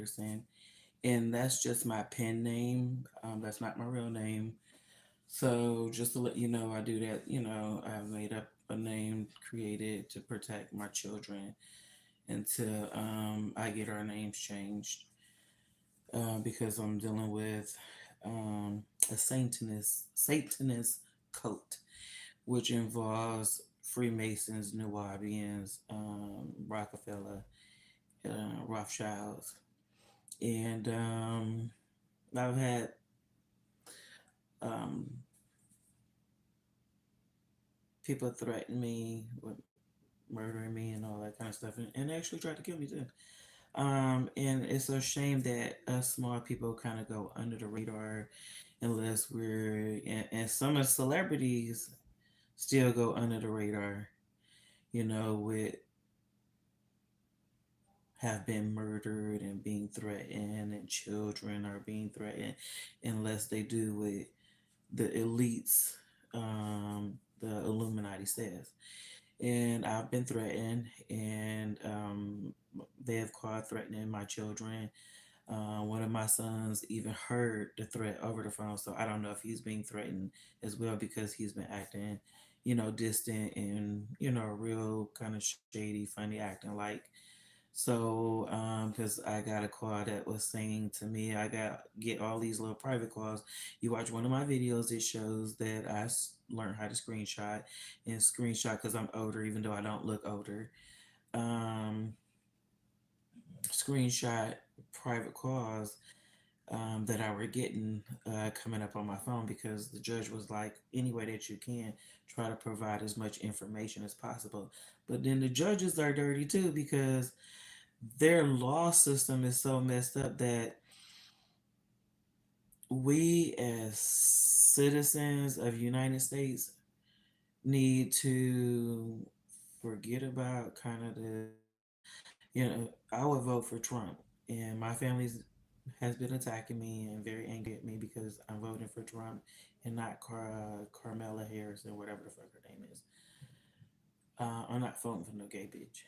Anderson, and that's just my pen name. That's not my real name. So just to let you know, I do that. I made up a name created to protect my children until I get our names changed, because I'm dealing with a Satanist cult, which involves Freemasons, Nubians, Rockefeller, Rothschilds, and I've had um, people threaten me with murdering me and all that kind of stuff, and they actually tried to kill me too. And it's a shame that us small people kind of go under the radar, unless and some of the celebrities still go under the radar, with have been murdered and being threatened, and children are being threatened, unless they do what the elites, the Illuminati says. And I've been threatened, and they have called threatening my children. One of my sons even heard the threat over the phone, so I don't know if he's being threatened as well, because he's been acting, distant, and real kind of shady, funny, acting like. So, because I got a call that was saying to me, get all these little private calls. You watch one of my videos, it shows that learned how to screenshot because I'm older, even though I don't look older. Um, Screenshot private calls that I were getting coming up on my phone, because the judge was like, any way that you can, try to provide as much information as possible. But then the judges are dirty too, because their law system is so messed up that we as citizens of United States need to forget about kind of I would vote for Trump, and my family has been attacking me and very angry at me because I'm voting for Trump and not Carmela Harris or whatever the fuck her name is. I'm not voting for no gay bitch.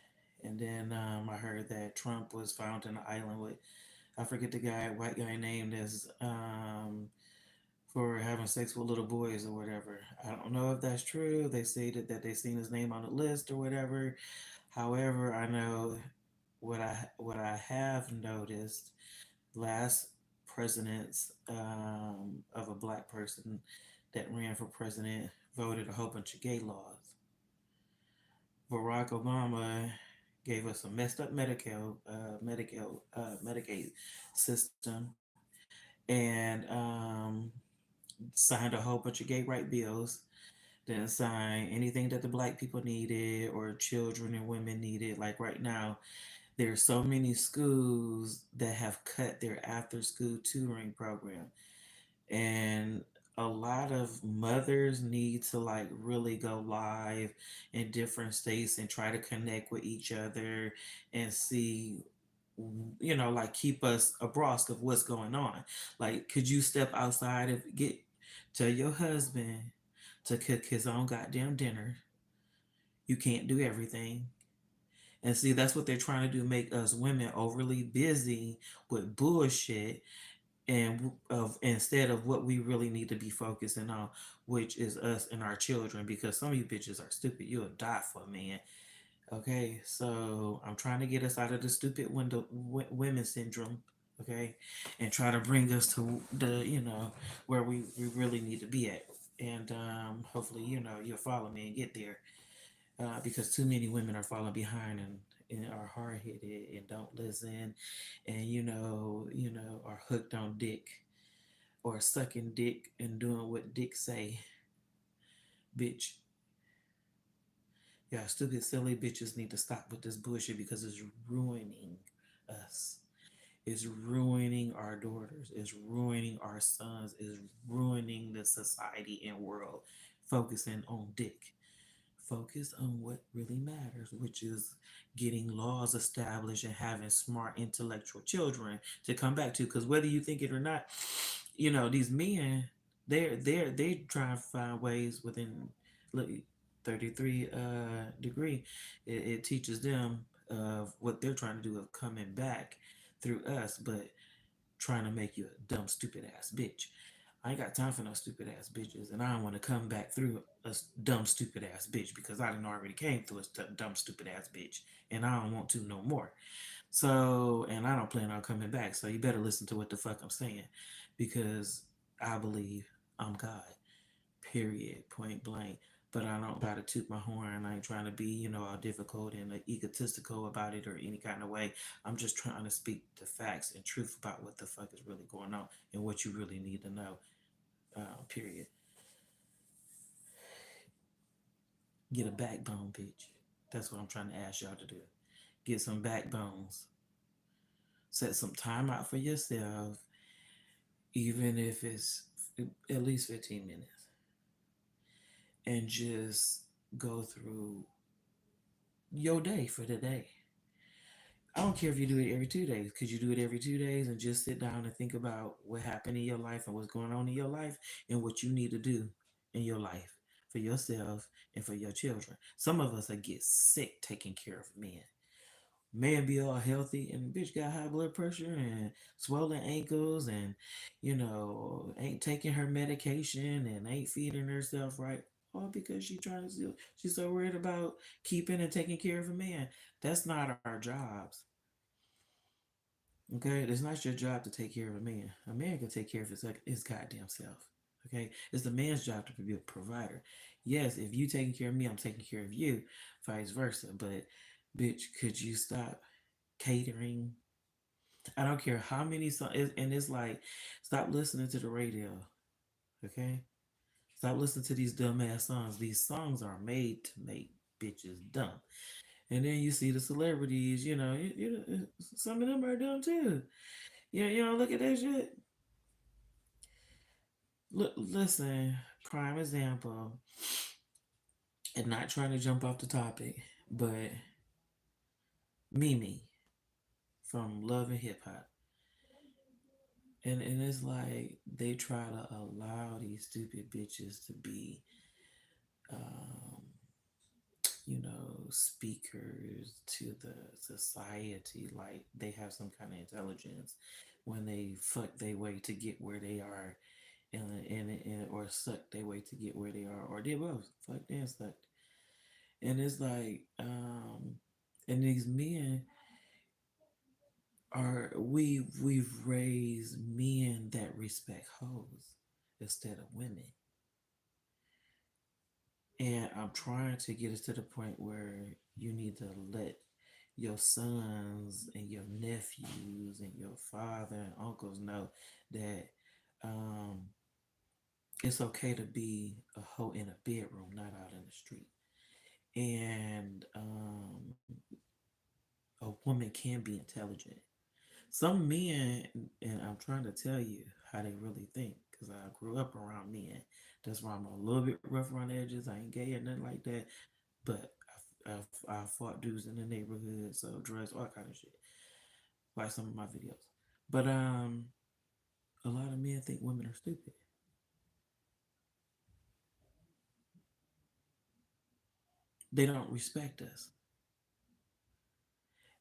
And then I heard that Trump was found in an island with, I forget the white guy named as, for having sex with little boys or whatever. I don't know if that's true. They say that they seen his name on the list or whatever. However, I know what I have noticed, last presidents, of a black person that ran for president voted a whole bunch of gay laws. Barack Obama gave us a messed up Medicaid system, and signed a whole bunch of gay right bills. Didn't sign anything that the black people needed or children and women needed. Like right now, there are so many schools that have cut their after school tutoring program. And a lot of mothers need to like really go live in different states and try to connect with each other and see, like keep us abreast of what's going on. Like, could you step outside and tell your husband to cook his own goddamn dinner? You can't do everything. And see, that's what they're trying to do, make us women overly busy with bullshit, and of instead of what we really need to be focusing on, which is us and our children. Because some of you bitches are stupid. You'll die for a man. Okay, so I'm trying to get us out of the stupid women syndrome. Okay, and try to bring us to the where we really need to be at. And hopefully you'll follow me and get there, because too many women are falling behind, and are hard headed and don't listen, and are hooked on dick, or sucking dick and doing what dick say. Bitch, yeah, stupid silly bitches need to stop with this bullshit, because it's ruining us. It's ruining our daughters. It's ruining our sons. It's ruining the society and world. Focusing on dick. Focus on what really matters, which is getting laws established and having smart intellectual children to come back to. Because whether you think it or not, these men, they try to find ways within, look, 33 degree. It teaches them of what they're trying to do of coming back through us, but trying to make you a dumb, stupid ass bitch. I ain't got time for no stupid ass bitches, and I don't want to come back through a dumb, stupid ass bitch because I didn't already came through a dumb, stupid ass bitch, and I don't want to no more. So, and I don't plan on coming back. So you better listen to what the fuck I'm saying, because I believe I'm God. Period. Point blank. But I don't try to toot my horn. I ain't trying to be, all difficult and egotistical about it or any kind of way. I'm just trying to speak the facts and truth about what the fuck is really going on and what you really need to know. Period. Get a backbone, bitch. That's what I'm trying to ask y'all to do. Get some backbones. Set some time out for yourself, even if it's at least 15 minutes, and just go through your day for the day. I don't care if you do it every 2 days. Could you do it every 2 days and just sit down and think about what happened in your life and what's going on in your life and what you need to do in your life for yourself and for your children? Some of us get sick taking care of men. Man be all healthy and the bitch got high blood pressure and swollen ankles and ain't taking her medication and ain't feeding herself right, all because she's so worried about keeping and taking care of a man. That's not our jobs. Okay, it's not your job to take care of a man. A man can take care of his goddamn self. Okay, it's the man's job to be a provider. Yes, if you taking care of me, I'm taking care of you, vice versa. But bitch, could you stop catering? I don't care how many songs, and it's like, stop listening to the radio. Okay, stop listening to these dumbass songs. These songs are made to make bitches dumb. And then you see the celebrities, some of them are dumb too. Yeah, look at that shit. Look, listen, prime example, and not trying to jump off the topic, but Mimi from Love and Hip Hop. And it's like they try to allow these stupid bitches to be, um, speakers to the society, like they have some kind of intelligence when they fuck their way to get where they are, and or suck their way to get where they are, or did both, fucked and sucked. And it's like, and these men we've raised men that respect hoes instead of women. And I'm trying to get us to the point where you need to let your sons and your nephews and your father and uncles know that, um, it's okay to be a hoe in a bedroom, not out in the street. And a woman can be intelligent. Some men, and I'm trying to tell you how they really think, because I grew up around men. That's why I'm a little bit rough around the edges. I ain't gay or nothing like that. But I fought dudes in the neighborhood, so drugs, all kind of shit. Like some of my videos. But a lot of men think women are stupid. They don't respect us.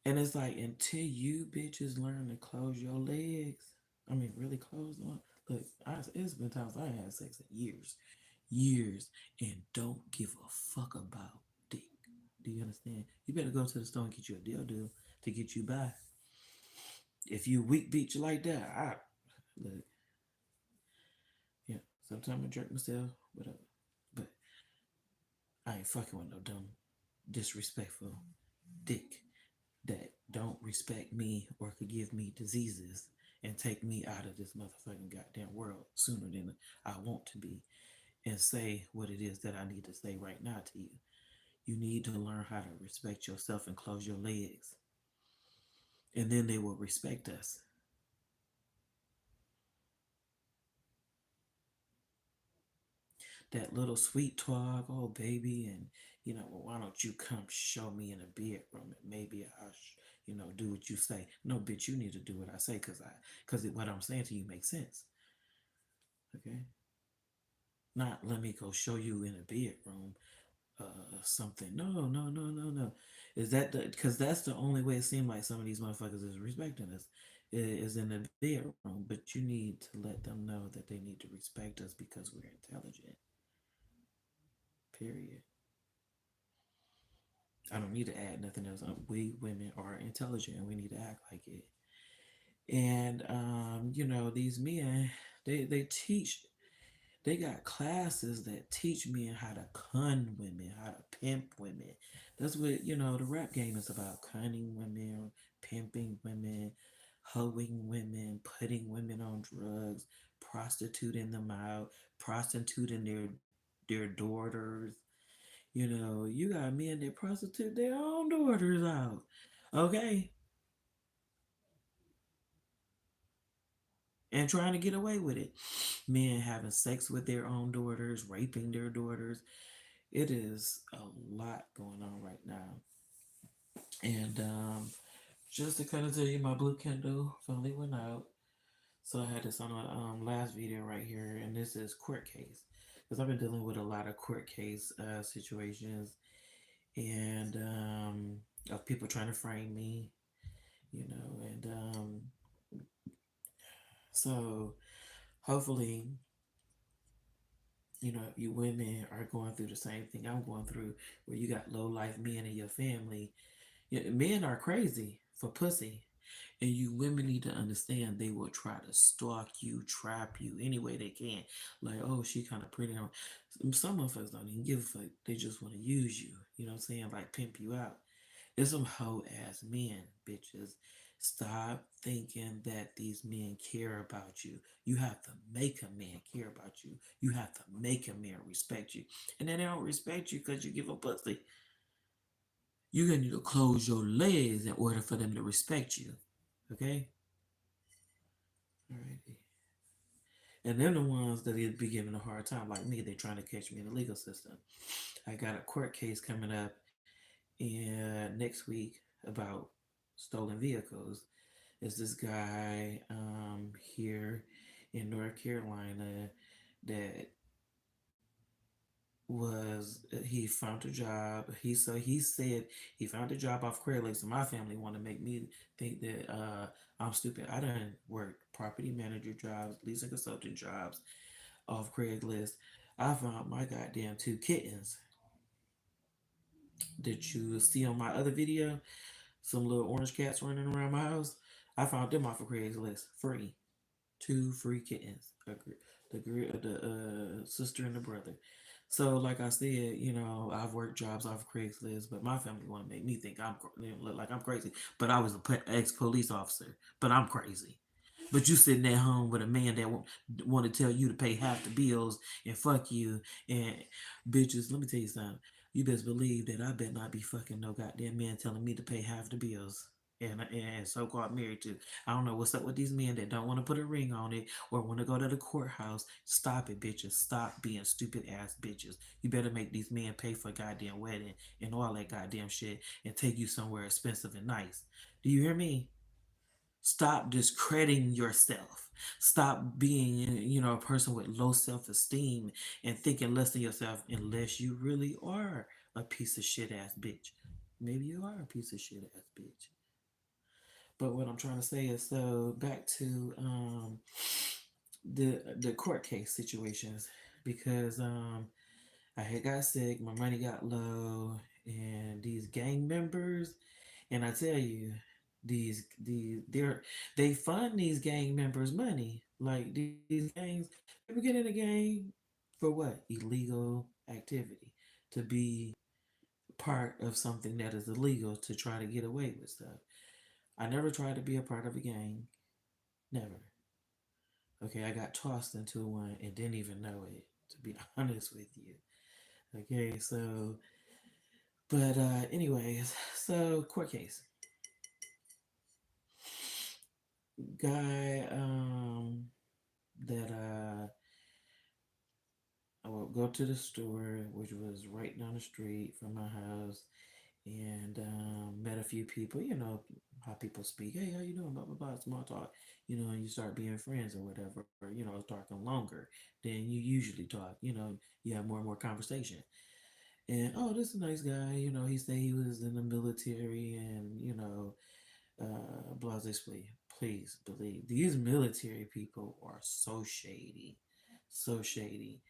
And it's like, until you bitches learn to close your legs, I mean, really close them. Look, it's been times I had sex in years, and don't give a fuck about dick. Do you understand? You better go to the store and get you a dildo to get you by. If you weak bitch like that, look, yeah. Sometimes I jerk myself, whatever. But I ain't fucking with no dumb, disrespectful dick that don't respect me or could give me diseases and take me out of this motherfucking goddamn world sooner than I want to be, and say what it is that I need to say right now to you. You need to learn how to respect yourself and close your legs, and then they will respect us. That little sweet talk, oh baby, and well, why don't you come show me in a bedroom and maybe I'll, do what you say. No, bitch, you need to do what I say because what I'm saying to you makes sense. Okay, not let me go show you in a bedroom. something. No, no, no, no, no. Is that the because that's the only way it seemed like some of these motherfuckers is respecting us is in the bedroom. But you need to let them know that they need to respect us because we're intelligent. Period. I don't need to add nothing else. We women are intelligent and we need to act like it. And these men, they teach. They got classes that teach men how to con women, how to pimp women. That's what, the rap game is about. Conning women, pimping women, hoeing women, putting women on drugs, prostituting them out, prostituting their daughters. You got men that prostitute their own daughters out. Okay? And trying to get away with it. Men having sex with their own daughters, raping their daughters. It is a lot going on right now. And just to kind of tell you, my blue Kindle finally went out. So I had this on my last video right here, and this is court case. Because I've been dealing with a lot of court case situations and of people trying to frame me, and so hopefully, you women are going through the same thing I'm going through, where you got low life men in your family. Yeah, men are crazy for pussy. And you women need to understand they will try to stalk you, trap you any way they can. Like, oh, she kind of pretty. Some motherfuckers don't even give a fuck. They just want to use you. You know what I'm saying? Like, pimp you out. It's some hoe ass men, bitches. Stop thinking that these men care about you. You have to make a man care about you. You have to make a man respect you. And then they don't respect you because you give a pussy. You're gonna need to close your legs in order for them to respect you. Okay? Alrighty. And they're the ones that will be giving a hard time, like me. They're trying to catch me in the legal system. I got a court case coming up next week about stolen vehicles. Is this guy here in North Carolina that he found a job. He said he found a job off Craigslist. And my family want to make me think that I'm stupid. I done worked property manager jobs, leasing consultant jobs off Craigslist. I found my goddamn two kittens that you see on my other video. Some little orange cats running around my house. I found them off of Craigslist free. Two free kittens. The sister and the brother. So, like I said, I've worked jobs off Craigslist, but my family want to make me think look like I'm crazy. But I was an ex-police officer, but I'm crazy. But you sitting at home with a man that want to tell you to pay half the bills and fuck you and bitches. Let me tell you something. You best believe that I bet not be fucking no goddamn man telling me to pay half the bills. And so-called married to. I don't know what's up with these men that don't want to put a ring on it or want to go to the courthouse. Stop it, bitches. Stop being stupid ass bitches. You better make these men pay for a goddamn wedding and all that goddamn shit and take you somewhere expensive and nice. Do you hear me? Stop discrediting yourself. Stop being, a person with low self-esteem and thinking less of yourself unless you really are a piece of shit ass bitch. Maybe you are a piece of shit ass bitch. But what I'm trying to say is, so back to the court case situations, because I had got sick, my money got low, and these gang members, and I tell you, they fund these gang members money. Like these gangs, people get in a gang for what? Illegal activity. To be part of something that is illegal to try to get away with stuff. I never tried to be a part of a gang. Never. Okay, I got tossed into one and didn't even know it, to be honest with you. Okay, so, but anyways, so court case. Guy that I would go to the store, which was right down the street from my house, and met a few people. You know how people speak. Hey, how you doing? Blah blah blah. Small talk. And you start being friends or whatever. Or, talking longer than you usually talk. You have more and more conversation. And oh, this is a nice guy. He said he was in the military, and blase please believe these military people are so shady, so shady,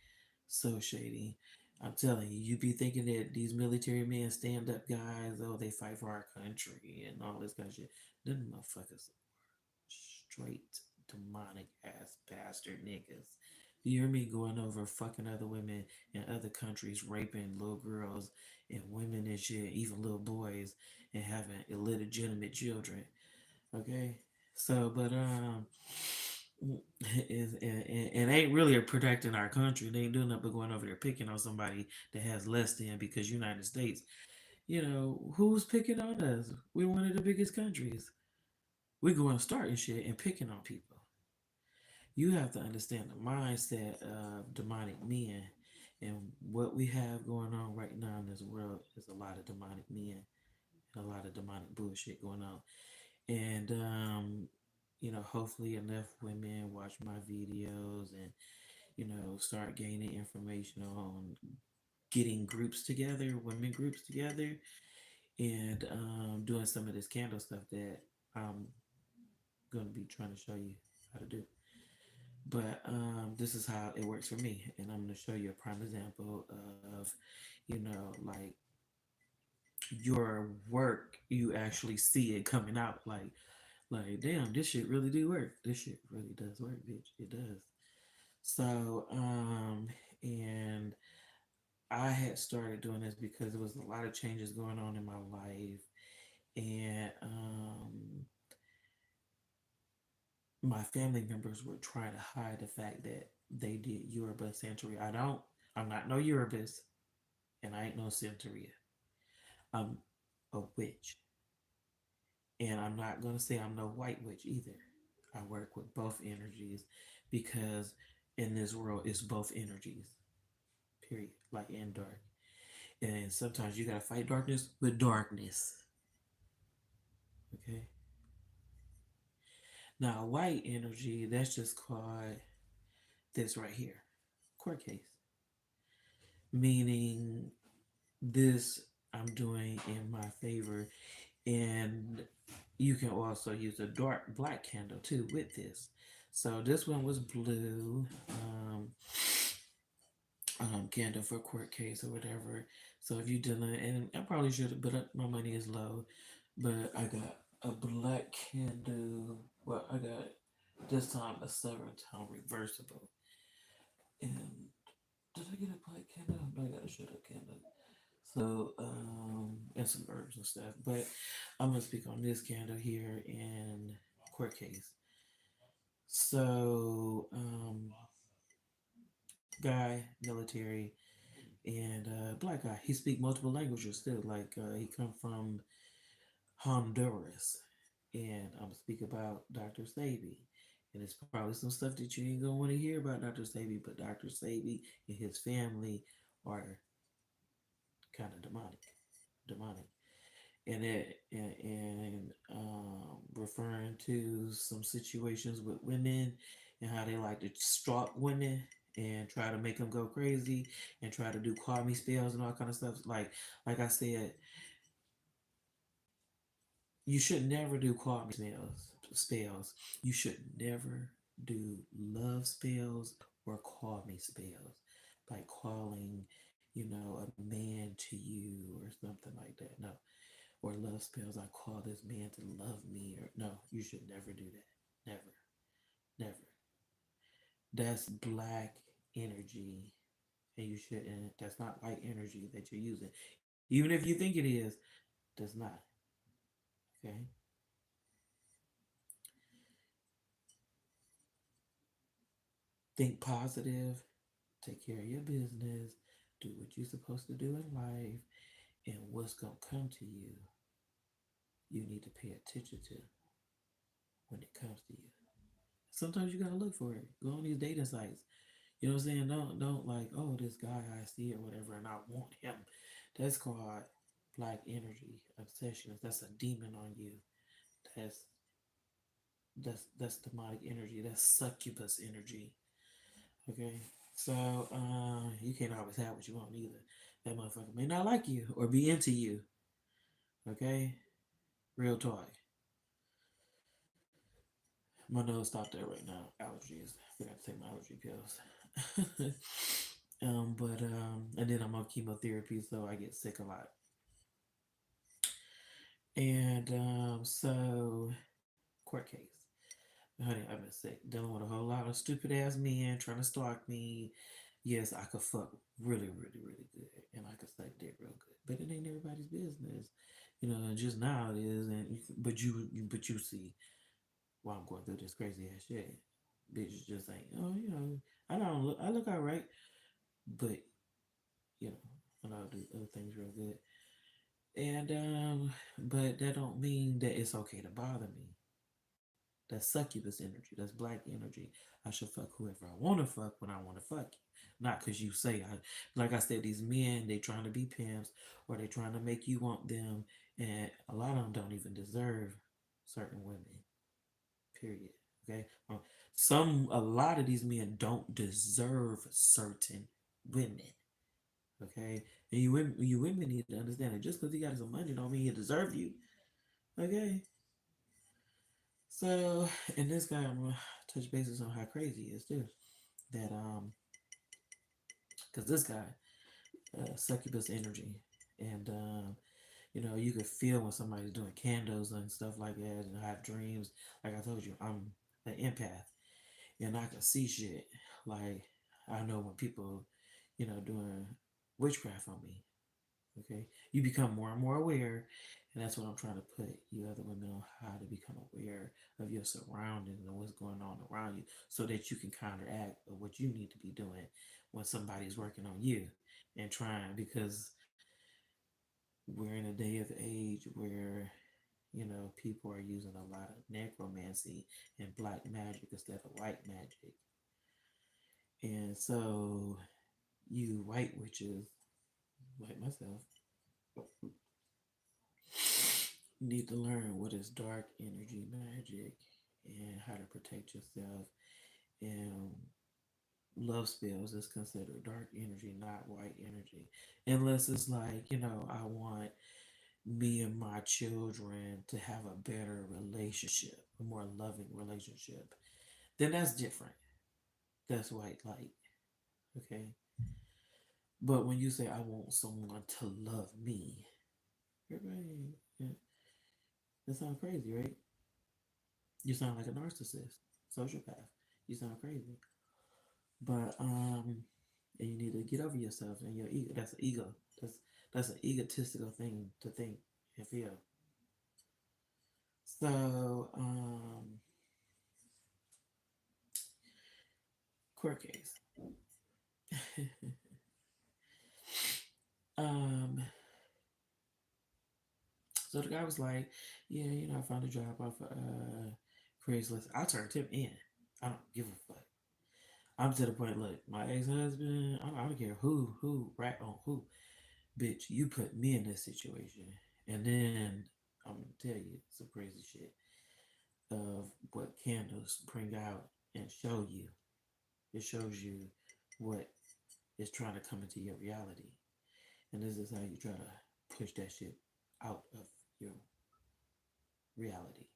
so shady. I'm telling you, you be thinking that these military men, stand up guys, oh, they fight for our country and all this kind of shit. Them motherfuckers straight demonic ass bastard niggas. You hear me going over fucking other women in other countries, raping little girls and women and shit, even little boys, and having illegitimate children. Okay, so but it ain't really protecting our country. They ain't doing nothing but going over there picking on somebody that has less than, because United States, who's picking on us? We're one of the biggest countries. We're going starting shit and picking on people. You have to understand the mindset of demonic men, and what we have going on right now in this world is a lot of demonic men and a lot of demonic bullshit going on. And hopefully enough women watch my videos and start gaining information on getting groups together, women groups together, and doing some of this candle stuff that I'm going to be trying to show you how to do. But this is how it works for me, and I'm going to show you a prime example of, like your work. You actually see it coming out, like damn, this shit really do work. This shit really does work, bitch. It does. So and I had started doing this because there was a lot of changes going on in my life, and my family members were trying to hide the fact that they did Yoruba Santeria. I'm not no Yorubist, and I ain't no Santeria. I'm a witch, and I'm not gonna say I'm no white witch either. I work with both energies because in this world it's both energies. Period. Light and dark. And sometimes you gotta fight darkness with darkness. Okay. Now, white energy, that's just called this right here, court case. Meaning this I'm doing in my favor. And you can also use a dark black candle too with this. So this one was blue. Candle for court case or whatever. So if you dealing, and I probably should have, but my money is low. But I got a black candle. Well, I got this time a 7-tone reversible. And did I get a black candle? No, I got a shut up candle. So and some herbs and stuff. But I'm gonna speak on this candle here in court case. So guy, military, and black guy. He speak multiple languages too. Like he come from Honduras, and I'm gonna speak about Dr. Sabi. And it's probably some stuff that you ain't gonna want to hear about Dr. Sabi, but Dr. Sabi and his family are kind of demonic, and referring to some situations with women and how they like to stalk women and try to make them go crazy and try to do call me spells and all kind of stuff. Like I said, you should never do call me spells. You should never do love spells or call me spells. Like calling, a man to you or something like that. No. Or love spells. I call this man to love me. Or no, you should never do that. Never. Never. That's black energy. And you shouldn't. That's not white energy that you're using. Even if you think it is, does not. Okay? Think positive, take care of your business, do what you're supposed to do in life, and what's going to come to you, you need to pay attention to when it comes to you. Sometimes you got to look for it. Go on these dating sites. You know what I'm saying? Don't like, oh, this guy I see or whatever, and I want him. That's called black energy obsessions. That's a demon on you. That's that's demonic energy. That's succubus energy. Okay, so you can't always have what you want either. That motherfucker may not like you or be into you. Okay? Real talk. My nose stopped there right now. Allergies. Forgot to take my allergy pills. And then I'm on chemotherapy, so I get sick a lot. And court case. Honey, I've been sick, dealing with a whole lot of stupid ass men trying to stalk me. Yes, I could fuck really, really, really good, and I could suck dick real good, but it ain't everybody's business, And just now it is, but you see, why I'm going through this crazy ass shit. Bitches just ain't, I look all right, but you know, I know I do other things real good, and but that don't mean that it's okay to bother me. That's succubus energy. That's black energy. I should fuck whoever I want to fuck when I want to fuck you. Not because you say I. Like I said, these men, they trying to be pimps or they trying to make you want them. And a lot of them don't even deserve certain women. Period. Okay? A lot of these men don't deserve certain women. Okay? And you women need to understand that just because he got some money don't mean he deserve you. Okay? So, and this guy, I'm gonna touch bases on how crazy he is too. That because this guy, succubus energy, and you could feel when somebody's doing candles and stuff like that, and I have dreams. Like I told you, I'm an empath, and I can see shit. Like I know when people, doing witchcraft on me. Okay, you become more and more aware, and that's what I'm trying to put you other women on how to become aware of your surroundings and what's going on around you, so that you can counteract what you need to be doing when somebody's working on you and trying because we're in a day of age where people are using a lot of necromancy and black magic instead of white magic, and so you white witches like myself need to learn what is dark energy magic and how to protect yourself. And love spells is considered dark energy, not white energy. Unless it's like, I want me and my children to have a better relationship, a more loving relationship. Then that's different. That's white light. Okay. But when you say I want someone to love me, everybody, yeah, that sounds crazy, right? You sound like a narcissist, sociopath. You sound crazy. But and you need to get over yourself and your ego. That's an ego. That's an egotistical thing to think and feel. So court case. um so the guy was like, yeah, I found a job off of Craigslist. I turned him in. I don't give a fuck. I'm to the point, look, my ex-husband, I don't care who, right on who. Bitch, you put me in this situation. And then I'm gonna tell you some crazy shit of what candles bring out and show you. It shows you what is trying to come into your reality. And this is how you try to push that shit out of your reality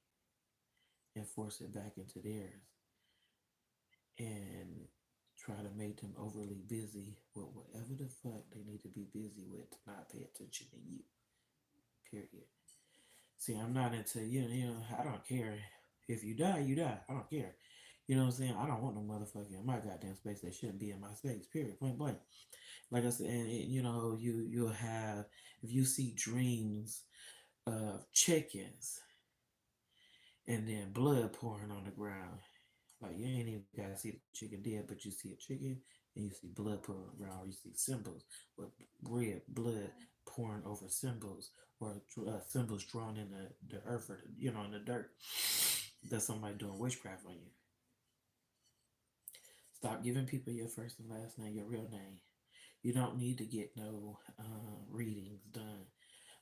and force it back into theirs and try to make them overly busy with whatever the fuck they need to be busy with to not pay attention to you. Period. See, I'm not into I don't care. If you die, you die. I don't care. You know what I'm saying? I don't want no motherfucker in my goddamn space that shouldn't be in my space. Period. Point blank. Like I said, and you'll have if you see dreams of chickens and then blood pouring on the ground. Like you ain't even gotta see the chicken dead, but you see a chicken and you see blood pouring around, or you see symbols with red blood pouring over symbols, or symbols drawn in the earth, or in the dirt. That's somebody doing witchcraft on you. Stop giving people your first and last name, your real name. You don't need to get no readings done.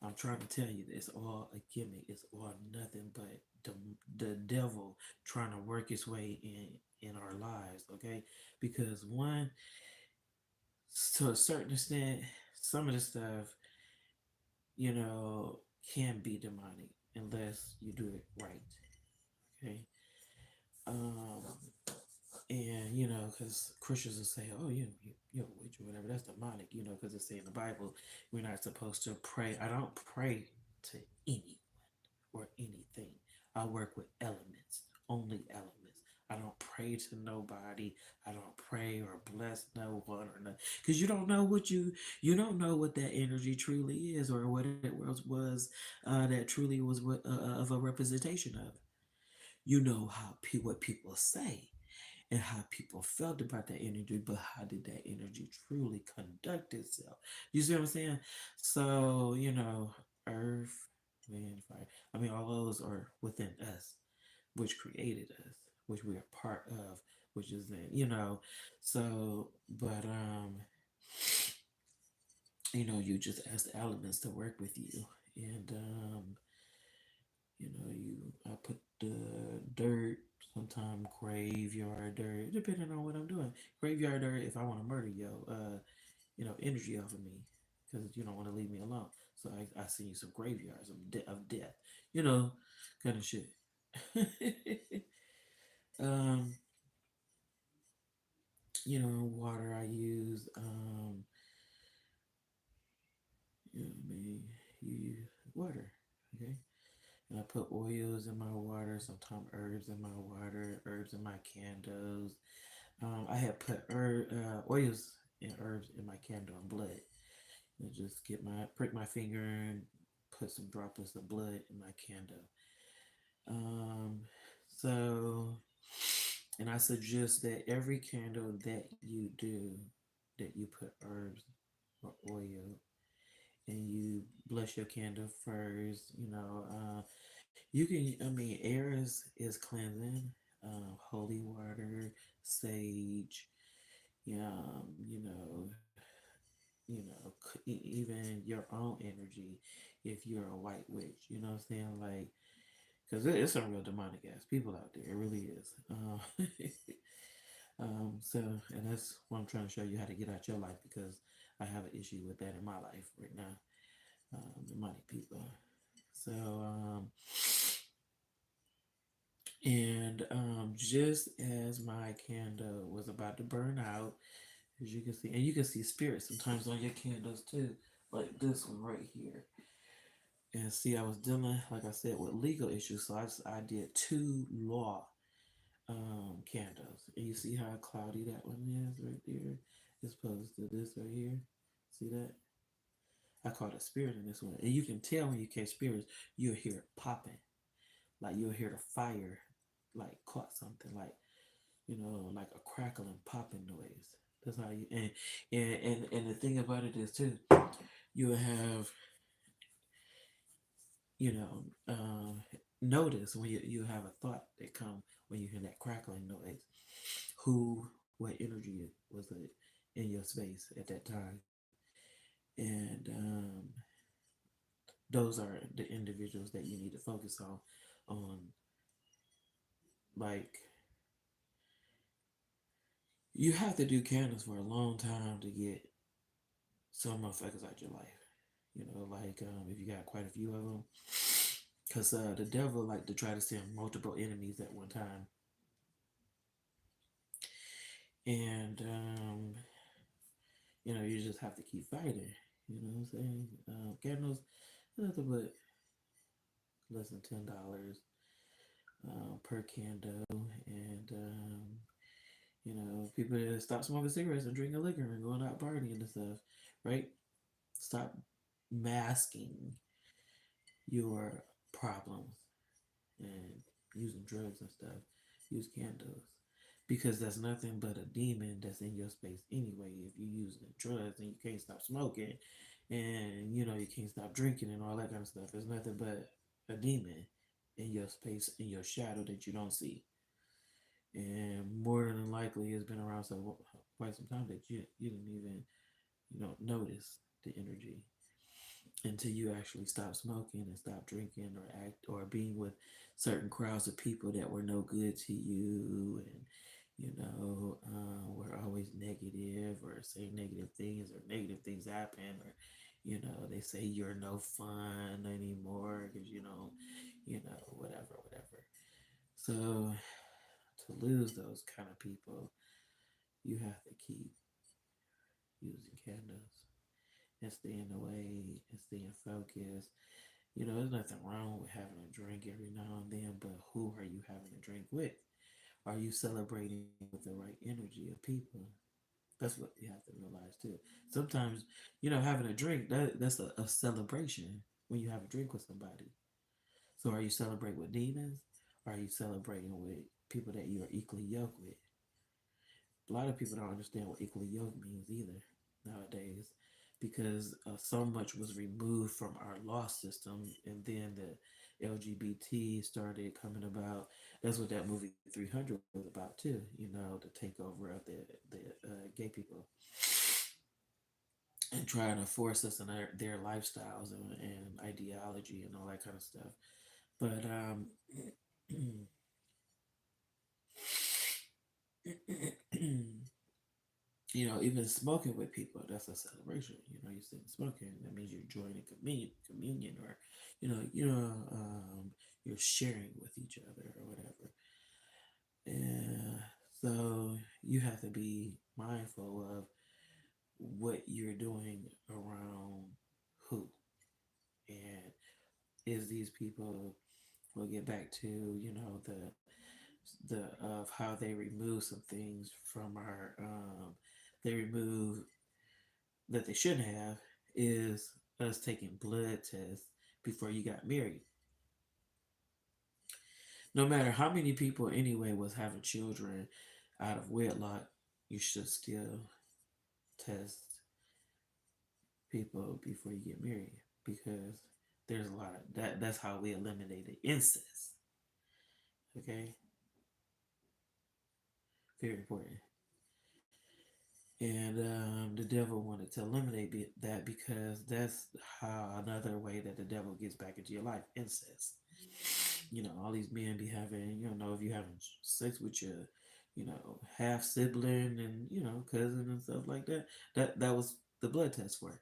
I'm trying to tell you, it's all a gimmick. It's all nothing but the devil trying to work its way in our lives. Okay, because one, to a certain extent, some of the stuff, you know, can be demonic unless you do it right. Okay. Um, and you know, because Christians will say, "Oh, you're a witch or whatever. That's demonic," you know, because it say in the Bible we're not supposed to pray. I don't pray to anyone or anything. I work with elements, only elements. I don't pray to nobody. I don't pray or bless no one or nothing, because you don't know what that energy truly is or what it was that truly was what of a representation of. You know what people say and how people felt about that energy, but how did that energy truly conduct itself? You see what I'm saying? So, you know, earth, wind, fire. I mean, all those are within us, which created us, which we are part of, which is in, you know. So, but you know, you just ask the elements to work with you, and you know, I put the dirt, sometimes graveyard dirt, depending on what I'm doing. Graveyard dirt if I want to murder you know, energy off of me, because you don't want to leave me alone. So I send you some graveyards of death, you know, kind of shit. um, you know, water I use. You know, I mean, you use water, okay? And I put oils in my water, sometimes herbs in my water, herbs in my candles. I had put oils and herbs in my candle and blood. And just prick my finger and put some droplets of blood in my candle. Um, so, and I suggest that every candle that you do, that you put herbs or oil and you bless your candle first. You know, you can. I mean, air is cleansing. Holy water, sage. Yeah, even your own energy. If you're a white witch, you know what I'm saying, like, because it's some real demonic ass people out there. It really is. So, and that's what I'm trying to show you how to get out your life because I have an issue with that in my life right now. Demonic people. So, and just as my candle was about to burn out, as you can see, and you can see spirits sometimes on your candles too, like this one right here. And see, I was dealing, like I said, with legal issues, so I did two law candles, and you see how cloudy that one is right there, as opposed to this right here. See that? I caught a spirit in this one, and you can tell when you catch spirits, you'll hear it popping, like you'll hear the fire, like caught something, like like a crackling, popping noise. That's how you and the thing about it is too, you'll have you know notice when you have a thought that come when you hear that crackling noise. What energy was it in your space at that time? And those are the individuals that you need to focus on like you have to do candles for a long time to get some motherfuckers out your life. You know, like if you got quite a few of them, because the devil like to try to send multiple enemies at one time, and you just have to keep fighting. You know what I'm saying? Candles, nothing but less than $10 per candle, and people that stop smoking cigarettes and drinking liquor and going out partying and stuff, right? Stop masking your problems and using drugs and stuff. Use candles because that's nothing but a demon that's in your space anyway. If you're using drugs and you can't stop smoking, and you can't stop drinking and all that kind of stuff, it's nothing but a demon in your space, in your shadow that you don't see. And more than likely, it's been around so quite some time that you didn't even notice the energy until you actually stop smoking and stop drinking or being with certain crowds of people that were no good to you, and we're always negative or say negative things or negative things happen or, they say you're no fun anymore because whatever, whatever. So to lose those kind of people, you have to keep using candles and staying away and staying focused. There's nothing wrong with having a drink every now and then, but who are you having a drink with? Are you celebrating with the right energy of people? That's what you have to realize too. Sometimes, having a drink that's a celebration when you have a drink with somebody. So are you celebrating with demons? Or are you celebrating with people that you are equally yoked with? A lot of people don't understand what equally yoked means either nowadays because so much was removed from our law system and then the LGBT started coming about. That's what that movie 300 was about too, the takeover of the gay people and trying to force us in their lifestyles and ideology and all that kind of stuff. But even smoking with people, that's a celebration. You're sitting smoking. That means you're joining communion, or you're sharing with each other or whatever. And so you have to be mindful of what you're doing around who, and is these people. We'll get back to the of how they remove some things from our they remove that they shouldn't have is us taking blood tests before you got married. No matter how many people anyway was having children out of wedlock, you should still test people before you get married because there's a lot of that. That's how we eliminated incest. Okay, very important. And the devil wanted to eliminate that because that's how another way that the devil gets back into your life, incest. All these men be having, if you having sex with your, half sibling and cousin and stuff like that. That was the blood test for,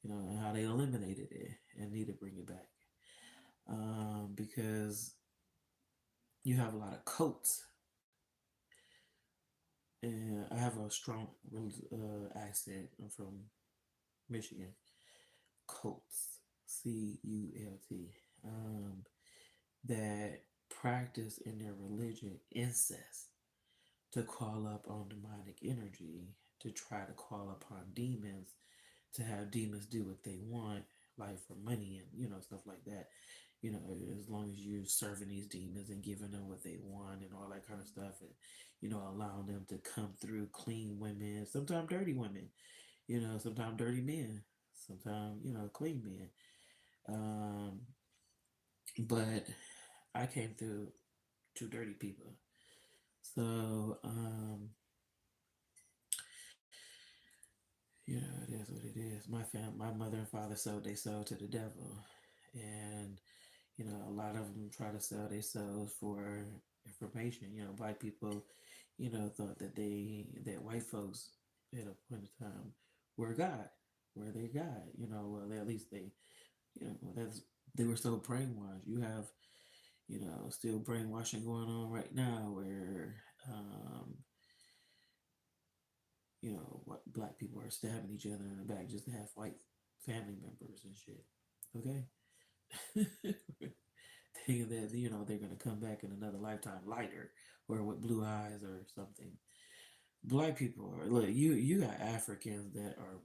and how they eliminated it and need to bring it back, because you have a lot of cults, and I have a strong accent. I'm from Michigan. Cults, cult, that practice in their religion incest to call up on demonic energy, to try to call upon demons, to have demons do what they want, like for money and stuff like that. As long as you're serving these demons and giving them what they want and all that kind of stuff, and allowing them to come through clean women, sometimes dirty women, sometimes dirty men, sometimes clean men. Um, but I came through two dirty people, so it is what it is. My mother and father sold they sold to the devil, and a lot of them try to sell their souls for information. Black people, thought that white folks at a point in time were God, were their God. Well, at least that's they were so brainwashed. You have still brainwashing going on right now, where what black people are stabbing each other in the back just to have white family members and shit. Okay. Thinking that they're gonna come back in another lifetime lighter or with blue eyes or something. Black people are look. You got Africans that are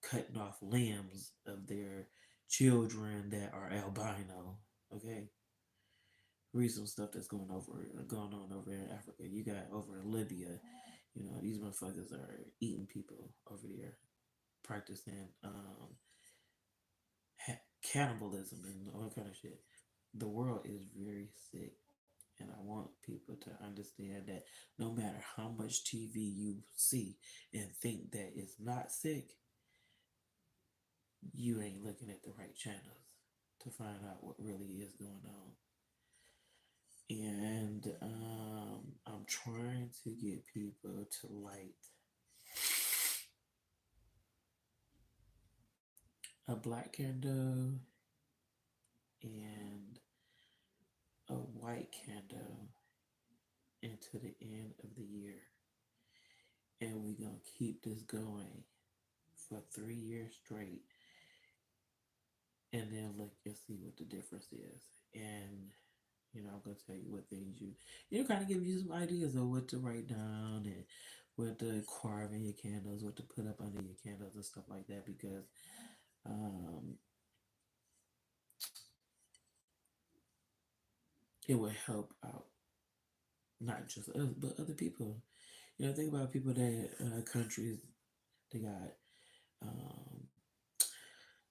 cutting off limbs of their children that are albino. Okay, read some stuff that's going on over in Africa. You got over in Libya. These motherfuckers are eating people over there, practicing cannibalism and all kind of shit. The world is very sick. And I want people to understand that no matter how much TV you see and think that it's not sick, you ain't looking at the right channels to find out what really is going on. And I'm trying to get people to light a black candle and a white candle into the end of the year. And we're going to keep this going for 3 years straight and then look and see what the difference is. And I'm gonna tell you what things kind of give you some ideas of what to write down and what to carve in your candles, what to put up under your candles and stuff like that because um, it will help out not just us but other people. Think about people that countries they got um,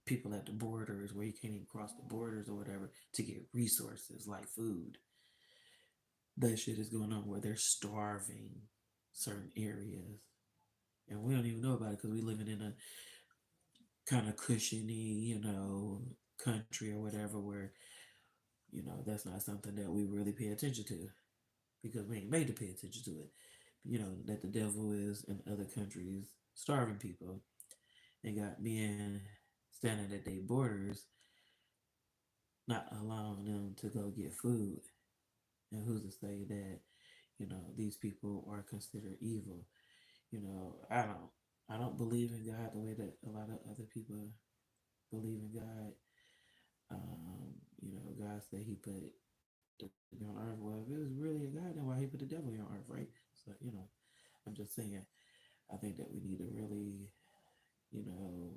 people at the borders where you can't even cross the borders or whatever to get resources like food. That shit is going on where they're starving certain areas and we don't even know about it because we living in a kind of cushiony, country or whatever where, that's not something that we really pay attention to because we ain't made to pay attention to it. That the devil is in other countries starving people and got men standing at their borders, not allowing them to go get food. And who's to say that, these people are considered evil? I don't believe in God the way that a lot of other people believe in God. God said He put the devil on earth. Well, if it was really a God, then why He put the devil here on earth, right? So, I'm just saying, I think that we need to really, you know,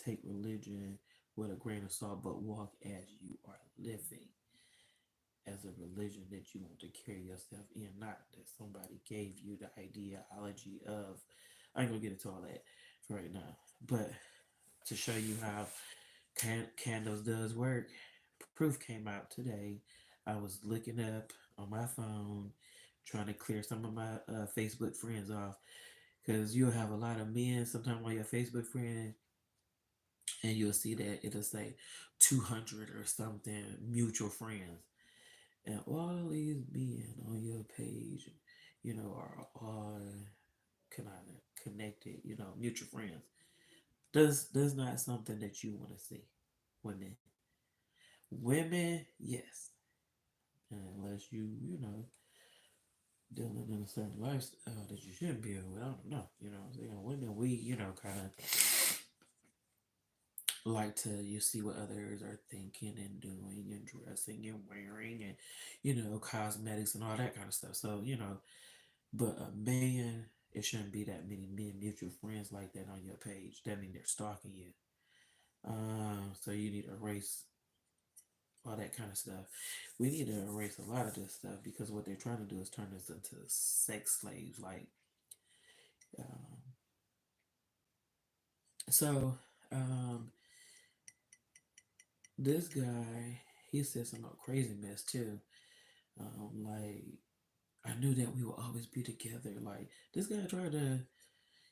take religion with a grain of salt, but walk as you are living as a religion that you want to carry yourself in, not that somebody gave you the ideology of. I ain't gonna get into all that for right now, but to show you how candles does work, proof came out today. I was looking up on my phone, trying to clear some of my Facebook friends off, because you'll have a lot of men sometimes on your Facebook friend, and you'll see that it'll say 200 or something mutual friends. And all these men on your page, are all kind of connected, mutual friends. Does not something that you want to see. Women, women, yes, unless dealing in a certain lifestyle that you shouldn't be with. I don't know, what I'm saying. Women, we kind of like to you see what others are thinking and doing and dressing and wearing and cosmetics and all that kind of stuff. So but a man, it shouldn't be that many men mutual friends like that on your page. That means they're stalking you. So you need to erase all that kind of stuff. We need to erase a lot of this stuff because what they're trying to do is turn us into sex slaves. Like, um, so um, this guy, he said some crazy mess too. Like I knew that we would always be together. Like this guy tried to,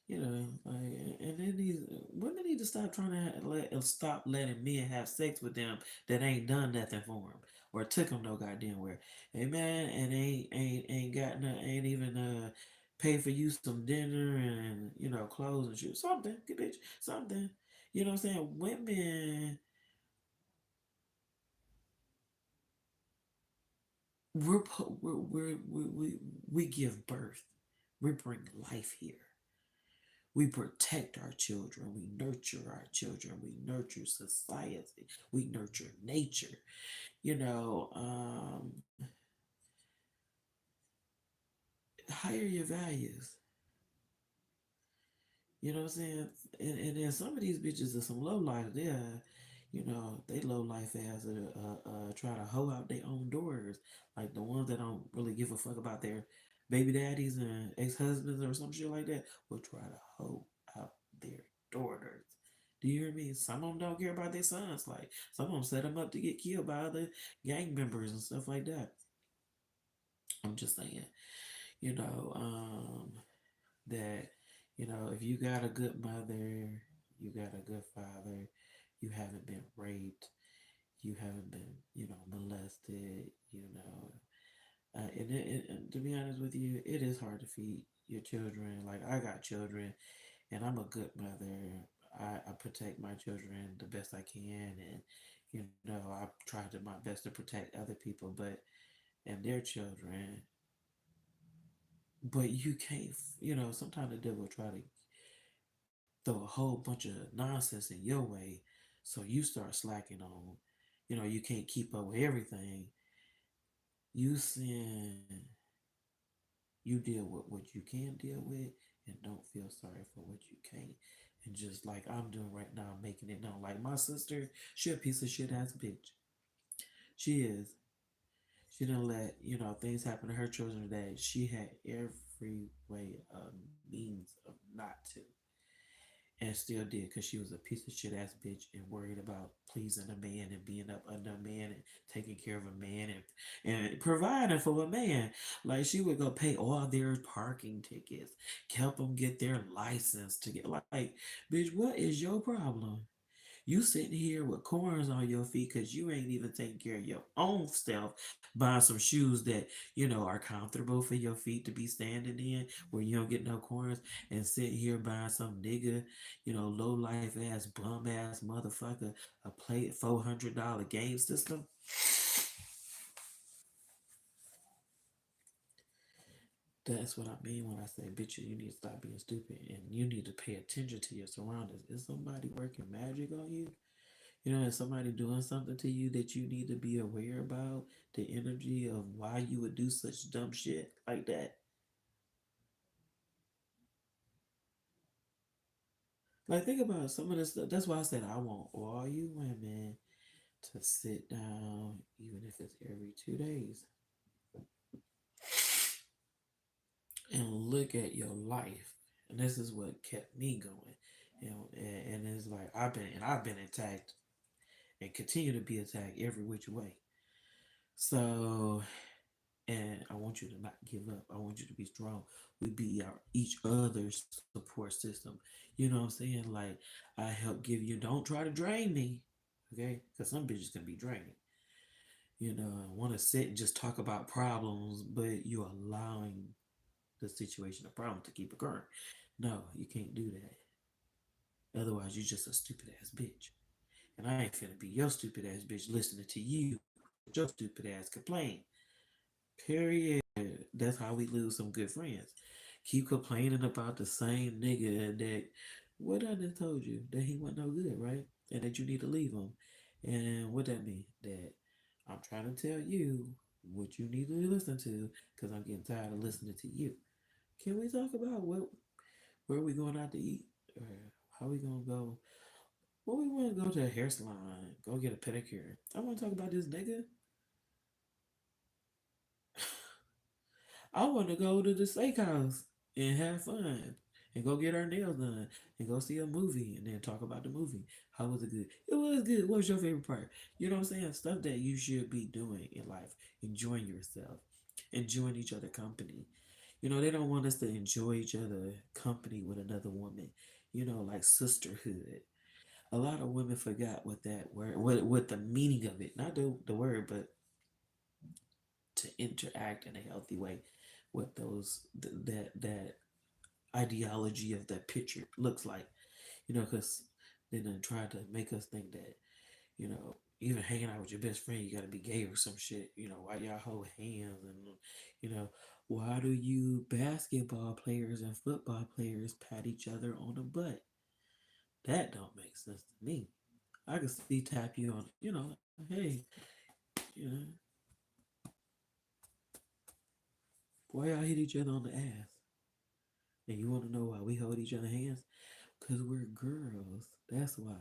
like, and then these women need to stop trying to stop letting men have sex with them that ain't done nothing for them or took them no goddamn where. Hey man, and ain't got no, ain't even pay for you some dinner and clothes and shit, something, good bitch, something. You know what I'm saying? Women, we give birth, we bring life here. We protect our children. We nurture our children. We nurture society. We nurture nature. You know, um, higher your values. You know what I'm saying? And then some of these bitches are some low life. They low life as try to hoe out their own daughters. Like the ones that don't really give a fuck about their baby daddies and ex husbands or some shit like that will try to hoe out their daughters. Do you hear me? Some of them don't care about their sons. Like some of them set them up to get killed by other gang members and stuff like that. I'm just saying, you know, um, that if you got a good mother, you got a good father, you haven't been raped, you haven't been molested, And to be honest with you, it is hard to feed your children. Like I got children, and I'm a good mother. I protect my children the best I can, and I try to my best to protect other people, but and their children. But you can't, sometimes the devil will try to throw a whole bunch of nonsense in your way, so you start slacking on. You can't keep up with everything. You sin, you deal with what you can deal with, and don't feel sorry for what you can't. And just like I'm doing right now, making it known. Like my sister, she a piece of shit ass bitch. She is. She didn't let, things happen to her children that she had every way of means of not to. And still did because she was a piece of shit ass bitch and worried about pleasing a man and being up under a man and taking care of a man and providing for a man. Like she would go pay all their parking tickets, help them get their license to get like, bitch, what is your problem? You sitting here with corns on your feet because you ain't even taking care of your own self, buying some shoes that, are comfortable for your feet to be standing in where you don't get no corns and sit here buying some nigga, low life ass, bum ass motherfucker, a play $400 game system. That's what I mean when I say, bitch, you need to stop being stupid and you need to pay attention to your surroundings. Is somebody working magic on you? Is somebody doing something to you that you need to be aware about? The energy of why you would do such dumb shit like that. Like, think about some of this stuff. That's why I said I want all you women to sit down, even if it's every 2 days, and look at your life. And this is what kept me going. And it's like I've been attacked and continue to be attacked every which way. So and I want you to not give up. I want you to be strong. We be our each other's support system. You know what I'm saying? Like I help give you. Don't try to drain me, okay? Because some bitches can be draining. Want to sit and just talk about problems, but you're allowing the situation, the problem, to keep occurring. No, you can't do that. Otherwise, you're just a stupid ass bitch. And I ain't finna be your stupid ass bitch listening to you with your stupid ass complain. Period. That's how we lose some good friends. Keep complaining about the same nigga that what I just told you that he wasn't no good, right? And that you need to leave him. And what that mean? That I'm trying to tell you what you need to listen to because I'm getting tired of listening to you. Can we talk about where we going out to eat or how we gonna go? Well, we want to go to a hair salon, go get a pedicure. I want to talk about this nigga. I want to go to the steakhouse and have fun and go get our nails done and go see a movie and then talk about the movie. How was it good? It was good. What was your favorite part? You know what I'm saying? Stuff that you should be doing in life. Enjoying yourself, enjoying each other company. They don't want us to enjoy each other company with another woman. Like sisterhood. A lot of women forgot what that word, what the meaning of it, not the word, but to interact in a healthy way with that ideology of that picture looks like. Because they done tried to make us think that even hanging out with your best friend, you got to be gay or some shit. Why y'all hold hands and why do you basketball players and football players pat each other on the butt? That don't make sense to me. I can see tap you on, hey, you know, why y'all hit each other on the ass? And you want to know why we hold each other hands? Because we're girls. That's why.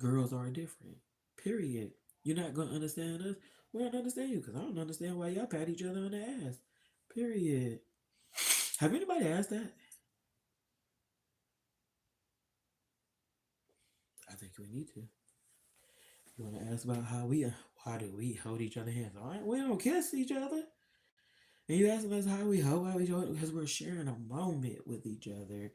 Girls are different. Period. You're not going to understand us. We don't understand you because I don't understand why y'all pat each other on the ass. Period. Have anybody asked that? I think we need to. You want to ask about why do we hold each other hands? All right, we don't kiss each other. And you asking us how we hold because we're sharing a moment with each other,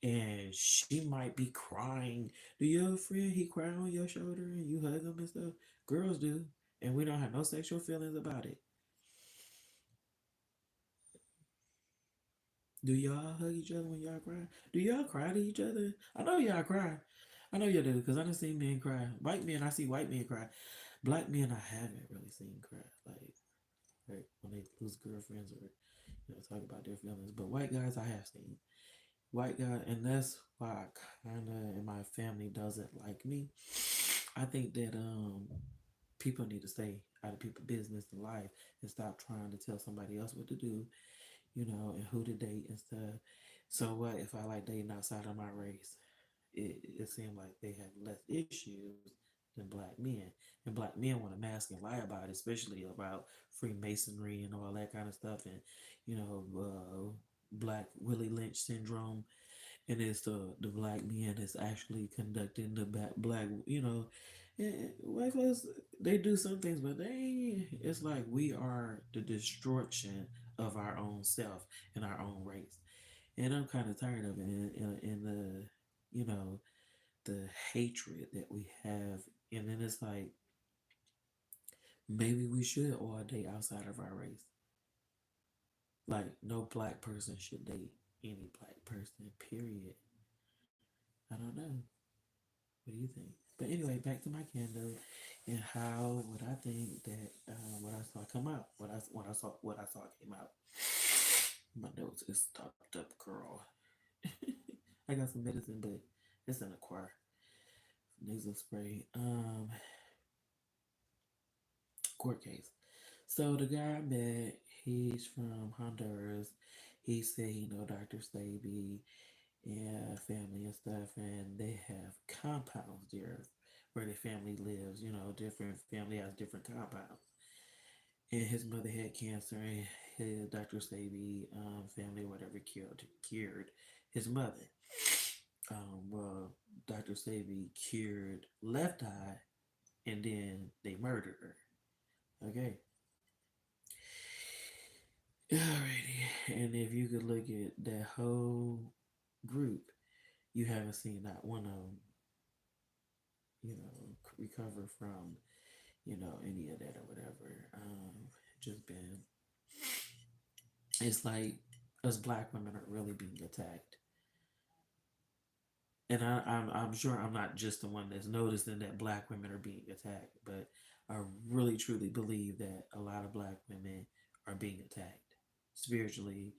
and she might be crying. Do your friend he cry on your shoulder and you hug him and stuff? Girls do. and we don't have no sexual feelings about it. Do y'all hug each other when y'all cry? Do y'all cry to each other? I know y'all cry. I know y'all do because I done seen men cry. White men, I see white men cry. Black men, I haven't really seen cry. Like, right, when they lose girlfriends or talk about their feelings. But white guys, I have seen white guy, and that's why I kind of, and my family doesn't like me. I think that people need to stay out of people's business in life and stop trying to tell somebody else what to do, and who to date and stuff. So what if I like dating outside of my race? It seemed like they have less issues than black men. And black men want to mask and lie about it, especially about Freemasonry and all that kind of stuff. And, Black Willie Lynch syndrome. And it's the black men that's actually conducting the black, white folks, they do some things, but it's like we are the destruction of our own self and our own race. And I'm kind of tired of it. And the, you know, the hatred that we have. And then it's like, maybe we should all date outside of our race. Like, no black person should date any black person, period. I don't know. What do you think? But anyway, back to my candle and how what I think that what I saw come out, what I saw came out. My nose is stopped up, girl. I got some medicine, but it's in a choir nasal spray. Court case. So the guy I met, he's from Honduras. He said he know Dr. Staby and family and stuff, and they have compounds there where the family lives. Different family has different compounds. And his mother had cancer, and his Dr. Staby family, whatever, cured his mother. Well, Dr. Staby cured Left Eye, and then they murdered her. Okay. Alrighty. And if you could look at that whole group, you haven't seen not one of them, recover from, any of that or whatever. Just been, it's like us black women are really being attacked. And I'm sure I'm not just the one that's noticing that black women are being attacked, but I really truly believe that a lot of black women are being attacked spiritually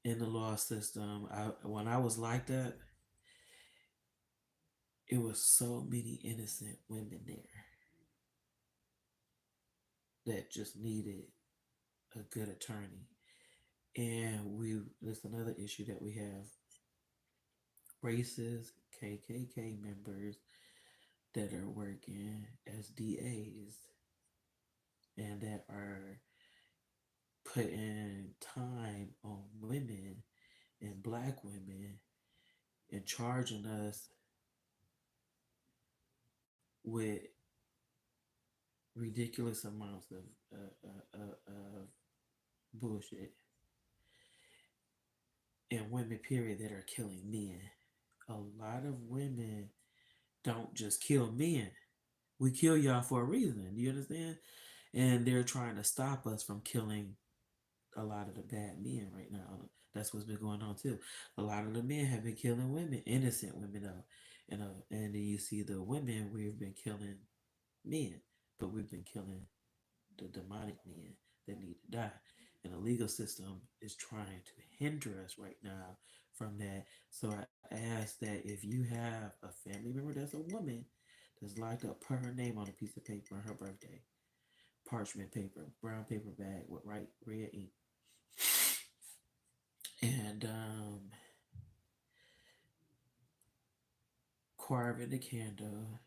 in the law system. When I was like that, it was so many innocent women there that just needed a good attorney. And there's another issue that we have: racist KKK members that are working as DAs and that are putting time on women and black women and charging us with ridiculous amounts of bullshit, and women, period, that are killing men. A lot of women don't just kill men. We kill y'all for a reason. Do you understand? And they're trying to stop us from killing a lot of the bad men right now. That's what's been going on too. A lot of the men have been killing women, innocent women though. And then you see the women, we've been killing men, but we've been killing the demonic men that need to die. And the legal system is trying to hinder us right now from that. So I ask that if you have a family member that's a woman that's locked up, put her name on a piece of paper on her birthday. Parchment paper, brown paper bag with red ink. And carve in the candle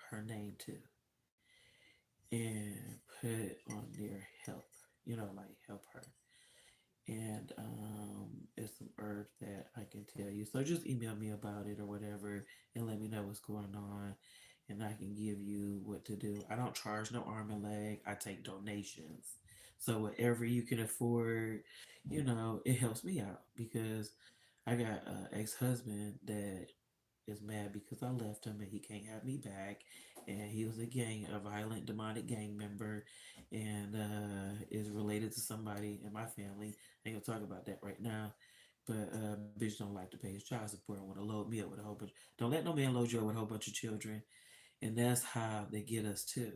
her name too. And put on their help. Like help her. And it's some herbs that I can tell you. So just email me about it or whatever and let me know what's going on. And I can give you what to do. I don't charge no arm and leg. I take donations. So whatever you can afford, it helps me out because I got an ex-husband that is mad because I left him and he can't have me back. and he was a violent demonic gang member, and is related to somebody in my family. I ain't gonna talk about that right now, but bitch don't like to pay his child support and want to load me up with a whole bunch. Don't let no man load you up with a whole bunch of children, and that's how they get us too.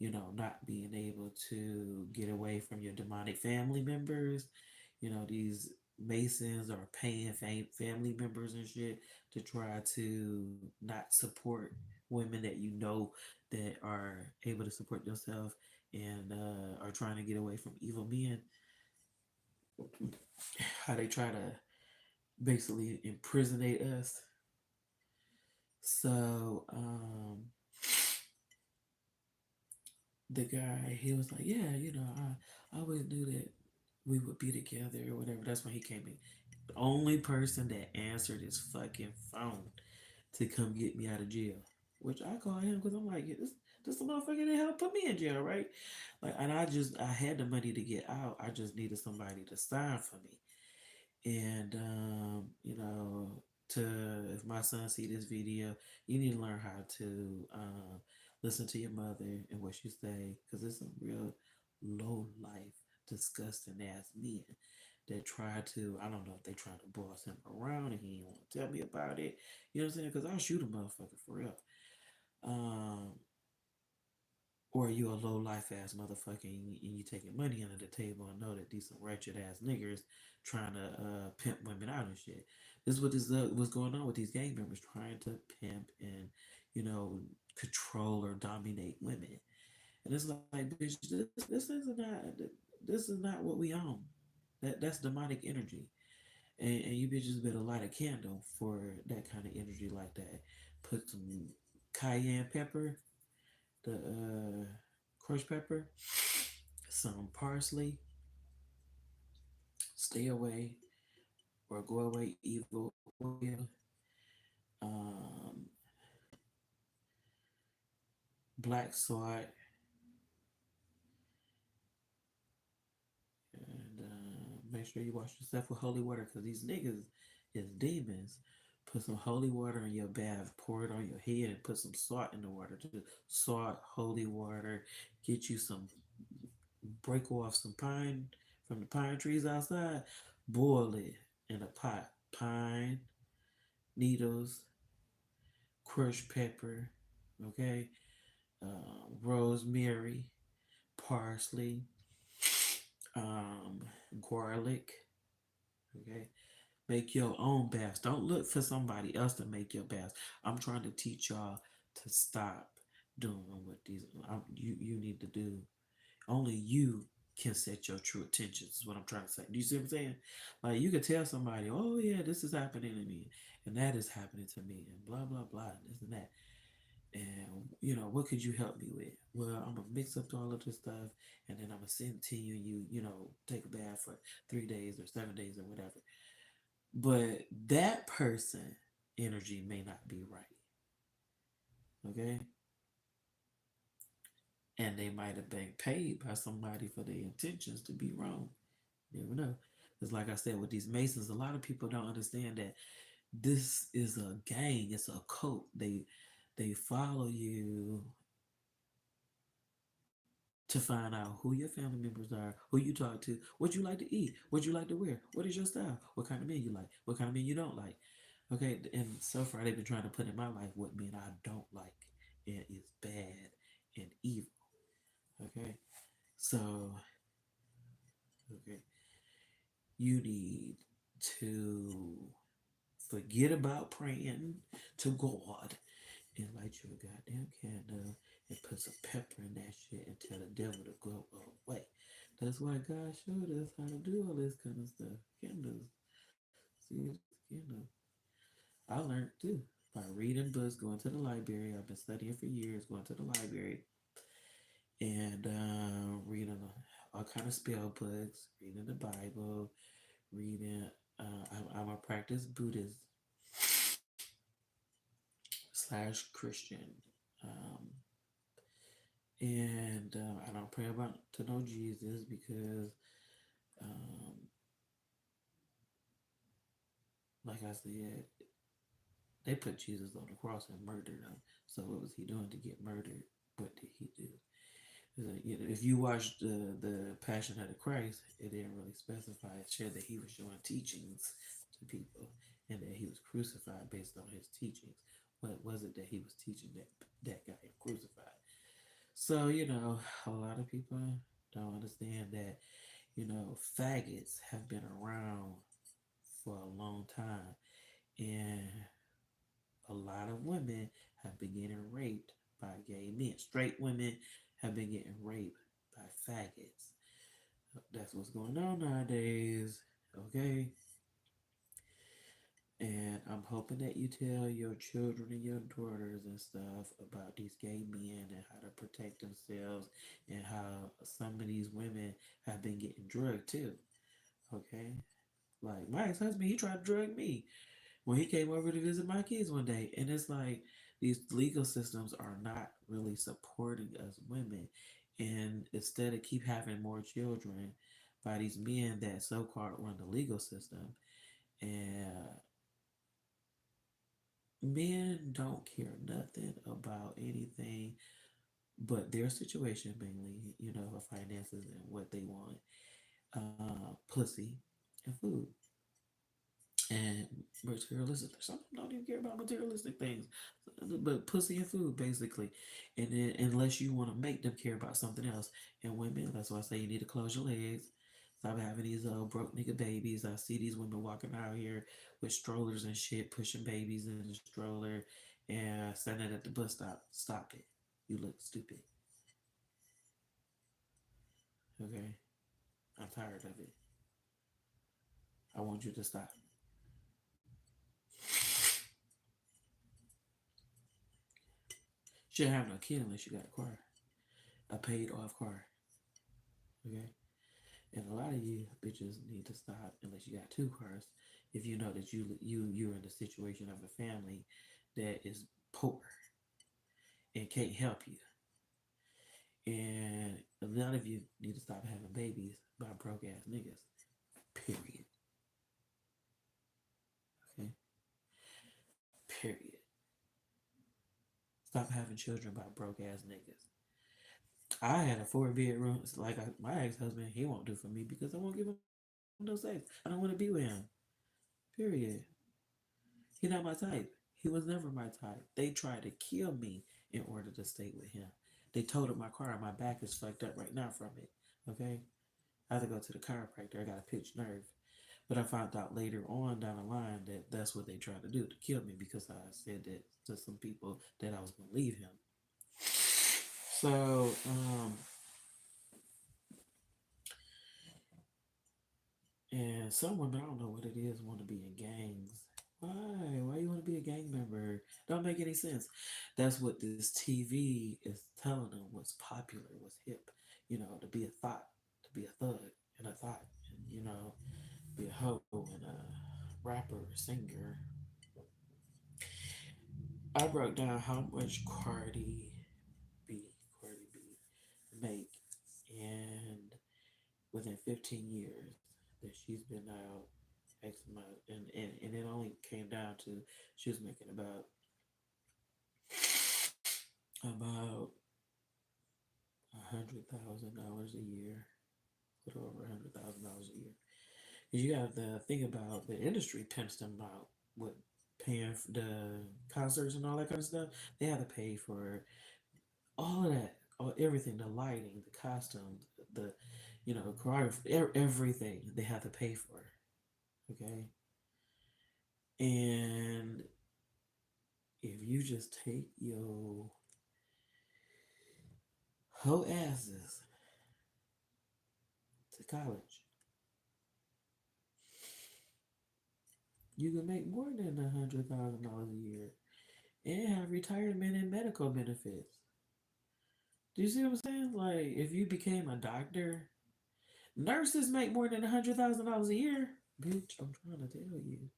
Not being able to get away from your demonic family members. These Masons are paying family members and shit to try to not support women that that are able to support themselves and are trying to get away from evil men. How they try to basically imprisonate us. So, the guy, he was like, yeah, I always knew that we would be together or whatever. That's when he came in. The only person that answered his fucking phone to come get me out of jail, which I call him because I'm like, this the motherfucker that helped put me in jail, right? Like, and I had the money to get out. I just needed somebody to sign for me. And to if my son see this video, you need to learn how to listen to your mother and what she say, because it's some real low life, disgusting ass men that try to, I don't know if they try to boss him around and he didn't want to tell me about it. You know what I'm saying? Because I'll shoot a motherfucker for real. Um, or you a low life ass motherfucker and you taking money under the table and know that these some wretched ass niggers trying to pimp women out and shit. This is what's going on with these gang members trying to pimp and you know control or dominate women. And it's like, bitch, this is not what we own. That's demonic energy. And you bitches better light a candle for that kind of energy like that. Put some cayenne pepper, the crushed pepper, some parsley, stay away or go away evil oil, um, black salt, and make sure you wash yourself with holy water because these niggas is demons. Put some holy water in your bath, pour it on your head, and put some salt in the water too. Salt, holy water. Get you some, break off some pine from the pine trees outside, boil it in a pot. Pine, needles, crushed pepper, okay, rosemary, parsley, um, garlic, okay. Make your own baths. Don't look for somebody else to make your baths. I'm trying to teach y'all to stop doing what you need to do. Only you can set your true intentions. Is what I'm trying to say. Do you see what I'm saying? Like you could tell somebody, "Oh yeah, this is happening to me, and that is happening to me, and blah blah blah, and this and that." And what could you help me with? Well, I'm gonna mix up all of this stuff, and then I'm gonna send to you. Take a bath for 3 days or 7 days or whatever. But that person energy may not be right. Okay, and they might have been paid by somebody for their intentions to be wrong. You never know. Because, like I said, with these Masons, a lot of people don't understand that this is a gang. It's a cult. They follow you to find out who your family members are, who you talk to, what you like to eat, what you like to wear, what is your style, what kind of men you like, what kind of men you don't like. Okay, and so far they've been trying to put in my life what men I don't like and is bad and evil. Okay, so okay, you need to forget about praying to God and light your goddamn candle and put some pepper in that shit and tell the devil to go away. That's why God showed us how to do all this kind of stuff. Candles. See, candles. I learned too by reading books, going to the library. I've been studying for years, going to the library and reading all kind of spell books, reading the Bible, reading. I'm a practice Buddhist slash Christian. Um, and I don't pray about to know Jesus because, um, like I said, They put Jesus on the cross and murdered him. So what was he doing to get murdered? What did he do? You know, if you watch the Passion of the Christ, it didn't really specify. It said that he was showing teachings to people, and that he was crucified based on his teachings. What was it that he was teaching that got him crucified? So you know, a lot of people don't understand that you know faggots have been around for a long time, and a lot of women have been getting raped by gay men. Straight women have been getting raped by faggots. That's what's going on nowadays. Okay? And I'm hoping that you tell your children and your daughters and stuff about these gay men and how to protect themselves and how some of these women have been getting drugged too. Okay? Like my ex husband, he tried to drug me when he came over to visit my kids one day. And it's like these legal systems are not really supporting us women. And instead of keep having more children by these men that so called run the legal system, and men don't care nothing about anything but their situation, mainly, you know, finances and what they want, pussy and food. And materialistic. Some don't even care about materialistic things, but pussy and food basically. And then unless you want to make them care about something else. And women, that's why I say you need to close your legs. Stop having these broke nigga babies. I see these women walking out here with strollers and shit, pushing babies in the stroller, and standing at the bus stop. Stop it. You look stupid. Okay, I'm tired of it. I want you to stop. Shouldn't have no kid unless you got a car, a paid off car. Okay. And a lot of you bitches need to stop unless you got two cars. If you know that you're in the situation of a family that is poor and can't help you, and a lot of you need to stop having babies by broke ass niggas. Period. Okay. Period. Stop having children by broke ass niggas. I had a 4 bedroom. Like my ex husband, he won't do for me because I won't give him no sex. I don't want to be with him. Period. He not my type. He was never my type. They tried to kill me in order to stay with him. They totaled my car. My back is fucked up right now from it. Okay? I have to go to the chiropractor. I got a pinched nerve. But I found out later on down the line that that's what they tried to do to kill me because I said that to some people that I was going to leave him. So, and some women, I don't know what it is, want to be in gangs. Why? Why you want to be a gang member? Don't make any sense. That's what this TV is telling them what's popular, what's hip. You know, to be a thought, to be a thug and a thought, and you know, be a hoe and a rapper, singer. I broke down how much Cardi B make, and within 15 years that she's been out X amount, and it only came down to she was making about $100,000 a year, a little over $100,000 a year. Because you got to think about the industry pimps them out with paying for the concerts and all that kind of stuff. They have to pay for all of that, everything, the lighting, the costumes, the you know choreography, everything they have to pay for. Okay, and if you just take your whole asses to college, you can make more than $100,000 a year and have retirement and medical benefits. Do you see what I'm saying? Like, if you became a doctor, nurses make more than $100,000 a year. Bitch, I'm trying to tell you.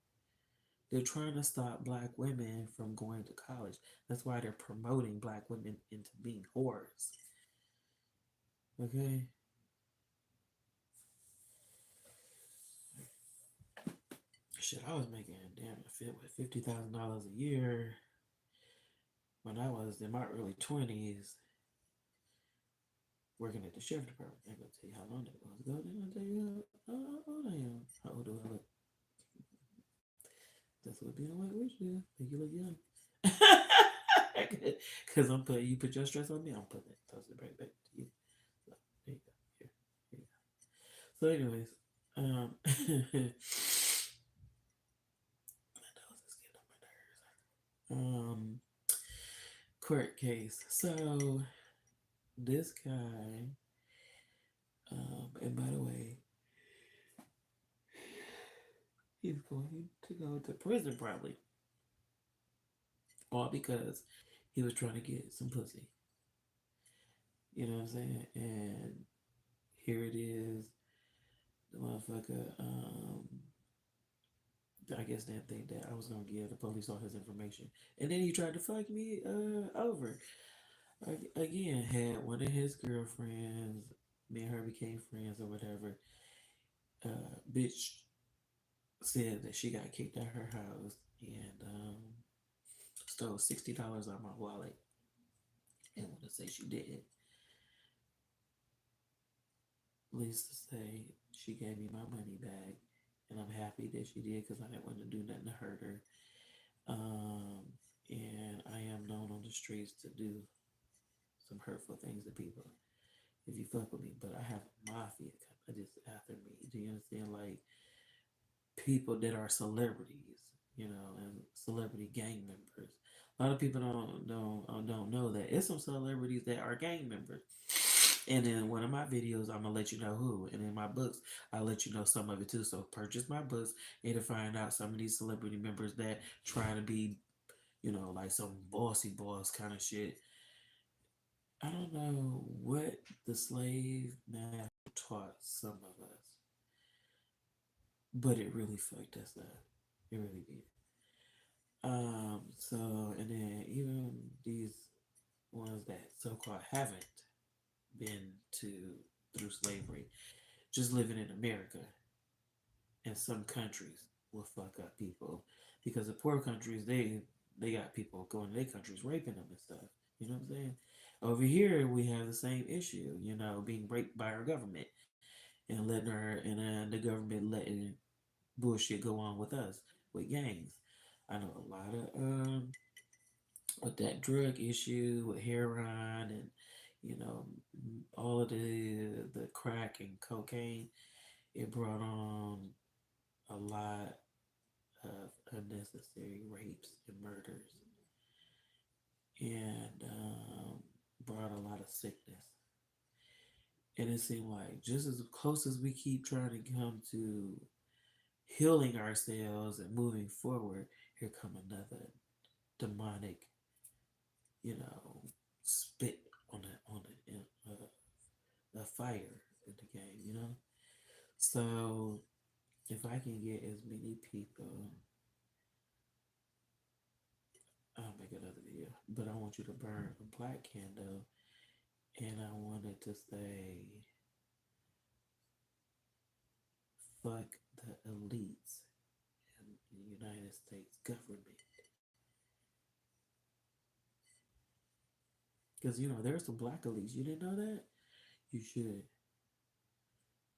They're trying to stop black women from going to college. That's why they're promoting black women into being whores. Okay? Shit, I was making damn $50,000 a year when I was in my early 20s working at the sheriff department. They're gonna tell you how long that was ago. They're gonna tell you how old I am. How old do I look? That's what being a white witch do. Make you look young. Because I'm putting you put your stress on me. I'm putting it toss it right back to you. So there you go. Here you go. So, anyways, my nose is getting on my nerves. Court case. So this guy, and by the way, he's going to go to prison probably, all because he was trying to get some pussy. You know what I'm saying? And here it is, the motherfucker. I guess didn't think that I was gonna give the police all his information, and then he tried to fuck me over. Again, had one of his girlfriends. Me and her became friends or whatever. Bitch said that she got kicked out of her house and stole $60 out of my wallet and want to say she did. Least to say, she gave me my money back, and I'm happy that she did because I didn't want to do nothing to hurt her. Um, and I am known on the streets to do some hurtful things to people if you fuck with me. But I have a mafia kind of just after me. Do you understand? Like people that are celebrities, and celebrity gang members. A lot of people don't know that it's some celebrities that are gang members. And in one of my videos, I'm gonna let you know who. And in my books, I'll let you know some of it too. So purchase my books and to find out some of these celebrity members that try to be, like some bossy boss kind of shit. I don't know what the slave master taught some of us, but it really fucked us up. It really did. So and then even these ones that so called haven't been to through slavery, just living in America and some countries will fuck up people because the poor countries they got people going to their countries raping them and stuff. You know what I'm saying? Over here we have the same issue, being raped by our government and letting her and the government letting bullshit go on with us with gangs. I know a lot of with that drug issue with heroin and all of the crack and cocaine. It brought on a lot of unnecessary rapes and murders, and brought a lot of sickness. And it seemed like just as close as we keep trying to come to healing ourselves and moving forward, here come another demonic, you know, spit a fire in the game. So if I can get as many people, I'll make another video. But I want you to burn a black candle, and I wanted to say, fuck the elites in the United States government. Because, there's some black elites. You didn't know that? You should.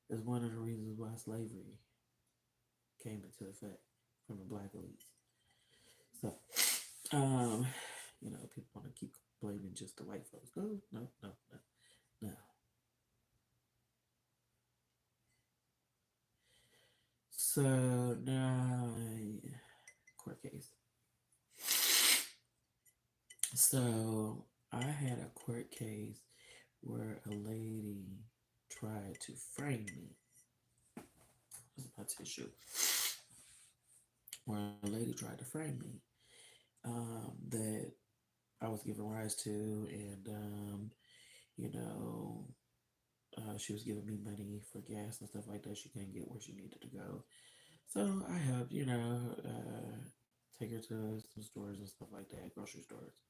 It's one of the reasons why slavery came into effect from the black elites. So, people want to keep blaming just the white folks. No, no, no, no, no. So now, court case. So I had a court case where a lady tried to frame me. Where's my tissue? Where a lady tried to frame me. That I was given rise to, and she was giving me money for gas and stuff like that. She couldn't get where she needed to go, so I helped, take her to some stores and stuff like that, grocery stores.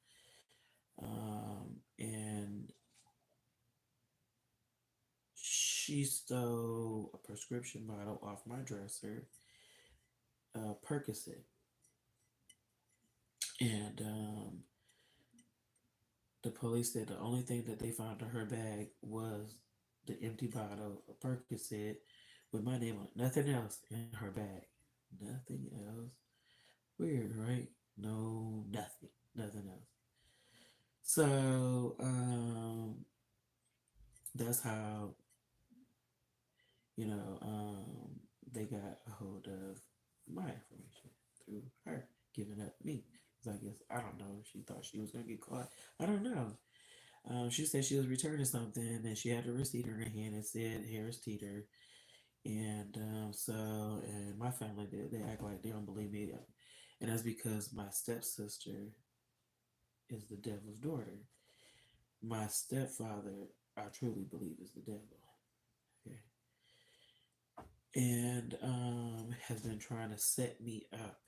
And she stole a prescription bottle off my dresser, Percocet. And the police said the only thing that they found in her bag was the empty bottle of Percocet with my name on it. Nothing else in her bag. Nothing else. Weird, right? No, nothing. Nothing else. So, that's how, you know, they got a hold of my information through her giving up me. Because I guess, I don't know, she thought she was going to get caught. I don't know. She said she was returning something and she had a receipt in her hand and said Harris Teeter. And and my family did. They act like they don't believe me. And that's because my stepsister is the devil's daughter. My stepfather, I truly believe, is the devil. Okay. And has been trying to set me up.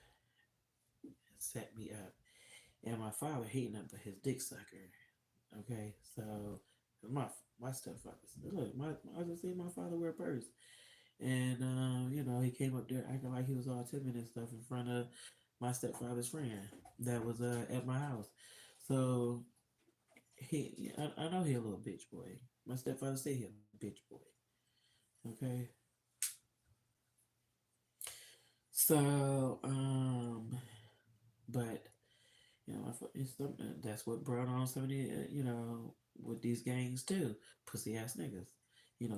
And my father hating him but his dick sucker. Okay, so my my stepfather, look, I just see my father wear a purse, and he came up there acting like he was all timid and stuff in front of my stepfather's friend that was at my house. So I know he a little bitch boy. My stepfather said he a bitch boy. Okay, so but it's something that's what brought on some of the with these gangs too, pussy ass niggas.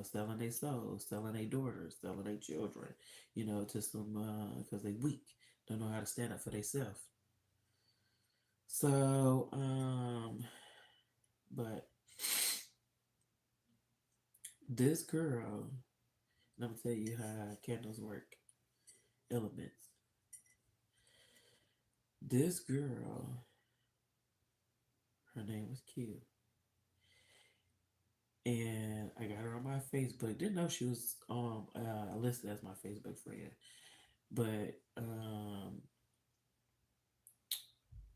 Selling their souls, selling their daughters, selling their children. To some because they weak, don't know how to stand up for themselves. So but this girl, let me tell you how candles work. Elements. This girl, her name was Q, and I got her on my Facebook. Didn't know she was listed as my Facebook friend, but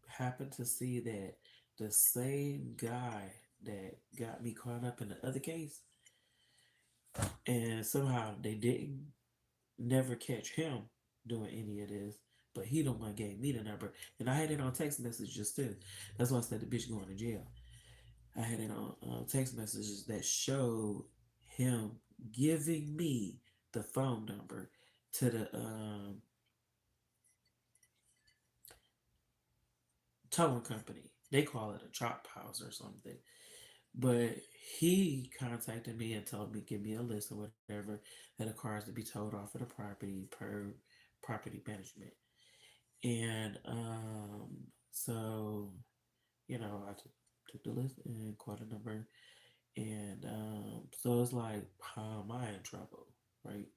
happened to see that the same guy that got me caught up in the other case, and somehow they didn't never catch him doing any of this. But he the one gave me the number, and I had it on text messages too. That's why I said the bitch going to jail. I had it on text messages that showed him giving me the phone number to the towing company. They call it a chop house or something. But he contacted me and told me, give me a list or whatever that the cars to be towed off of the property per property management. And so, I took the list and called a number. And so it's like, how am I in trouble, right?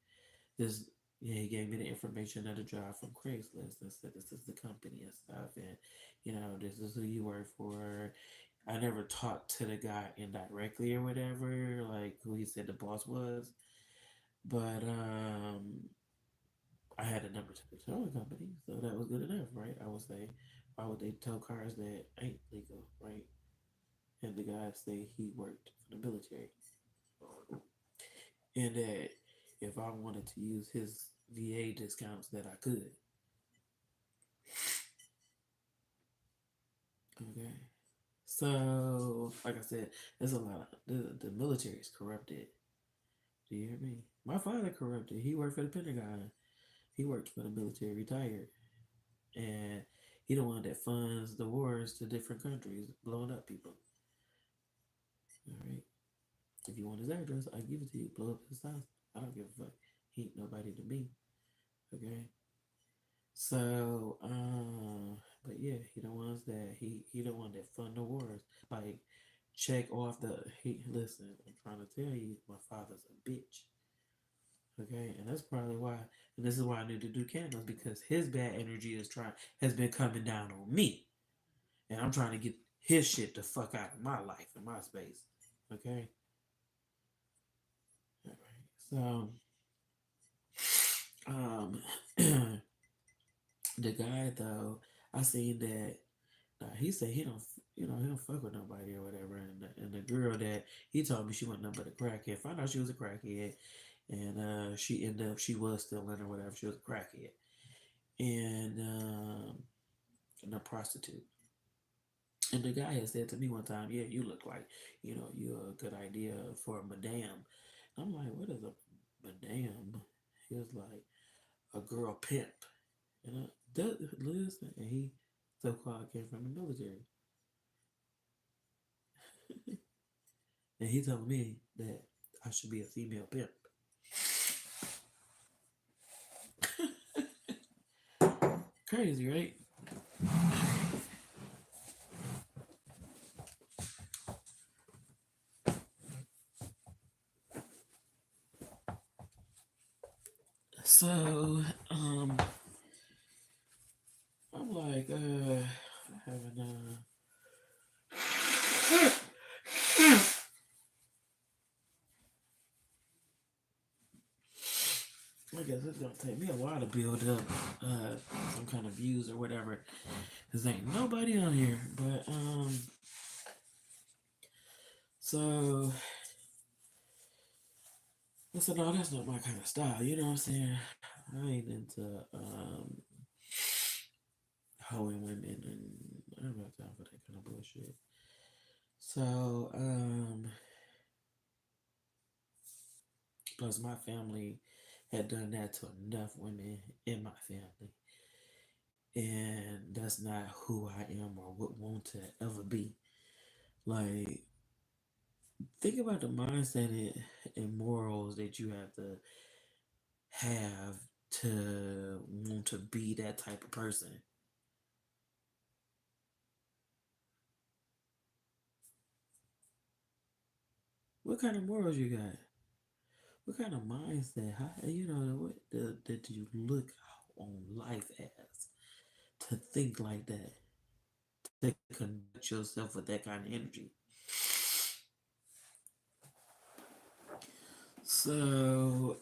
This, he gave me the information of the job from Craigslist and said this is the company and stuff, and this is who you work for. I never talked to the guy indirectly or whatever, like who he said the boss was, but I had a number to the towing company, so that was good enough, right? I would say, why would they tow cars that ain't legal, right? And the guy say he worked for the military, and that if I wanted to use his VA discounts, that I could. Okay. So, like I said, there's a lot. The military is corrupted. Do you hear me? My father corrupted. He worked for the Pentagon. He worked for the military, retired, and he the one that funds the wars to different countries, blowing up people. All right. If you want his address, I give it to you. Blow up his house. I don't give a fuck. He ain't nobody to me. Okay. So, but yeah, he the ones that he the one that fund the wars. Like, check off the he. Listen, I'm trying to tell you, my father's a bitch. Okay, and that's probably why. And this is why I need to do candles because his bad energy has been coming down on me, and I'm trying to get his shit the fuck out of my life and my space. Okay. All right. So, the guy though, I seen that. He said he don't, he don't fuck with nobody or whatever. And the girl that he told me she wasn't nothing but a crackhead. Found out she was a crackhead, and she was still in or whatever. She was a crackhead, and and a prostitute. And the guy had said to me one time, "Yeah, you look like, you're a good idea for a madame." I'm like, "What is a madame?" He was like, "A girl pimp." And listen, and he so called came from the military, and he told me that I should be a female pimp. Crazy, right? So, I'm like, having I guess it's gonna take me a while to build up some kind of views or whatever. Cause ain't nobody on here. But so I said, no, that's not my kind of style. You know what I'm saying? I ain't into hoeing women, and I don't have time for that kind of bullshit. So plus my family had done that to enough women in my family, and that's not who I am or would want to ever be. Like, think about the mindset and morals that you have to want to be that type of person. What kind of morals you got? What kind of mindset? How what do you look on life as to think like that? To conduct yourself with that kind of energy. So,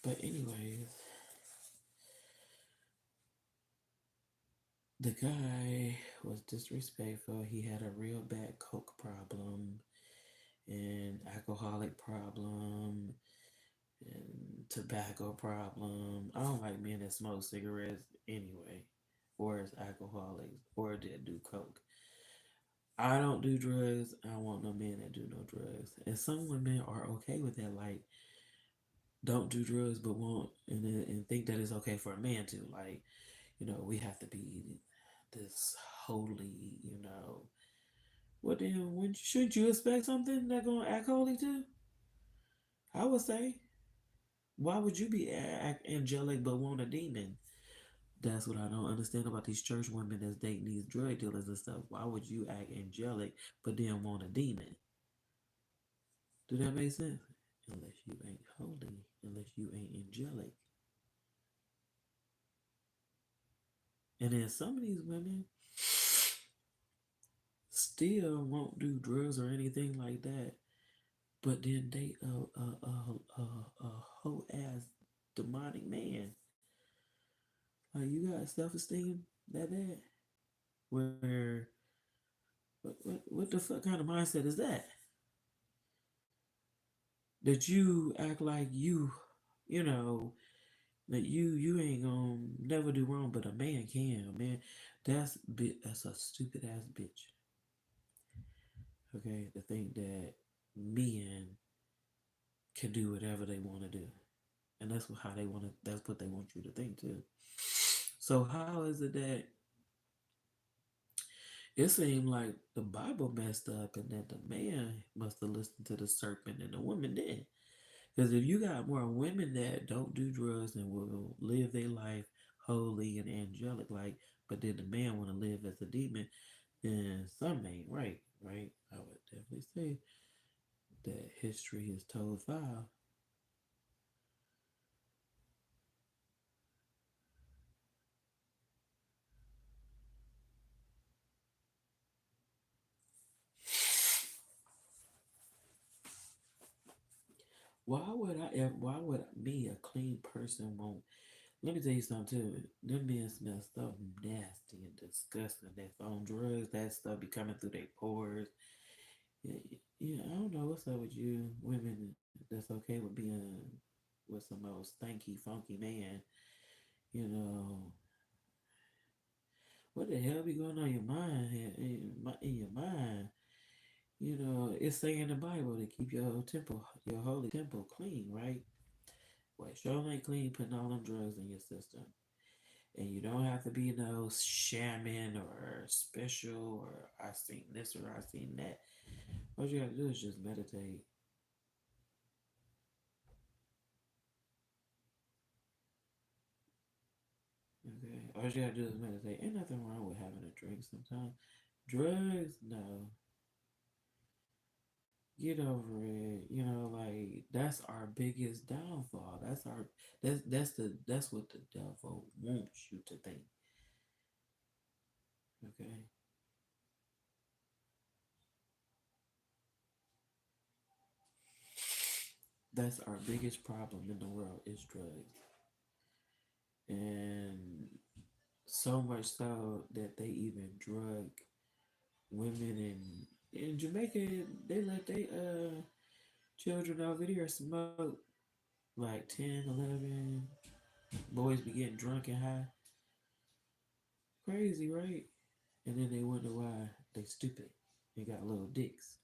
but anyways, the guy was disrespectful. He had a real bad coke problem and alcoholic problem and tobacco problem. I don't like men that smoke cigarettes anyway, or as alcoholics, or that do coke. I don't do drugs. I don't want no men that do no drugs. And some women are okay with that, like don't do drugs, but won't and think that it's okay for a man to. Like, we have to be this holy, Well, then, should you expect something that gonna act holy too? I would say, why would you be act angelic but want a demon? That's what I don't understand about these church women that's dating these drug dealers and stuff. Why would you act angelic but then want a demon? Do that make sense? Unless you ain't holy, unless you ain't angelic. And then some of these women still won't do drugs or anything like that, but then date a whole ass demonic man. Like, you got self esteem that bad? Where what the fuck kind of mindset is that? That you act like you know that you ain't gonna never do wrong, but a man can, man. That's a stupid ass bitch. Okay, to think that men can do whatever they want to do, and that's how they want to. That's what they want you to think too. So how is it that it seemed like the Bible messed up, and that the man must have listened to the serpent and the woman didn't? Because if you got more women that don't do drugs and will live their life holy and angelic, like, but then the man want to live as a demon, then something ain't right, right? I would definitely say that history is told foul. Why would me, a clean person, want? Let me tell you something too. Them men smell so nasty and disgusting. That's on drugs. That stuff be coming through their pores. Yeah, yeah, I don't know what's up with you women that's okay with being with some old stanky, funky man. You know, what the hell be going on in your mind? In your mind, it's saying in the Bible to keep your temple, your holy temple, clean, right? Well, sure ain't clean putting all them drugs in your system. And you don't have to be no shaman or special or I seen this or I seen that. All you gotta do is just meditate. Okay. All you gotta do is meditate. Ain't nothing wrong with having a drink sometimes. Drugs, no. Get over it. Like that's our biggest downfall. That's what the devil wants you to think. Okay. That's our biggest problem in the world is drugs. And so much so that they even drug women in Jamaica. They let they children over there smoke like 10, 11. Boys be getting drunk and high. Crazy, right? And then they wonder why they stupid and got little dicks.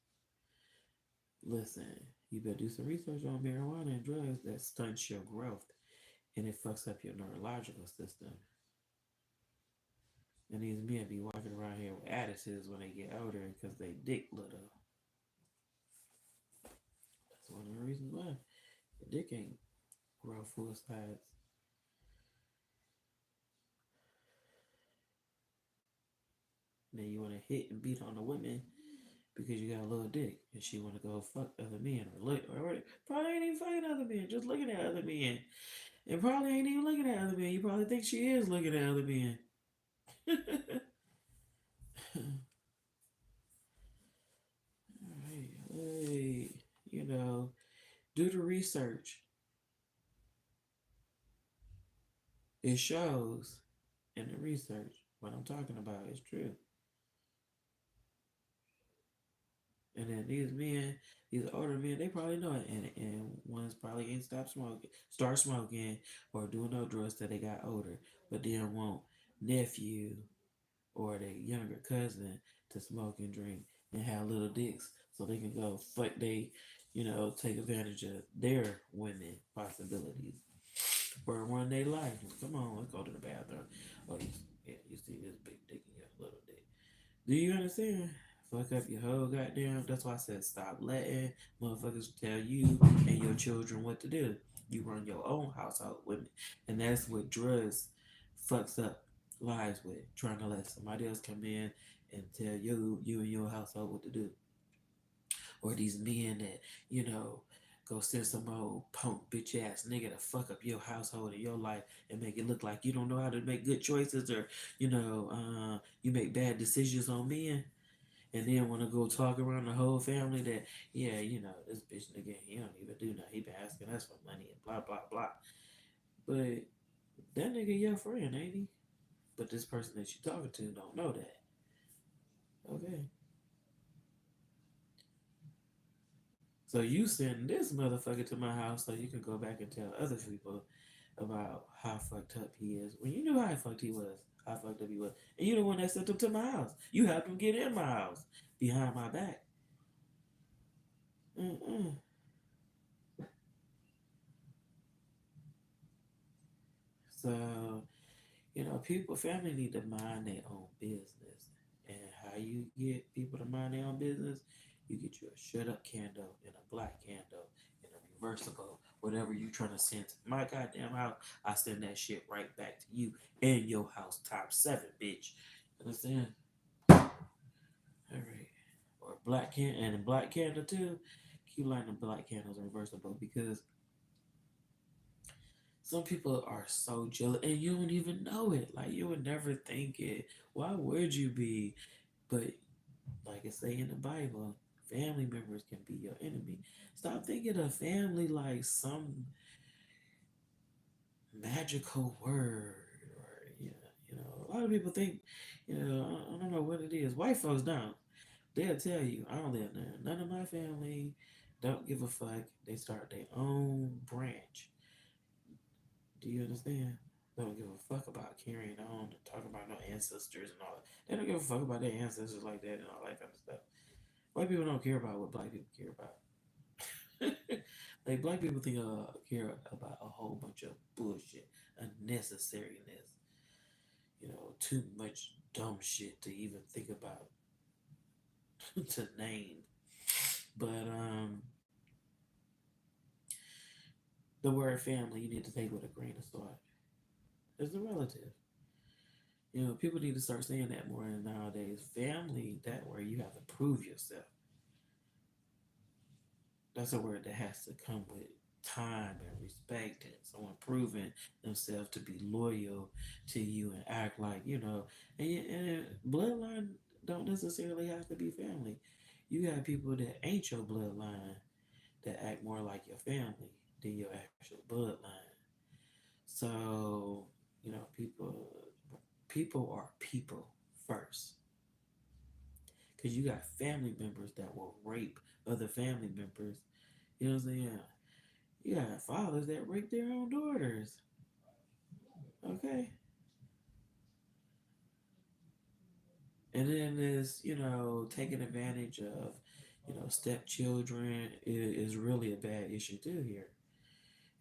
Listen, you better do some research on marijuana and drugs that stunts your growth and it fucks up your neurological system. And these men be walking around here with attitudes when they get older because they dick little. That's one of the reasons why your dick ain't grow full size. Then you want to hit and beat on the women because you got a little dick and she want to go fuck other men or look or probably ain't even fucking other men, just looking at other men. And probably ain't even looking at other men. You probably think she is looking at other men. Alright, hey, you know, do the research. It shows in the research what I'm talking about is true. And then these men, these older men, they probably know it. And ones probably ain't start smoking, or doing no drugs till they got older. But then want nephew or their younger cousin to smoke and drink and have little dicks so they can go fuck they, take advantage of their women possibilities or run their life. Come on, let's go to the bathroom. Oh, yeah, you see this big dick in your little dick. Do you understand? Fuck up your whole goddamn. That's why I said stop letting motherfuckers tell you and your children what to do. You run your own household with it. And that's what drugs fucks up lives with. Trying to let somebody else come in and tell you and your household what to do. Or these men that, go send some old punk bitch ass nigga to fuck up your household and your life and make it look like you don't know how to make good choices or, you make bad decisions on men and then want to go talk around the whole family that, yeah, this bitch nigga, he don't even do nothing. He been asking us for money and blah, blah, blah. But that nigga your friend, ain't he? But this person that you talking to don't know that. Okay. So you send this motherfucker to my house so you can go back and tell other people about how fucked up he is. When you knew how fucked he was, how fucked up he was. And you the one that sent him to my house. You helped him get in my house behind my back. Mm-mm. So, family need to mind their own business. And how you get people to mind their own business, you get you a shut up candle and a black candle and a reversible, whatever you trying to send to my goddamn house, I send that shit right back to you and your house top seven, bitch. Understand? All right. Or black can and a black candle too. Keep lighting the black candles reversible because some people are so jealous and you don't even know it. Like you would never think it. Why would you be? But like it say in the Bible, family members can be your enemy. Stop thinking of family like some magical word or a lot of people think, I don't know what it is. White folks don't. They'll tell you, I don't live there. None of my family don't give a fuck. They start their own branch. Do you understand? They don't give a fuck about carrying on and talking about no ancestors and all that. They don't give a fuck about their ancestors like that and all that kind of stuff. White people don't care about what black people care about. Like black people think care about a whole bunch of bullshit, unnecessariness. Too much dumb shit to even think about to name. But the word family you need to take with a grain of salt. It's a relative. People need to start saying that more nowadays. Family, that word you have to prove yourself. That's a word that has to come with time and respect and someone proving themselves to be loyal to you and act like and bloodline don't necessarily have to be family. You got people that ain't your bloodline that act more like your family than your actual bloodline. So people are people first, because you got family members that will rape other family members. You know what I'm saying? You got fathers that rape their own daughters. Okay. And then there's, taking advantage of, stepchildren is really a bad issue too here.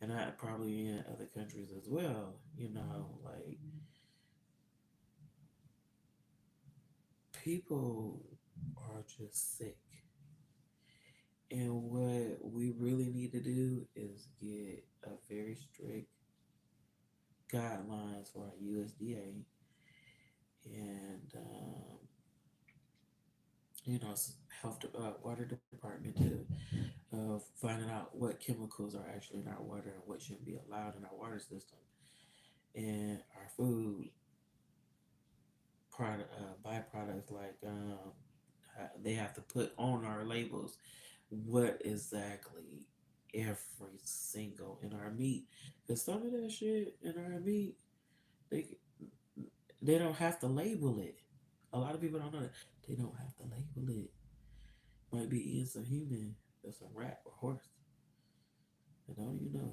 And I probably in other countries as well. Like people are just sick. And what we really need to do is get a very strict guidelines for our USDA and water department to finding out what chemicals are actually in our water and what shouldn't be allowed in our water system and our food byproducts like they have to put on our labels what exactly every single in our meat, because some of that shit in our meat they they don't have to label it. A lot of people don't know that they don't have to label it. Might be eating some human or some rat or horse and don't even know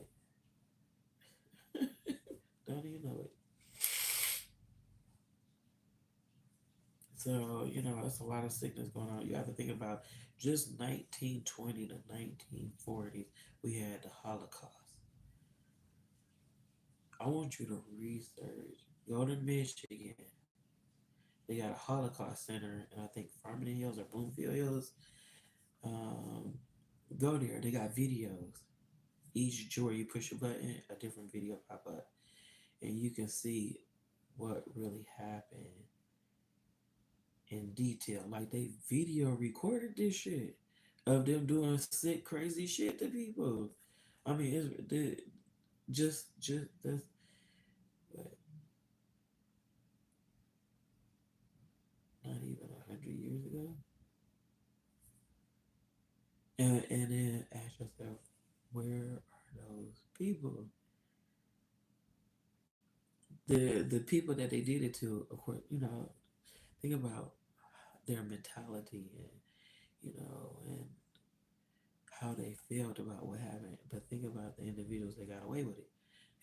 it. Don't even know it. So, it's a lot of sickness going on. You have to think about just 1920 to 1940s, we had the Holocaust. I want you to research, go to Michigan. They got a Holocaust Center, and I think Farmington Hills or Bloomfield Hills. Um, Go there. They got videos. Each drawer you push a button, a different video pop up, and you can see what really happened in detail. Like they video recorded this shit of them doing sick, crazy shit to people. I mean, just that's what, not even 100 years ago. And then ask yourself, where are those people? The people that they did it to, of course, think about their mentality and how they felt about what happened. But think about the individuals that got away with it.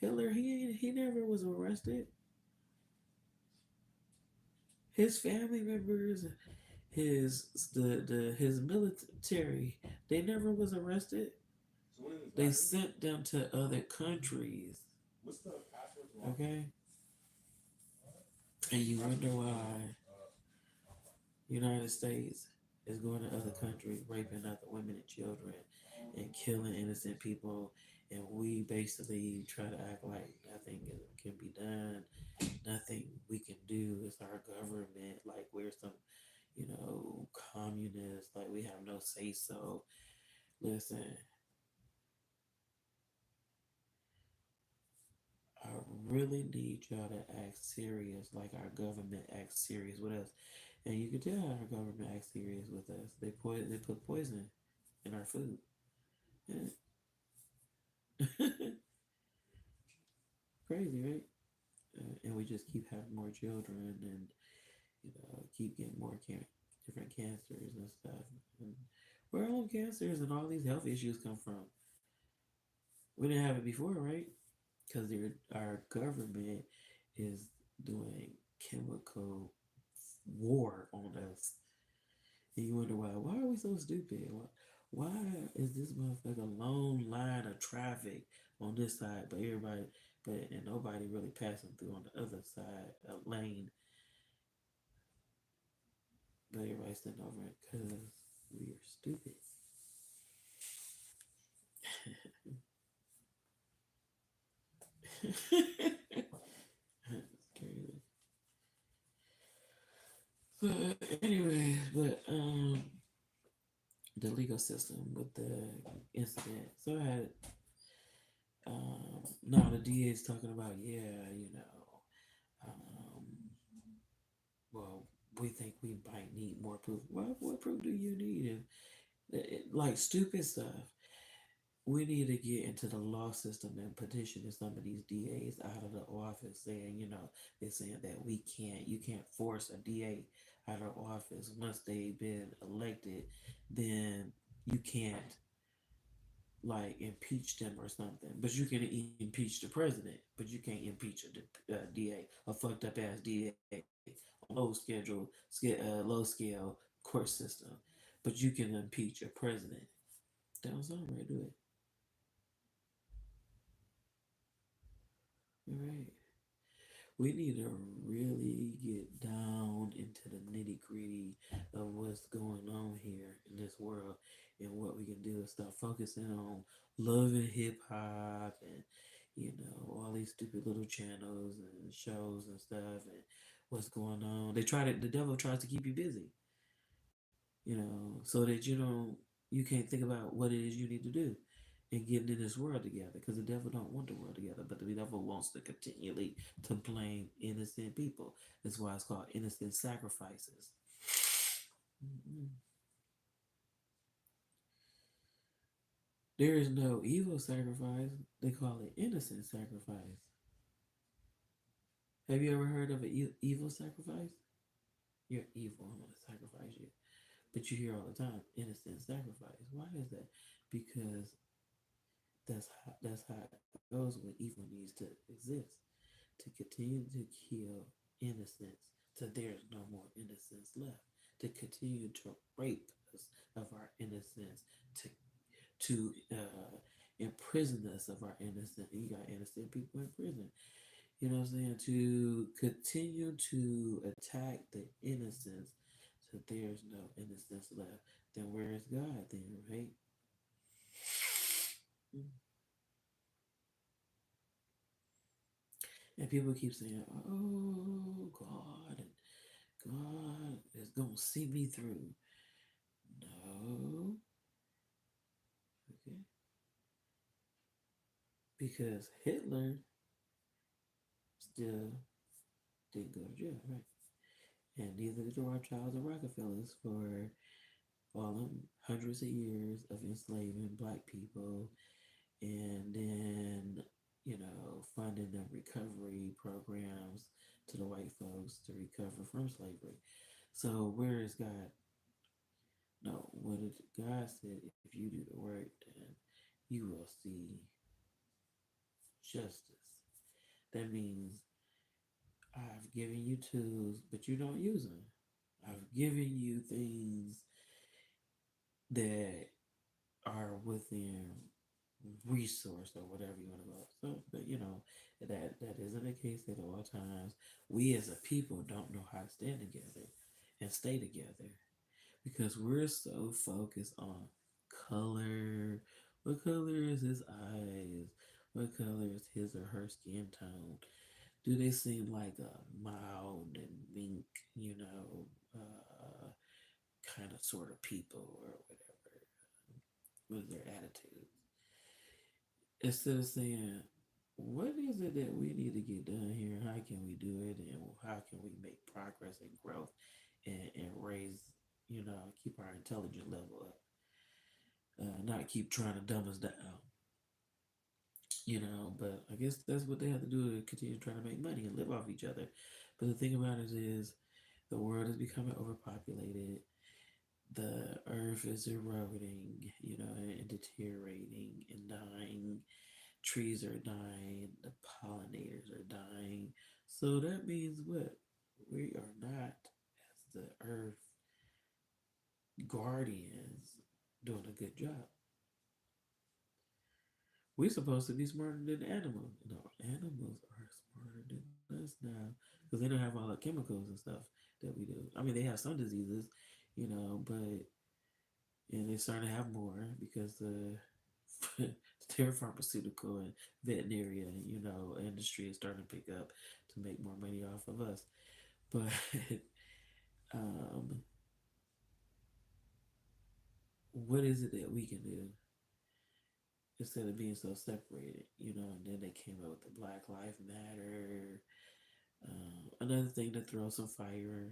Hitler, he never was arrested. His family members, his military, they never was arrested. They sent them to other countries. Okay, and you wonder why United States is going to other countries, raping other women and children, and killing innocent people, and we basically try to act like nothing can be done, nothing we can do. It's our government, like we're some, communists, like we have no say so. Listen, I really need y'all to act serious, like our government acts serious with us. And you can tell our government acts serious with us. They put poison in our food. Yeah. Crazy, right? And we just keep having more children and keep getting more different cancers and stuff. And where all cancers and all these health issues come from? We didn't have it before, right? because our government is doing chemical war on us. And you wonder why. Why are we so stupid? Why is this motherfucker long line of traffic on this side, but and nobody really passing through on the other side of lane, but everybody's sitting over it because we are stupid. It's crazy. But anyways, the legal system with the incident. So I had now the DA is talking about, yeah, um, well, we think we might need more proof. What proof do you need? Like stupid stuff. We need to get into the law system and petition some of these DAs out of the office, saying, they're saying that you can't force a DA out of office once they've been elected, then you can't like impeach them or something. But you can impeach the president, but you can't impeach a DA, a fucked up ass DA on low scale court system. But you can impeach a president. That don't sound right, do it? All right. We need to really get down into the nitty gritty of what's going on here in this world, and what we can do is start focusing on love and hip hop and all these stupid little channels and shows and stuff and what's going on. The devil tries to keep you busy, so that you can't think about what it is you need to do and getting in this world together, because the devil don't want the world together, but the devil wants to continually to blame innocent people. That's why it's called innocent sacrifices. Mm-mm. There is no evil sacrifice. They call it innocent sacrifice. Have you ever heard of an evil sacrifice? You're evil. I'm going to sacrifice you. But you hear all the time innocent sacrifice. Why is that? Because that's how it goes when evil needs to exist, to continue to kill innocence till there's no more innocence left, to continue to rape us of our innocence, to imprison us of our innocence. You got innocent people in prison. You know what I'm saying? To continue to attack the innocence so there's no innocence left. Then where is God then, right? Mm. And people keep saying, "Oh, God is gonna see me through." No, okay, because Hitler still didn't go to jail, right? And neither did the Rothschilds or Rockefellers for all them hundreds of years of enslaving black people, and then funding the recovery programs to the white folks to recover from slavery. So where is God? No, what did God said? If you do the work, then you will see justice. That means I've given you tools, but you don't use them. I've given you things that are within resource or whatever you want to call it. So, but that isn't the case at all times. We as a people don't know how to stand together and stay together because we're so focused on color. What color is his eyes? What color is his or her skin tone? Do they seem like a mild and meek, uh, kind of sort of people or whatever? What is their attitude? Instead of saying, what is it that we need to get done here? How can we do it? And how can we make progress and growth and raise, keep our intelligence level up? Not keep trying to dumb us down, but I guess that's what they have to do to continue trying to make money and live off each other. But the thing about it is, the world is becoming overpopulated. The earth is eroding, and deteriorating and dying trees are dying, the pollinators are dying. So that means what? We are not, as the earth guardians, doing a good job. We're supposed to be smarter than animals. No, animals are smarter than us now because they don't have all the chemicals and stuff that we do. I mean, they have some diseases, but and they're starting to have more because their pharmaceutical and veterinarian, industry is starting to pick up to make more money off of us. But um, what is it that we can do instead of being so separated? And then they came up with the Black Lives Matter. Another thing to throw some fire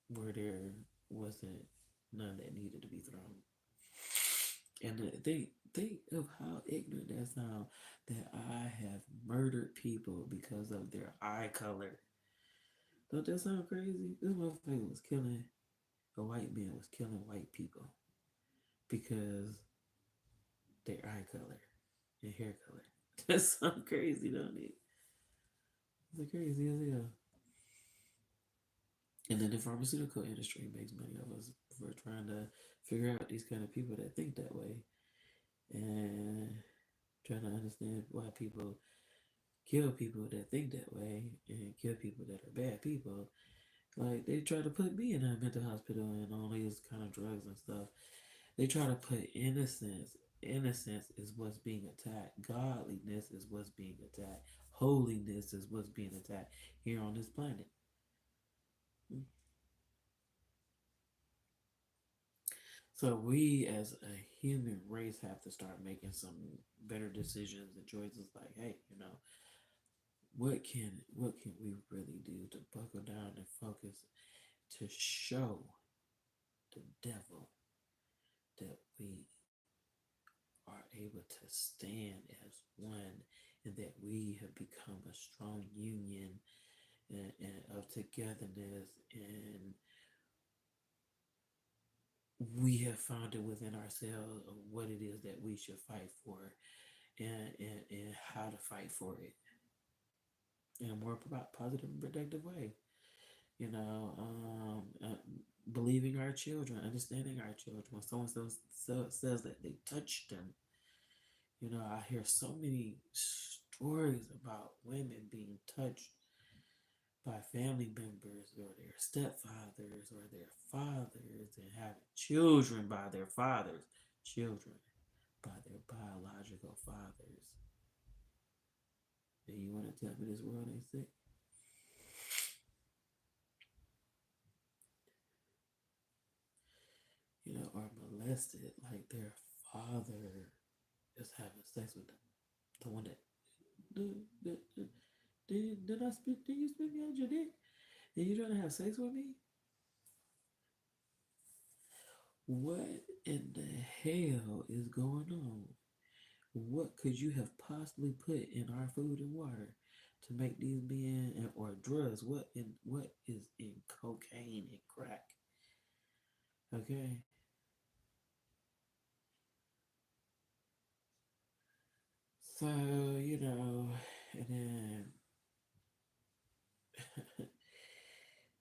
where there wasn't none that needed to be thrown. And think of how ignorant that sounds. That I have murdered people because of their eye color. Don't that sound crazy? This motherfucker was killing a white man was killing white people because their eye color and hair color. That sounds crazy, don't it? It's crazy as hell. And then the pharmaceutical industry makes money of us for trying to figure out these kind of people that think that way and trying to understand why people kill people that think that way and kill people that are bad people. Like they try to put me in a mental hospital and all these kind of drugs and stuff. They try to put innocence. Innocence is what's being attacked. Godliness is what's being attacked. Holiness is what's being attacked here on this planet. So we as a human race have to start making some better decisions and choices like, hey, what can we really do to buckle down and focus to show the devil that we are able to stand as one and that we have become a strong union and of togetherness and we have found it within ourselves of what it is that we should fight for and how to fight for it in a more positive and productive way. You know, believing our children, understanding our children. When someone says that they touched them, I hear so many stories about women being touched by family members or their stepfathers or their fathers and having children by their fathers, children by their biological fathers. And you want to tell me this world ain't sick? Or molested like their father is having sex with them. The one that did I spit? Did you spit me on your dick? And you trying to have sex with me? What in the hell is going on? What could you have possibly put in our food and water to make these men or drugs? What is in cocaine and crack? Okay, so and then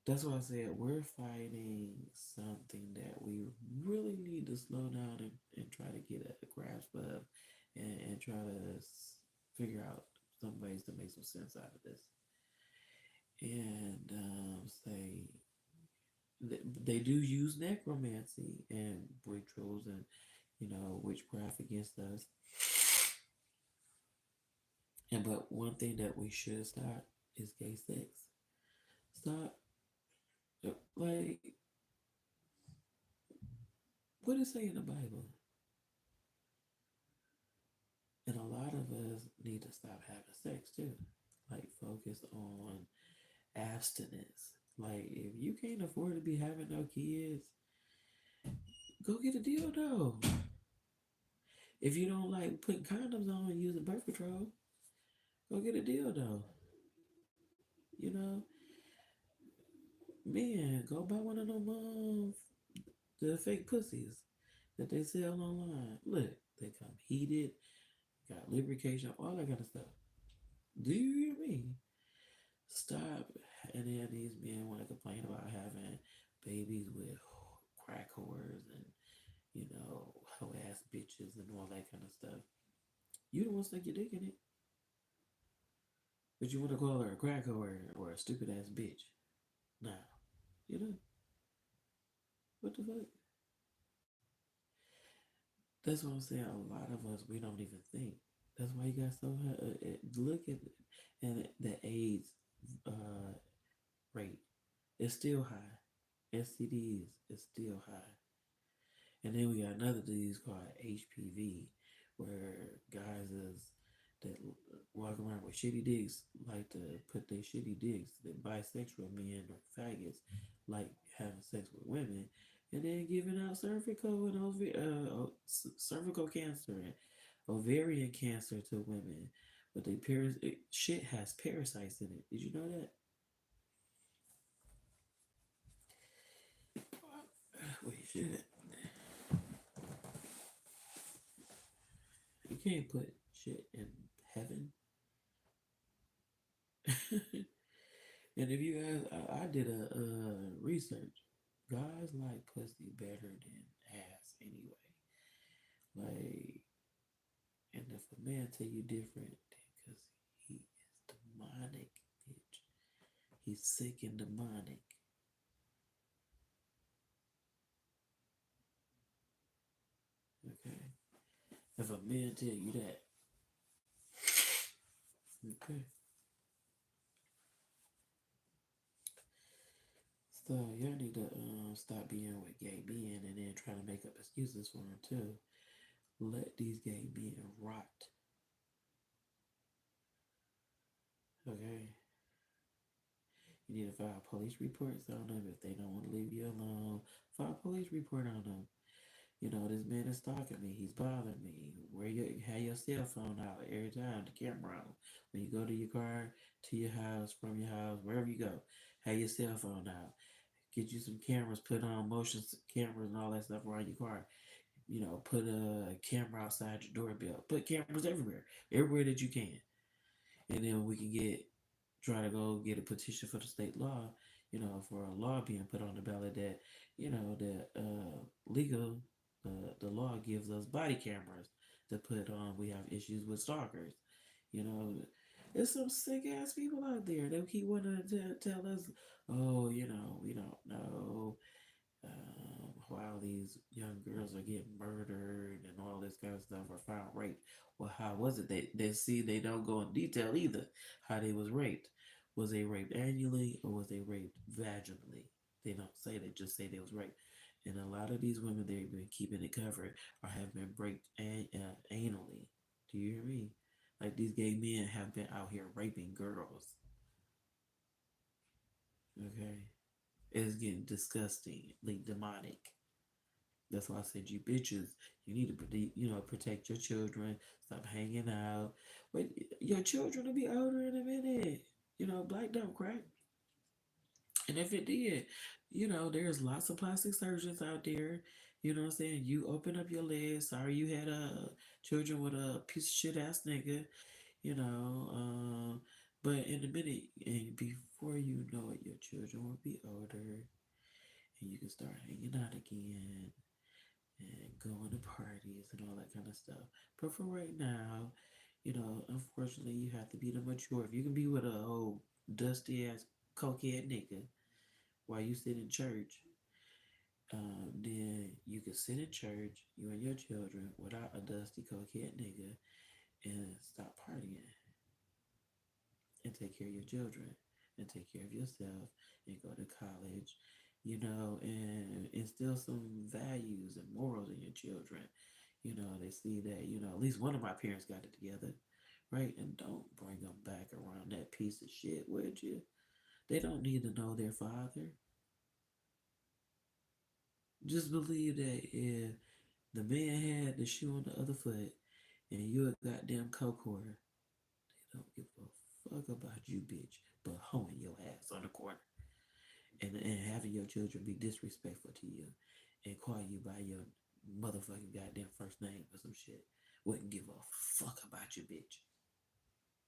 that's why I said we're fighting something that we really need to slow down and try to get a grasp of and try to figure out some ways to make some sense out of this. And say they do use necromancy and rituals and witchcraft against us. And but one thing that we should stop is gay sex. Stop. Like, what does it say in the Bible? And a lot of us need to stop having sex too. Like, focus on abstinence. Like, if you can't afford to be having no kids, go get a dildo. If you don't like putting condoms on and using birth control, go get a dildo. You know, man, go buy one of them the fake pussies that they sell online. Look, they come heated. got lubrication, all that kind of stuff. Do you hear me? Stop. And then these men want to complain about having babies with crack whores and, hoe ass bitches and all that kind of stuff. You don't want to stick your dick in it, but you want to call her a crack whore or a stupid ass bitch. Nah, you know, what the fuck? That's what I'm saying. A lot of us, we don't even think. That's why you got so high. Look at and the AIDS uh, rate. It's still high. STDs is still high. And then we got another disease called HPV, where guys is that walk around with shitty dicks like to put their shitty dicks. That bisexual men or faggots like having sex with women, and then giving out cervical and cervical cancer and ovarian cancer to women. But shit has parasites in it. Did you know that? Wait, shit. You can't put shit in heaven. And if you guys, I did a research. Guys like pussy better than ass anyway. Like, and if a man tell you different, because he is demonic, bitch. He's sick and demonic. Okay. If a man tell you that, okay. So y'all need to stop being with gay men and then trying to make up excuses for them too. Let these gay men rot. Okay. You need to file police reports on them if they don't want to leave you alone. File a police report on them. This man is stalking me. He's bothering me. Have your cell phone out every time, the camera on. When you go to your car, to your house, from your house, wherever you go, have your cell phone out. Get you some cameras, put on motion cameras and all that stuff around your car. Put a camera outside your doorbell. Put cameras everywhere that you can. And then we can try to go get a petition for the state law, for a law being put on the ballot that, that legal, the law gives us body cameras to put on. We have issues with stalkers. You know, there's some sick ass people out there that keep wanting to tell us, oh, we don't know while these young girls are getting murdered and all this kind of stuff or found raped. Well, how was it? They don't go in detail either how they was raped. Was they raped annually or was they raped vaginally? They don't say. They just say they was raped. And a lot of these women they've been keeping it covered or have been raped anally. Do you hear me? Like these gay men have been out here raping girls. Okay, it's getting disgustingly demonic. That's why I said you bitches, you need to protect your children. Stop hanging out. But your children will be older in a minute. Black don't crack. And if it did, there's lots of plastic surgeons out there. You know what I'm saying? You open up your legs. Sorry you had children with a piece of shit ass nigga. You know, but in a minute, and before you know it, your children will be older, and you can start hanging out again and going to parties and all that kind of stuff. But for right now, unfortunately, you have to be the mature. If you can be with a old dusty ass cokehead nigga while you sit in church, then you can sit in church, you and your children, without a dusty cokehead nigga, and stop partying and take care of your children and take care of yourself and go to college, and instill some values and morals in your children. They see that, at least one of my parents got it together, right? And don't bring them back around that piece of shit, would you? They don't need to know their father. Just believe that if the man had the shoe on the other foot and you a goddamn coke whore, they don't give a fuck about you, bitch, but hoeing your ass on the corner and having your children be disrespectful to you and call you by your motherfucking goddamn first name or some shit. Wouldn't give a fuck about got you, bitch.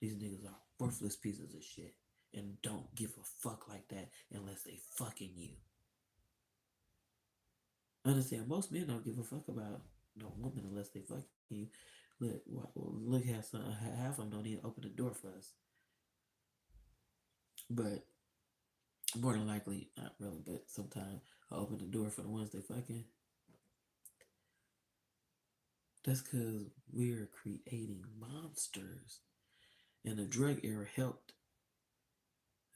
These niggas are worthless pieces of shit and don't give a fuck like that unless they fucking you. Understand? Most men don't give a fuck about no woman unless they fucking you. Look, how half of them don't even open the door for us. But more than likely, not really, but sometimes I open the door for the ones they fucking. That's because we're creating monsters. And the drug era helped,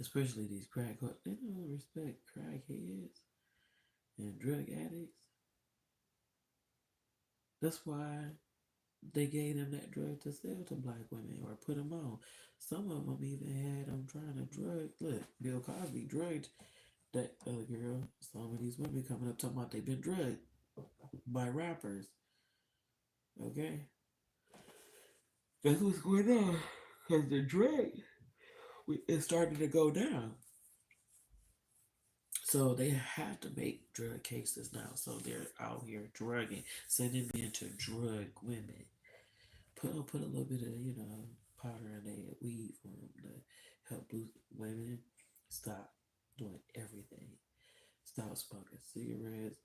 especially these crack. They don't respect crackheads and drug addicts. That's why they gave them that drug to sell to black women or put them on. Some of them even had them trying to drug. Look, Bill Cosby drugged that other girl. Some of these women coming up talking about they've been drugged by rappers. Okay? That's what's going on. Because the drug, it started to go down. So they have to make drug cases now. So they're out here drugging, sending men to drug women. Put a little bit of, powder in their weed for them to help boost women. Stop doing everything. Stop smoking cigarettes.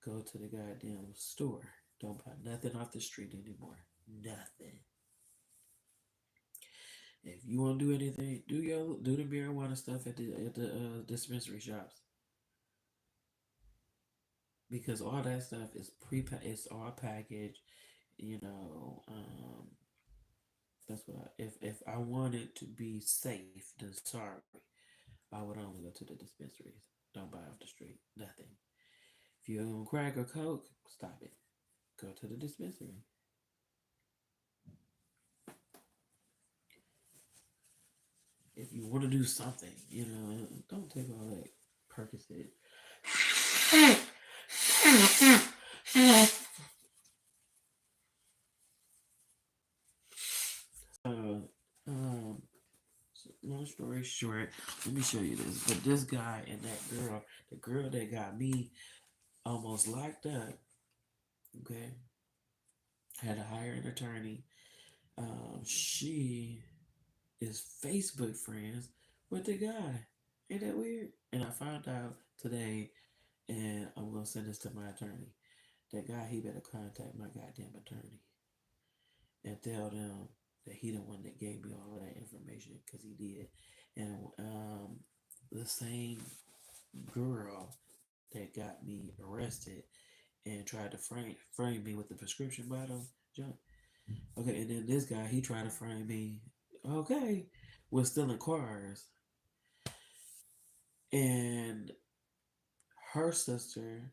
Go to the goddamn store. Don't buy nothing off the street anymore. Nothing. If you want to do anything, do the marijuana stuff at the dispensary shops, because all that stuff is it's all packaged. You know, that's what if I wanted to be safe, then sorry, I would only go to the dispensaries. Don't buy off the street. Nothing. If you own crack or coke, stop it. Go to the dispensary. If you want to do something, don't take all that Percocet. uh, um, long story short, let me show you this. But this guy and that girl, the girl that got me almost locked up, okay, had to hire an attorney. She is Facebook friends with the guy. Ain't that weird? And I found out today, and I'm gonna send this to my attorney. That guy, he better contact my goddamn attorney and tell them that he the one that gave me all of that information, because he did. And the same girl that got me arrested and tried to frame me with the prescription bottle junk. Okay, and then this guy, he tried to frame me, okay, with stealing cars. And her sister,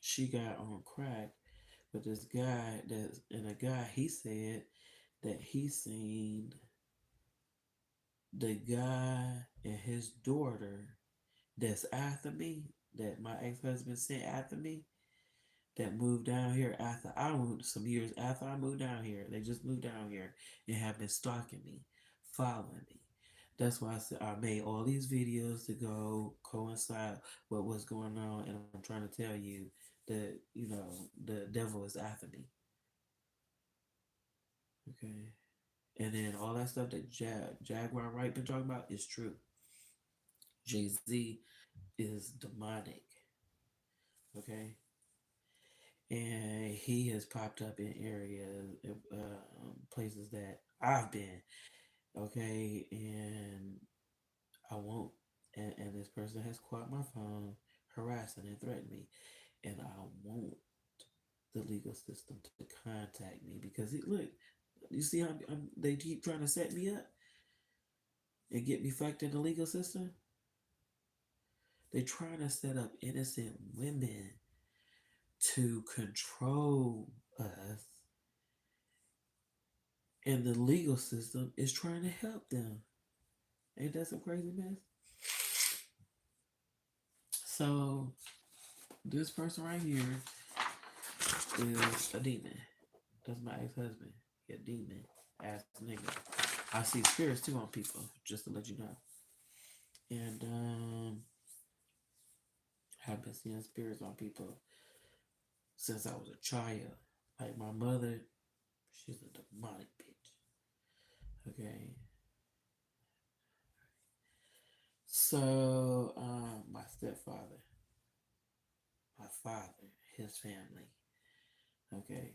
she got on crack, but this guy he said that he seen the guy and his daughter that's after me, that my ex-husband sent after me, that moved down here after I moved, some years after I moved down here. They just moved down here and have been stalking me, following me. That's why I said I made all these videos to go coincide with what's going on, and I'm trying to tell you that the devil is after me. Okay, and then all that stuff that Jaguar Wright been talking about is true. Jay-Z is demonic. Okay, and he has popped up in areas, places that I've been. Okay, and I won't. And this person has caught my phone, harassing and threatening me, and I want the legal system to contact me, because look, you see how they keep trying to set me up and get me fucked in the legal system. They're trying to set up innocent women to control us, and the legal system is trying to help them. Ain't that some crazy mess? So this person right here is a demon. That's my ex-husband. He a demon ass nigga. I see spirits too on people, just to let you know. And I've been seeing spirits on people since I was a child. Like my mother, she's a demonic bitch. Okay. So, my stepfather, my father, his family. Okay.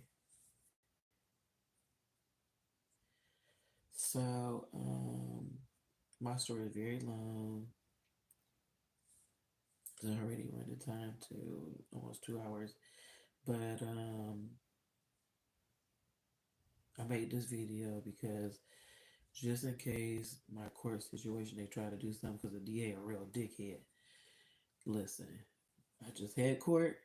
So, my story is very long. It's already running time to almost 2 hours. But I made this video because just in case my court situation they try to do something because the DA a real dickhead. Listen, I just had court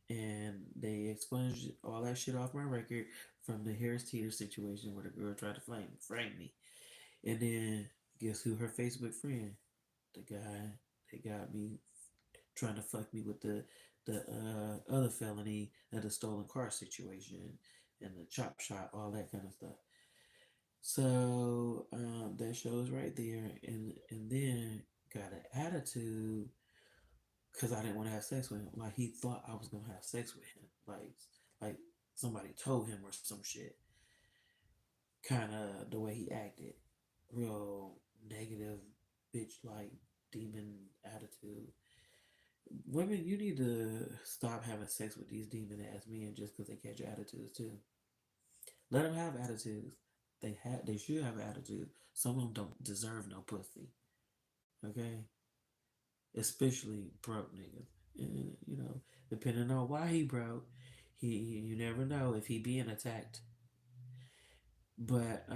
and they expunged all that shit off my record from the Harris Teeter situation where the girl tried to frame me. And then guess who her Facebook friend? The guy that got me trying to fuck me with the other felony of the stolen car situation and the chop shop, all that kind of stuff. So that shows right there, and then got an attitude because I didn't want to have sex with him. Like he thought I was gonna have sex with him, like somebody told him or some shit. Kind of the way he acted, real negative, bitch like demon attitude. Women, you need to stop having sex with these demon ass men just because they catch attitudes too. Let them have attitudes. They should have attitude. Some of them don't deserve no pussy. Okay, especially broke niggas. And, depending on why he broke, you never know if he being attacked. But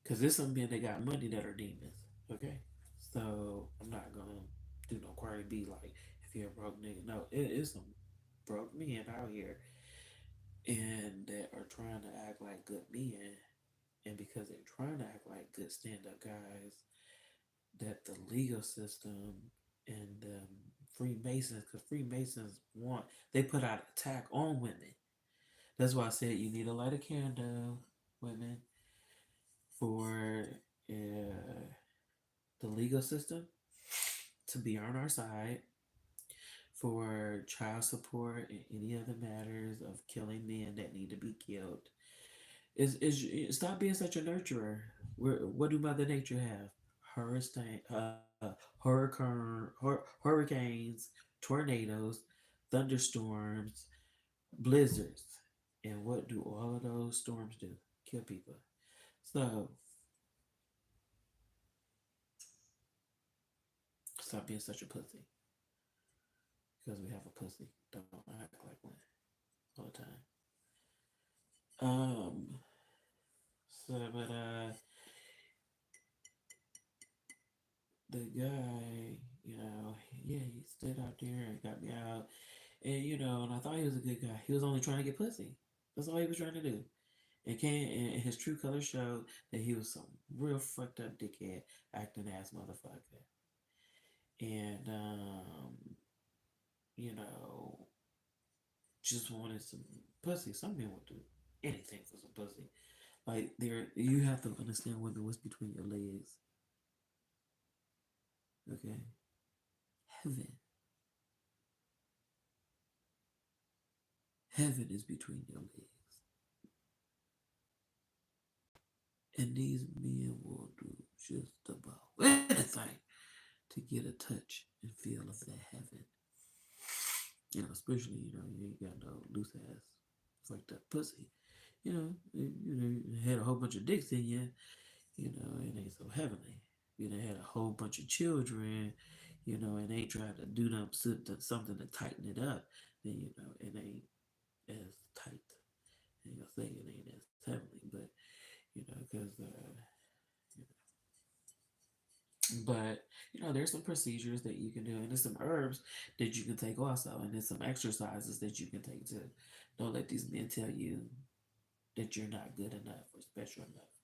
because there's some men that got money that are demons. Okay, so I'm not gonna do no Cardi B like if you're a broke nigga. No, it is some broke men out here and that are trying to act like good men, and because they're trying to act like good stand-up guys, that the legal system and Freemasons, because Freemasons they put out attack on women. That's why I said you need to light a candle, women, for the legal system to be on our side, for child support and any other matters of killing men that need to be killed. Is stop being such a nurturer. What do Mother Nature have? Hurricanes, tornadoes, thunderstorms, blizzards, and what do all of those storms do? Kill people. So stop being such a pussy because we have a pussy. Don't act like one all the time. Um. But the guy, yeah, he stood out there and got me out. And I thought he was a good guy. He was only trying to get pussy. That's all he was trying to do. And his true colors showed that he was some real fucked up dickhead, acting ass motherfucker. And you know, just wanted some pussy. Some men would do anything for some pussy. Like you have to understand women what's between your legs. Okay, heaven, heaven is between your legs, and these men will do just about anything to get a touch and feel of that heaven. Especially you ain't got no loose ass fucked up pussy. You had a whole bunch of dicks in you. It ain't so heavenly. You done had a whole bunch of children. And ain't trying to do something to tighten it up. Then it ain't as tight. I ain't gonna say it ain't as heavenly, but because but there's some procedures that you can do, and there's some herbs that you can take also, and there's some exercises that you can take too. Don't let these men tell you that you're not good enough or special enough.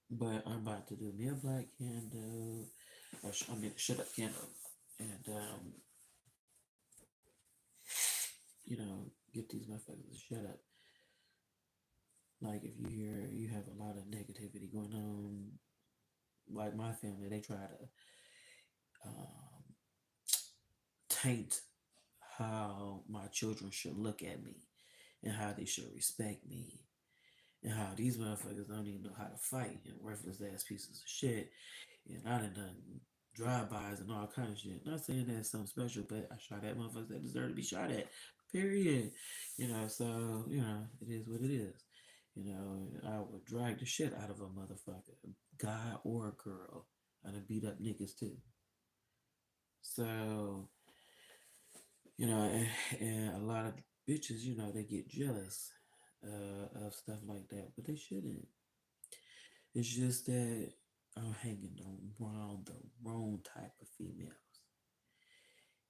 But I'm about to do me a black candle, I mean, shut up candle, and get these motherfuckers to shut up. Like if you hear you have a lot of negativity going on, like my family, they try to um, taint how my children should look at me and how they should respect me and how these motherfuckers don't even know how to fight and worthless ass pieces of shit. And I done drive-bys and all kind of shit. Not saying that's something special, but I shot at motherfuckers that deserve to be shot at. Period. So, it is what it is. I would drag the shit out of a motherfucker, guy or girl. I done beat up niggas too. So, and a lot of bitches, they get jealous of stuff like that, but they shouldn't. It's just that I'm hanging around the wrong type of females.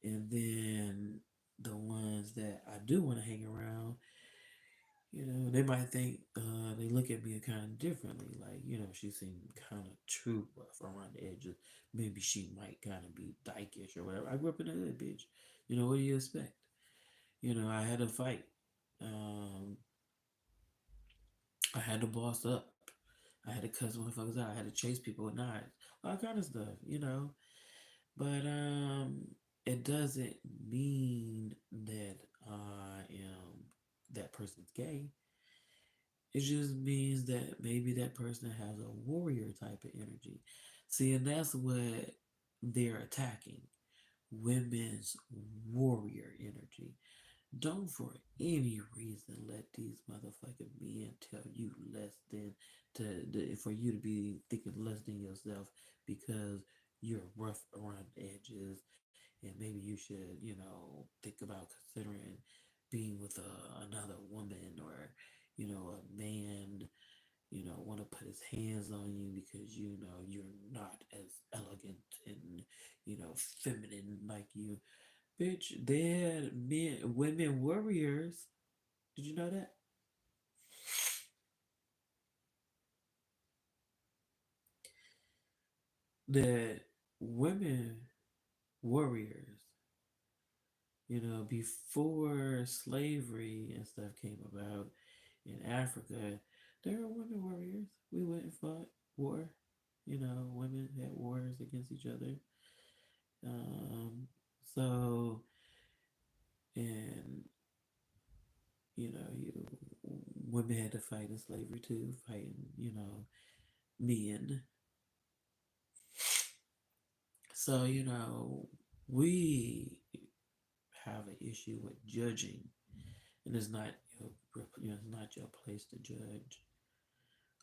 And then the ones that I do want to hang around, they might think they look at me kind of differently. Like, she seemed kind of too rough around the edges. Maybe she might kind of be dykish or whatever. I grew up in a hood, bitch. What do you expect? I had to fight. Um, I had to boss up. I had to cuss motherfuckers out. I had to chase people with knives. All kind of stuff. But it doesn't mean that I am that person's gay. It just means that maybe that person has a warrior type of energy. See, and that's what they're attacking. Women's warrior energy. Don't for any reason let these motherfucking men tell you less than for you to be thinking less than yourself because you're rough around the edges and maybe you should, think about considering being with another woman or, a man, want to put his hands on you because you're not as elegant and feminine like you. Bitch, they had women warriors. Did you know that? That women warriors, before slavery and stuff came about in Africa, there were women warriors. We went and fought war. Women had wars against each other. Um, so, and you women had to fight in slavery too, fighting, men. So, we have an issue with judging, and it's not your place to judge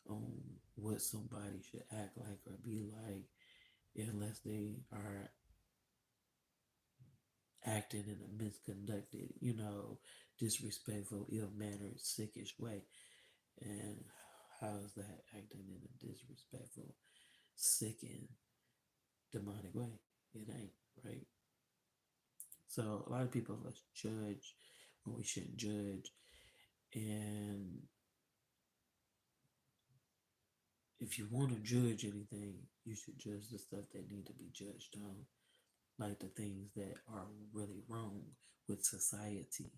on what somebody should act like or be like, unless they are acting in a misconducted, disrespectful, ill-mannered, sickish way. And how is that acting in a disrespectful, sick, and demonic way? It ain't, right? So a lot of people let's judge when we shouldn't judge. And if you want to judge anything, you should judge the stuff that need to be judged on, like the things that are really wrong with society.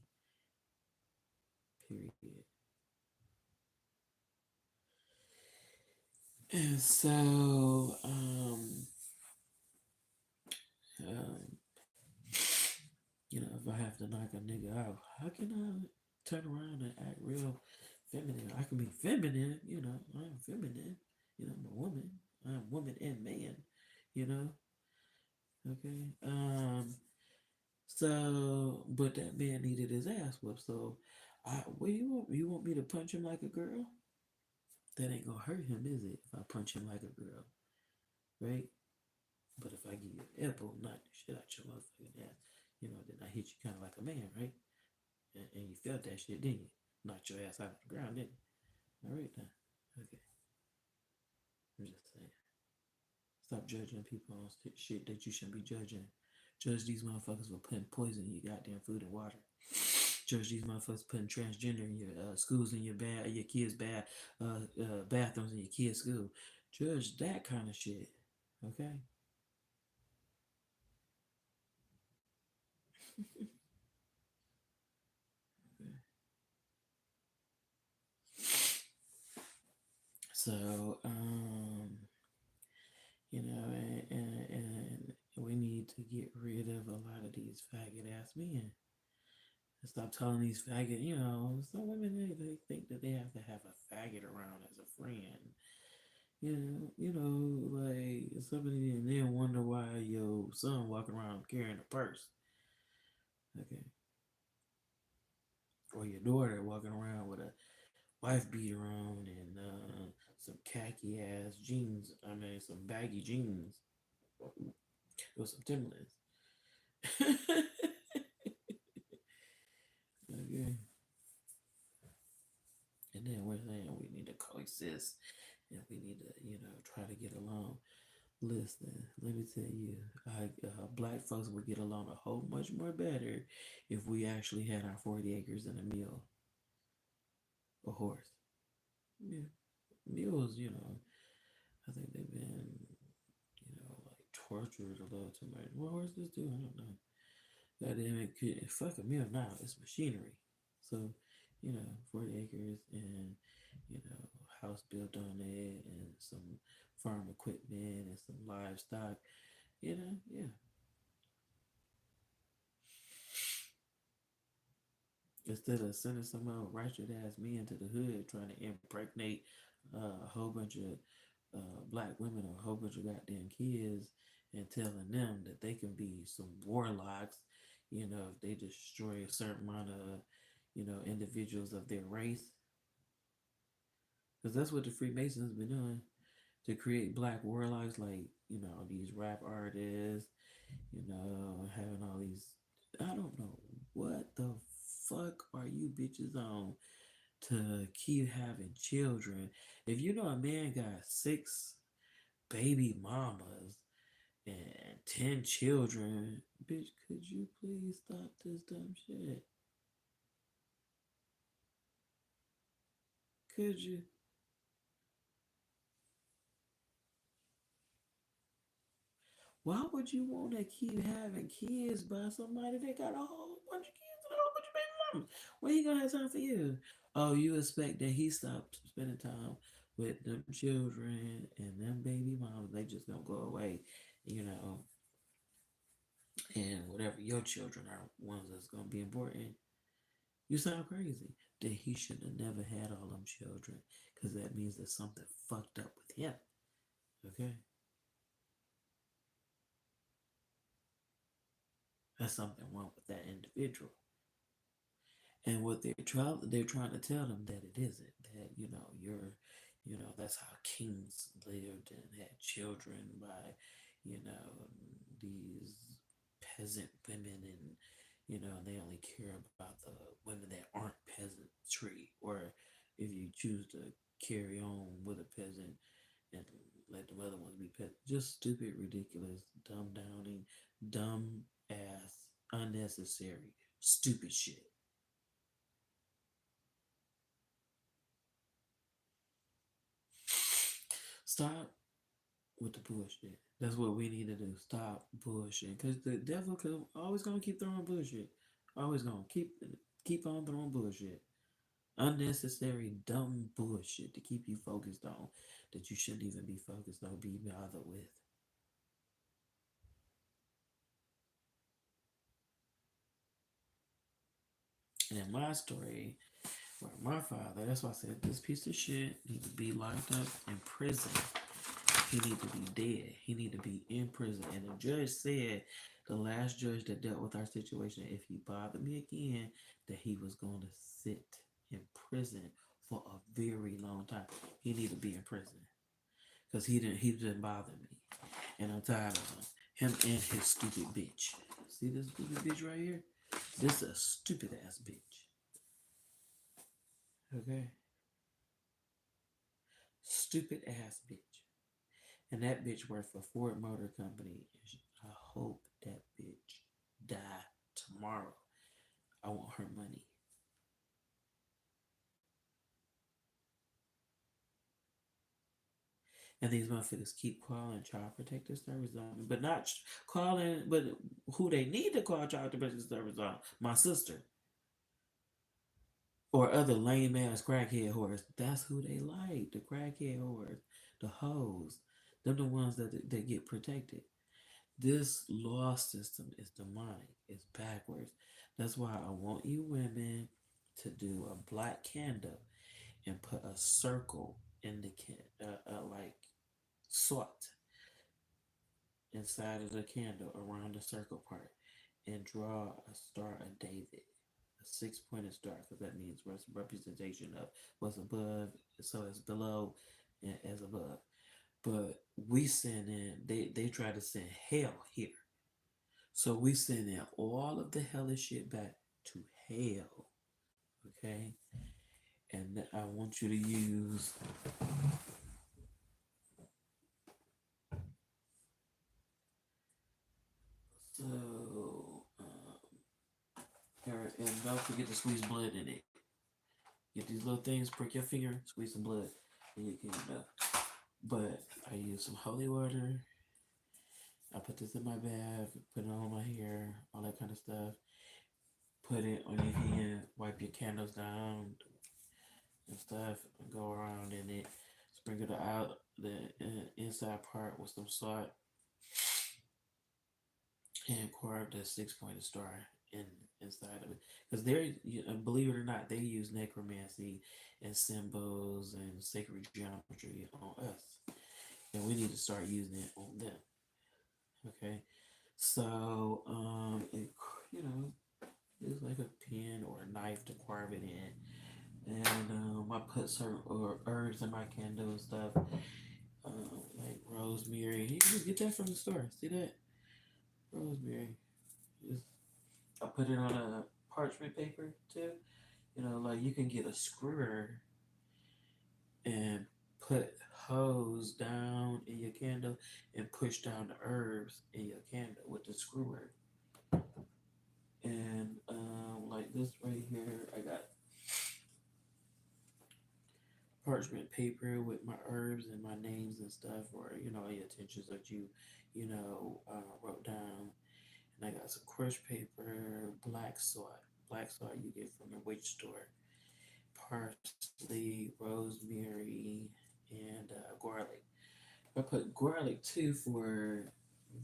Period. And so, um, if I have to knock a nigga out, how can I turn around and act real feminine? I can be feminine, I'm feminine, I'm a woman. I'm woman and man, you know. Okay. But that man needed his ass whooped. So, what do you want? You want me to punch him like a girl? That ain't gonna hurt him, is it? If I punch him like a girl, right? But if I give you an elbow, knock the shit out your motherfucking ass, then I hit you kind of like a man, right? And you felt that shit, didn't you? Knocked your ass out of the ground, didn't you? All right then. Okay. I'm just saying. Stop judging people on shit that you shouldn't be judging. Judge these motherfuckers for putting poison in your goddamn food and water. Judge these motherfuckers putting transgender in your schools in your kids' bathrooms in your kids' school. Judge that kind of shit. Okay. So, and we need to get rid of a lot of these faggot ass men. Stop telling these faggot, some women they think that they have to have a faggot around as a friend. Like somebody and then wonder why your son walking around carrying a purse. Okay. Or your daughter walking around with a wife beater on and some khaki ass jeans. I mean some baggy jeans. Or some Timberlands. Okay. And then we're saying we need to coexist and we need to, try to get along. Listen, let me tell you, black folks would get along a whole much more better if we actually had our 40 acres and a mule, a horse. Yeah, mules, I think they've been, like tortured a little too much. What horses do? I don't know. God damn it, fuck a mule now. It's machinery. So, 40 acres and, house built on it and some farm equipment and some livestock, yeah. Instead of sending some old ratchet ass men to the hood trying to impregnate a whole bunch of black women or a whole bunch of goddamn kids and telling them that they can be some warlocks, if they destroy a certain amount of, individuals of their race. Because that's what the Freemasons been doing to create black warlocks, like, these rap artists, having all these. I don't know what the fuck are you bitches on to keep having children. If you know a man got 6 baby mamas and 10 children, bitch, could you please stop this dumb shit? Could you? Why would you want to keep having kids by somebody that got a whole bunch of kids and a whole bunch of baby mamas? When he gonna have time for you? Oh, you expect that he stopped spending time with them children and them baby mamas? They just gonna go away, you know, and whatever your children are ones that's gonna be important. You sound crazy. That he should have never had all them children, because that means there's something fucked up with him. Okay, there's something wrong with that individual. And what they're trying to tell them that it isn't. That that's how kings lived and had children by these peasant women, and they only care about the women that aren't peasantry, or if you choose to carry on with a peasant and let the other ones be peasant. Just stupid, ridiculous, dumb downing, dumb ass, unnecessary, stupid shit. Stop with the bullshit. That's what we need to do. Stop bullshit. Because the devil always gonna keep throwing bullshit. Always gonna keep on throwing bullshit. Unnecessary dumb bullshit to keep you focused on that you shouldn't even be focused on, be bothered with. And my story, where my father, that's why I said this piece of shit need to be locked up in prison. He need to be dead. He need to be in prison. And the judge said, the last judge that dealt with our situation, if he bothered me again, that he was going to sit in prison for a very long time. He need to be in prison because he didn't bother me, and I'm tired of him and his stupid bitch. See this stupid bitch right here? This is a stupid ass bitch. Okay, stupid ass bitch. And that bitch worked for Ford Motor Company. I hope that bitch die tomorrow. I want her money. And these motherfuckers keep calling child protective service on me, but not calling, but who they need to call child protective service on? My sister or other lame ass crackhead whores. That's who they like. The crackhead whores, the hoes. They're the ones that get protected. This law system is demonic. It's backwards. That's why I want you women to do a black candle and put a circle in the like salt inside of the candle around the circle part, and draw a Star of David, a six-pointed star, because that means representation of what's above, so it's below and as above. But we send in, they try to send hell here. So we send in all of the hellish shit back to hell. Okay? And I want you to use, so, and don't forget to squeeze blood in it. Get these little things, prick your finger, squeeze some blood, and you can But I use some holy water. I put this in my bath, put it on my hair, all that kind of stuff. Put it on your hand, wipe your candles down and stuff, and go around in it. Sprinkle it out the inside part with some salt, and carve the six-pointed star in inside of it. Because they're, believe it or not, they use necromancy and symbols and sacred geometry on us, and we need to start using it on them. Okay, so you know, it's like a pen or a knife to carve it in, and I put certain herbs in my candle and stuff, like rosemary. You can just get that from the store. See that rosemary? Just, I put it on a parchment paper too. Like you can get a screwer and put hose down in your candle and push down the herbs in your candle with the screwer. And like this right here, I got parchment paper with my herbs and my names and stuff, or your intentions that wrote down. And I got some crushed paper, black salt. Black salt you get from the witch store, parsley, rosemary, and garlic. I put garlic too for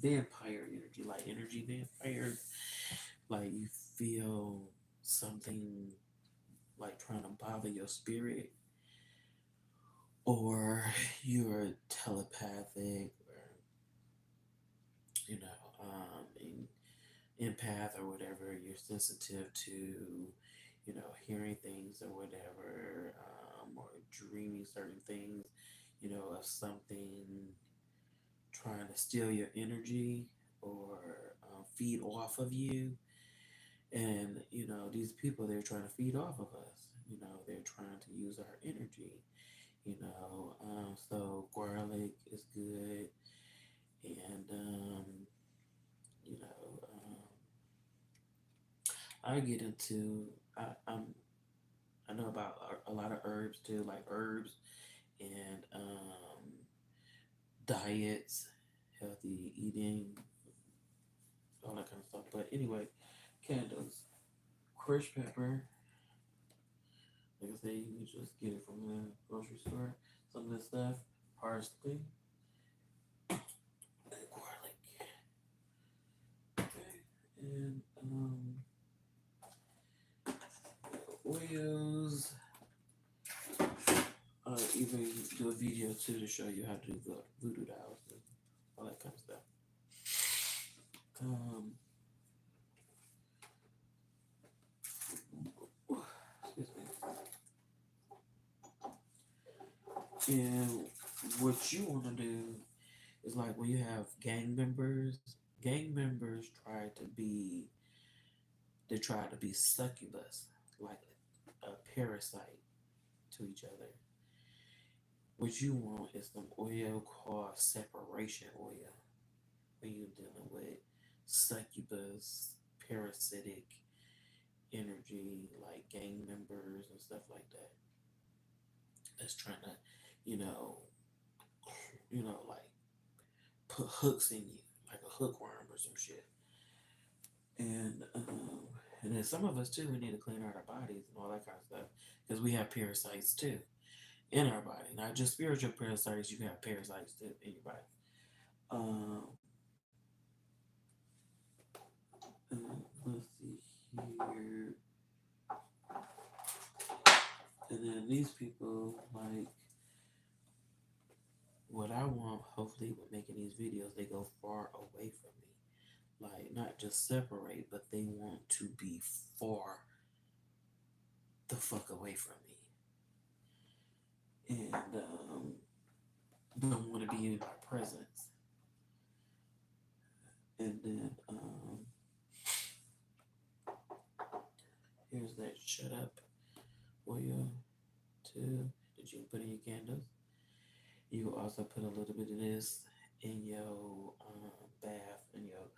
vampire energy, like energy vampires. Like you feel something like trying to bother your spirit, or you're telepathic, or you know, empath or whatever. You're sensitive to, hearing things or whatever, or dreaming certain things, of something trying to steal your energy or feed off of you. And, these people, they're trying to feed off of us. They're trying to use our energy. So garlic is good. And, you know, um, I get into, I know about a lot of herbs too, like herbs and diets, healthy eating, all that kind of stuff. But anyway, candles, crushed pepper. Like I say, you can just get it from the grocery store. Some of this stuff, parsley, and garlic, okay, and oils. Even do a video too to show you how to do the voodoo dolls and all that kind of stuff. Um, excuse me. And what you want to do is like when you have gang members they try to be succubus, like a parasite to each other. What you want is some oil called separation oil when you're dealing with succubus, parasitic energy, like gang members and stuff like that. That's trying to, you know, like put hooks in you, like a hookworm or some shit. And and then some of us too, we need to clean out our bodies and all that kind of stuff because we have parasites too in our body, not just spiritual parasites. You can have parasites too in your body. Um, here. And then these people, like, what I want, hopefully, with making these videos, they go far away from me. Like, not just separate, but they want to be far the fuck away from me. And don't want to be in my presence. And then here's that shut up oil too that you can put in your candles. You will also put a little bit of this in your bath, in your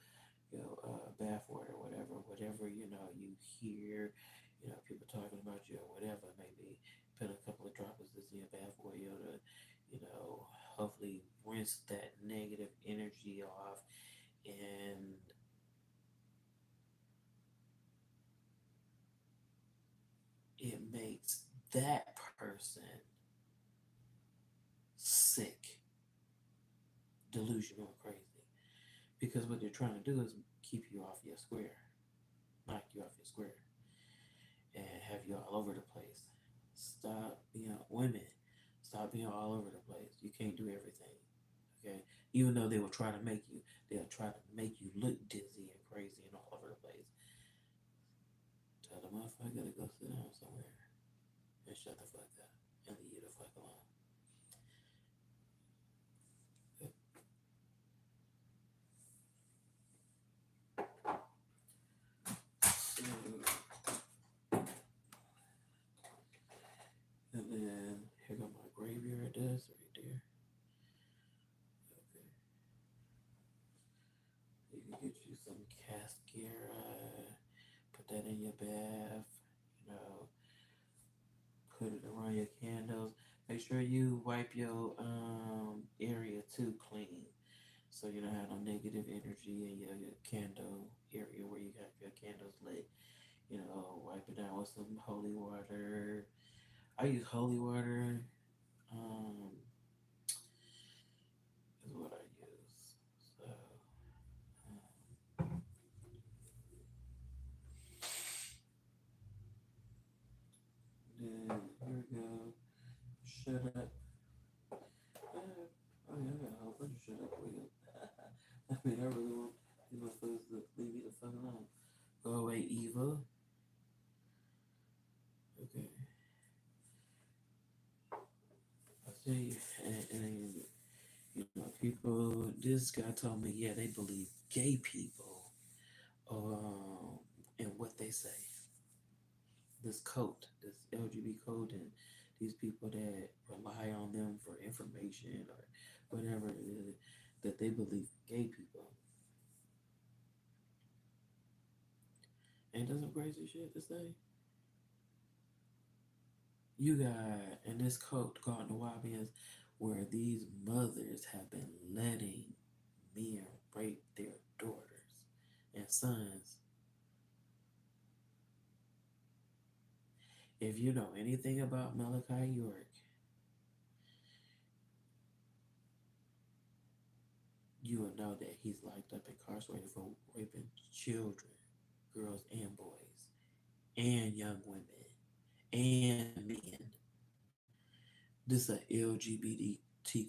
bath water, whatever you hear, people talking about you or whatever. Maybe put a couple of drops of this in your bath oil to, hopefully rinse that negative energy off, and it makes that person sick, delusional, crazy. Because what they're trying to do is keep you off your square, knock you off your square, and have you all over the place. Stop being women. Stop being all over the place. You can't do everything. Okay? Even though they will try to make you, they'll try to make you look dizzy and crazy and all over the place. Tell the motherfucker to go sit down somewhere and shut the fuck up and leave you the fuck alone. And then here go my graveyard dust right there. Okay. You can get you some cascara, put that in your bath, you know, put it around your candles. Make sure you wipe your area too clean, so you don't have no negative energy in your candle area where you got your candles lit. Wipe it down with some holy water. I use holy water. Is what I use. So then here we go. Shut up. Oh yeah, I got a whole bunch of shut up wheels. I mean, I really want these motherfuckers to leave me the fuck alone. Go away, evil. Okay. I tell you, and people. This guy told me, yeah, they believe gay people, and what they say. This cult, this LGBT code, and these people that rely on them for information or whatever it is, that they believe gay people. Ain't that some crazy shit to say? You got in this cult called the Wabians, where these mothers have been letting men rape their daughters and sons. If you know anything about Malachi York, you will know that he's locked up incarcerated for raping children, girls and boys, and young women, and men. This is a LGBT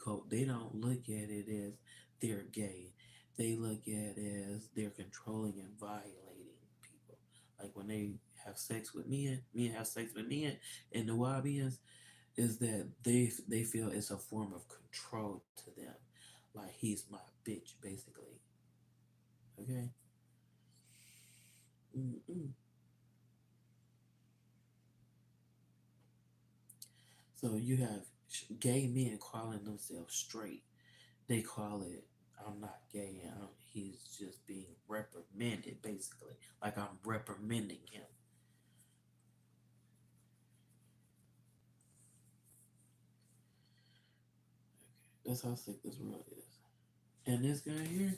cult. They don't look at it as they're gay. They look at it as they're controlling and violating people. Like when they have sex with men have sex with men, and the Wabians is that they feel it's a form of control to them. Like he's my bitch, basically. Okay. Mm-mm. So you have gay men calling themselves straight. They call it, I'm not gay, and he's just being reprimanded, basically. Like I'm reprimanding him. That's how sick this world is. And this guy here,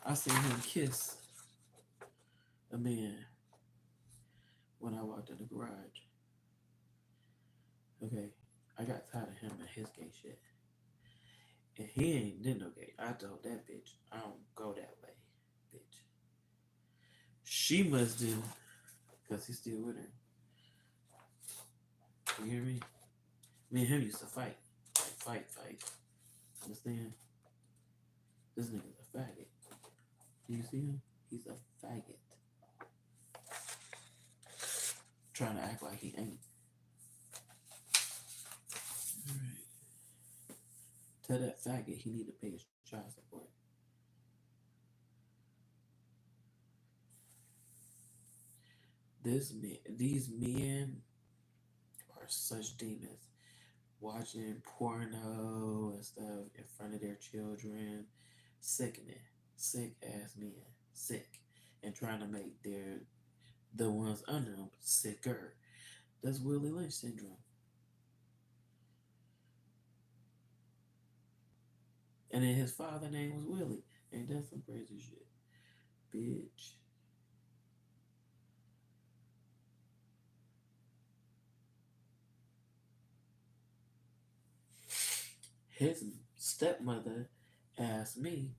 I seen him kiss a man when I walked in the garage. Okay, I got tired of him and his gay shit. And he ain't did no gay. I told that bitch, I don't go that way, bitch. She must do, because he's still with her. You hear me? Me and him used to fight. Fight. Understand? This nigga's a faggot. Do you see him? He's a faggot. Trying to act like he ain't. Alright. Tell that faggot he need to pay his child support. These men are such demons. Watching porno and stuff in front of their children. Sickening. Sick ass men. Sick. And trying to make the ones under them sicker. That's Willie Lynch syndrome. And then his father name was Willie. Ain't that some crazy shit? Bitch. His stepmother asked me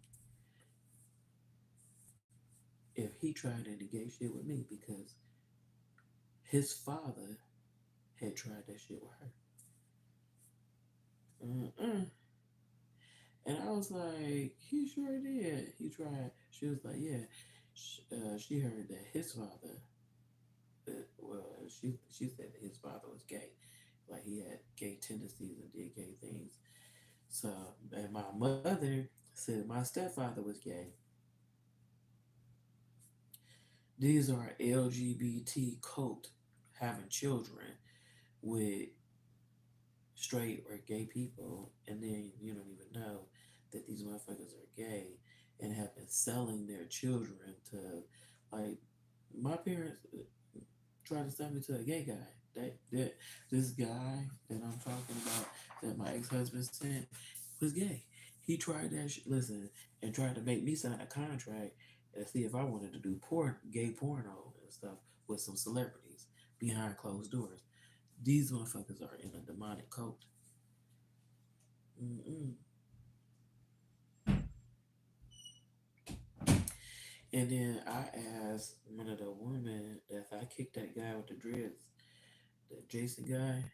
if he tried any gay shit with me because his father had tried that shit with her. And I was like, he sure did. He tried. She was like, yeah. She heard that his father, she said that his father was gay. Like he had gay tendencies and did gay things. So, and my mother said my stepfather was gay. These are LGBT cult having children with straight or gay people, and then you don't even know that these motherfuckers are gay and have been selling their children to, like, my parents tried to sell me to a gay guy. This guy that I'm talking about that my ex-husband sent was gay. He tried that shit, listen, and tried to make me sign a contract and see if I wanted to do gay porno and stuff with some celebrities behind closed doors. These motherfuckers are in a demonic cult. Mm-mm. And then I asked one of the women that if I kicked that guy with the dreads, the Jason guy,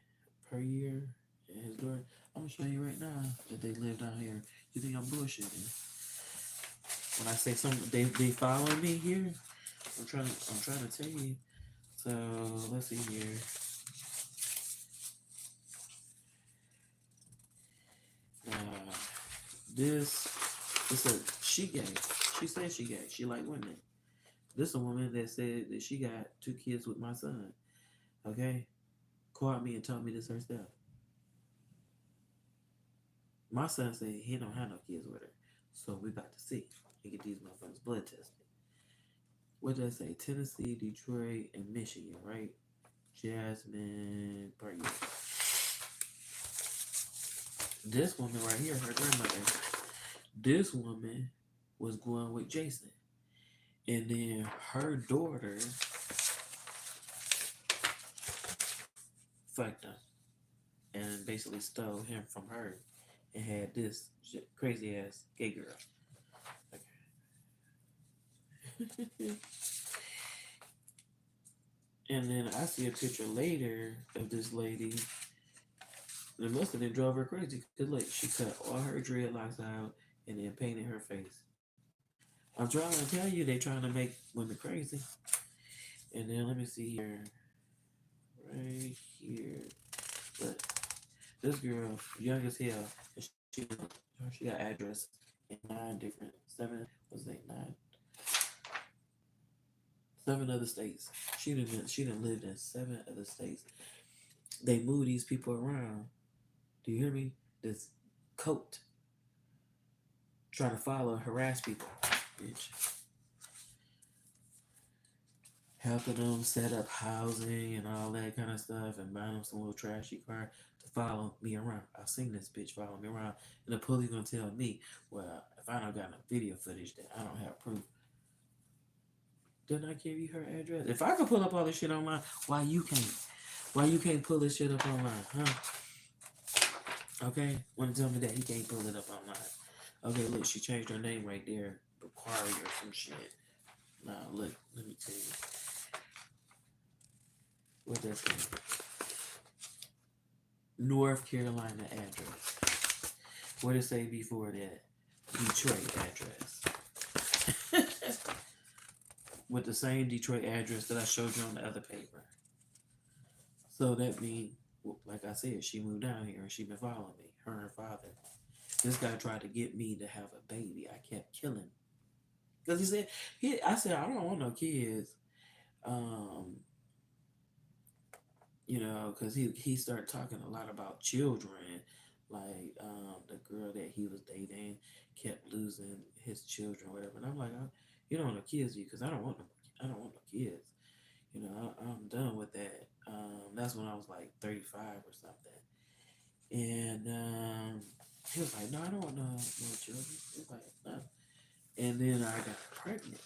per year, and his daughter. I'm gonna show you right now that they live down here. You think I'm bullshitting? When I say something, they following me here. I'm trying to tell you. So let's see here. This a she gay. She said she gay. She like women. This a woman that said that she got 2 kids with my son. Okay, called me and told me this herself. My son said he don't have no kids with her, so we about to see and get these motherfuckers blood tested. What did I say? Tennessee, Detroit, and Michigan, right? Jasmine per year. This woman right here, her grandmother. This woman was going with Jason. And then her daughter fucked him and basically stole him from her and had this crazy ass gay girl. Okay. And then I see a picture later of this lady. The must have been drove her crazy because look, she cut all her dreadlocks out and then painted her face. I'm trying to tell you, they trying to make women crazy. And then let me see here. Right here. Look, this girl, young as hell, she got address in 7 other states. She didn't live in 7 other states. They move these people around. Do you hear me? This cult trying to follow and harass people, bitch. Helping them set up housing and all that kind of stuff and buying them some little trashy car to follow me around. I've seen this bitch follow me around. And the police gonna tell me, well, if I don't got no video footage, then I don't have proof. Didn't I give you her address? If I could pull up all this shit online, why you can't? Why you can't pull this shit up online, huh? Okay? Wanna tell me that he can't pull it up online. Okay, look, she changed her name right there. Bakari or some shit. Now, look, let me tell you what that's in. North Carolina address. What did it say before that? Detroit address. With the same Detroit address that I showed you on the other paper. So that means, like I said, she moved down here and she been following me, her and her father. This guy tried to get me to have a baby. I kept killing. Because he said, I said, I don't want no kids. Um, because he started talking a lot about children. Like the girl that he was dating kept losing his children, whatever. And I'm like, you don't want no kids, because I don't want no kids. I'm done with that. That's when I was like 35 or something. And he was like, no, I don't want no children. He was like, no. And then I got pregnant.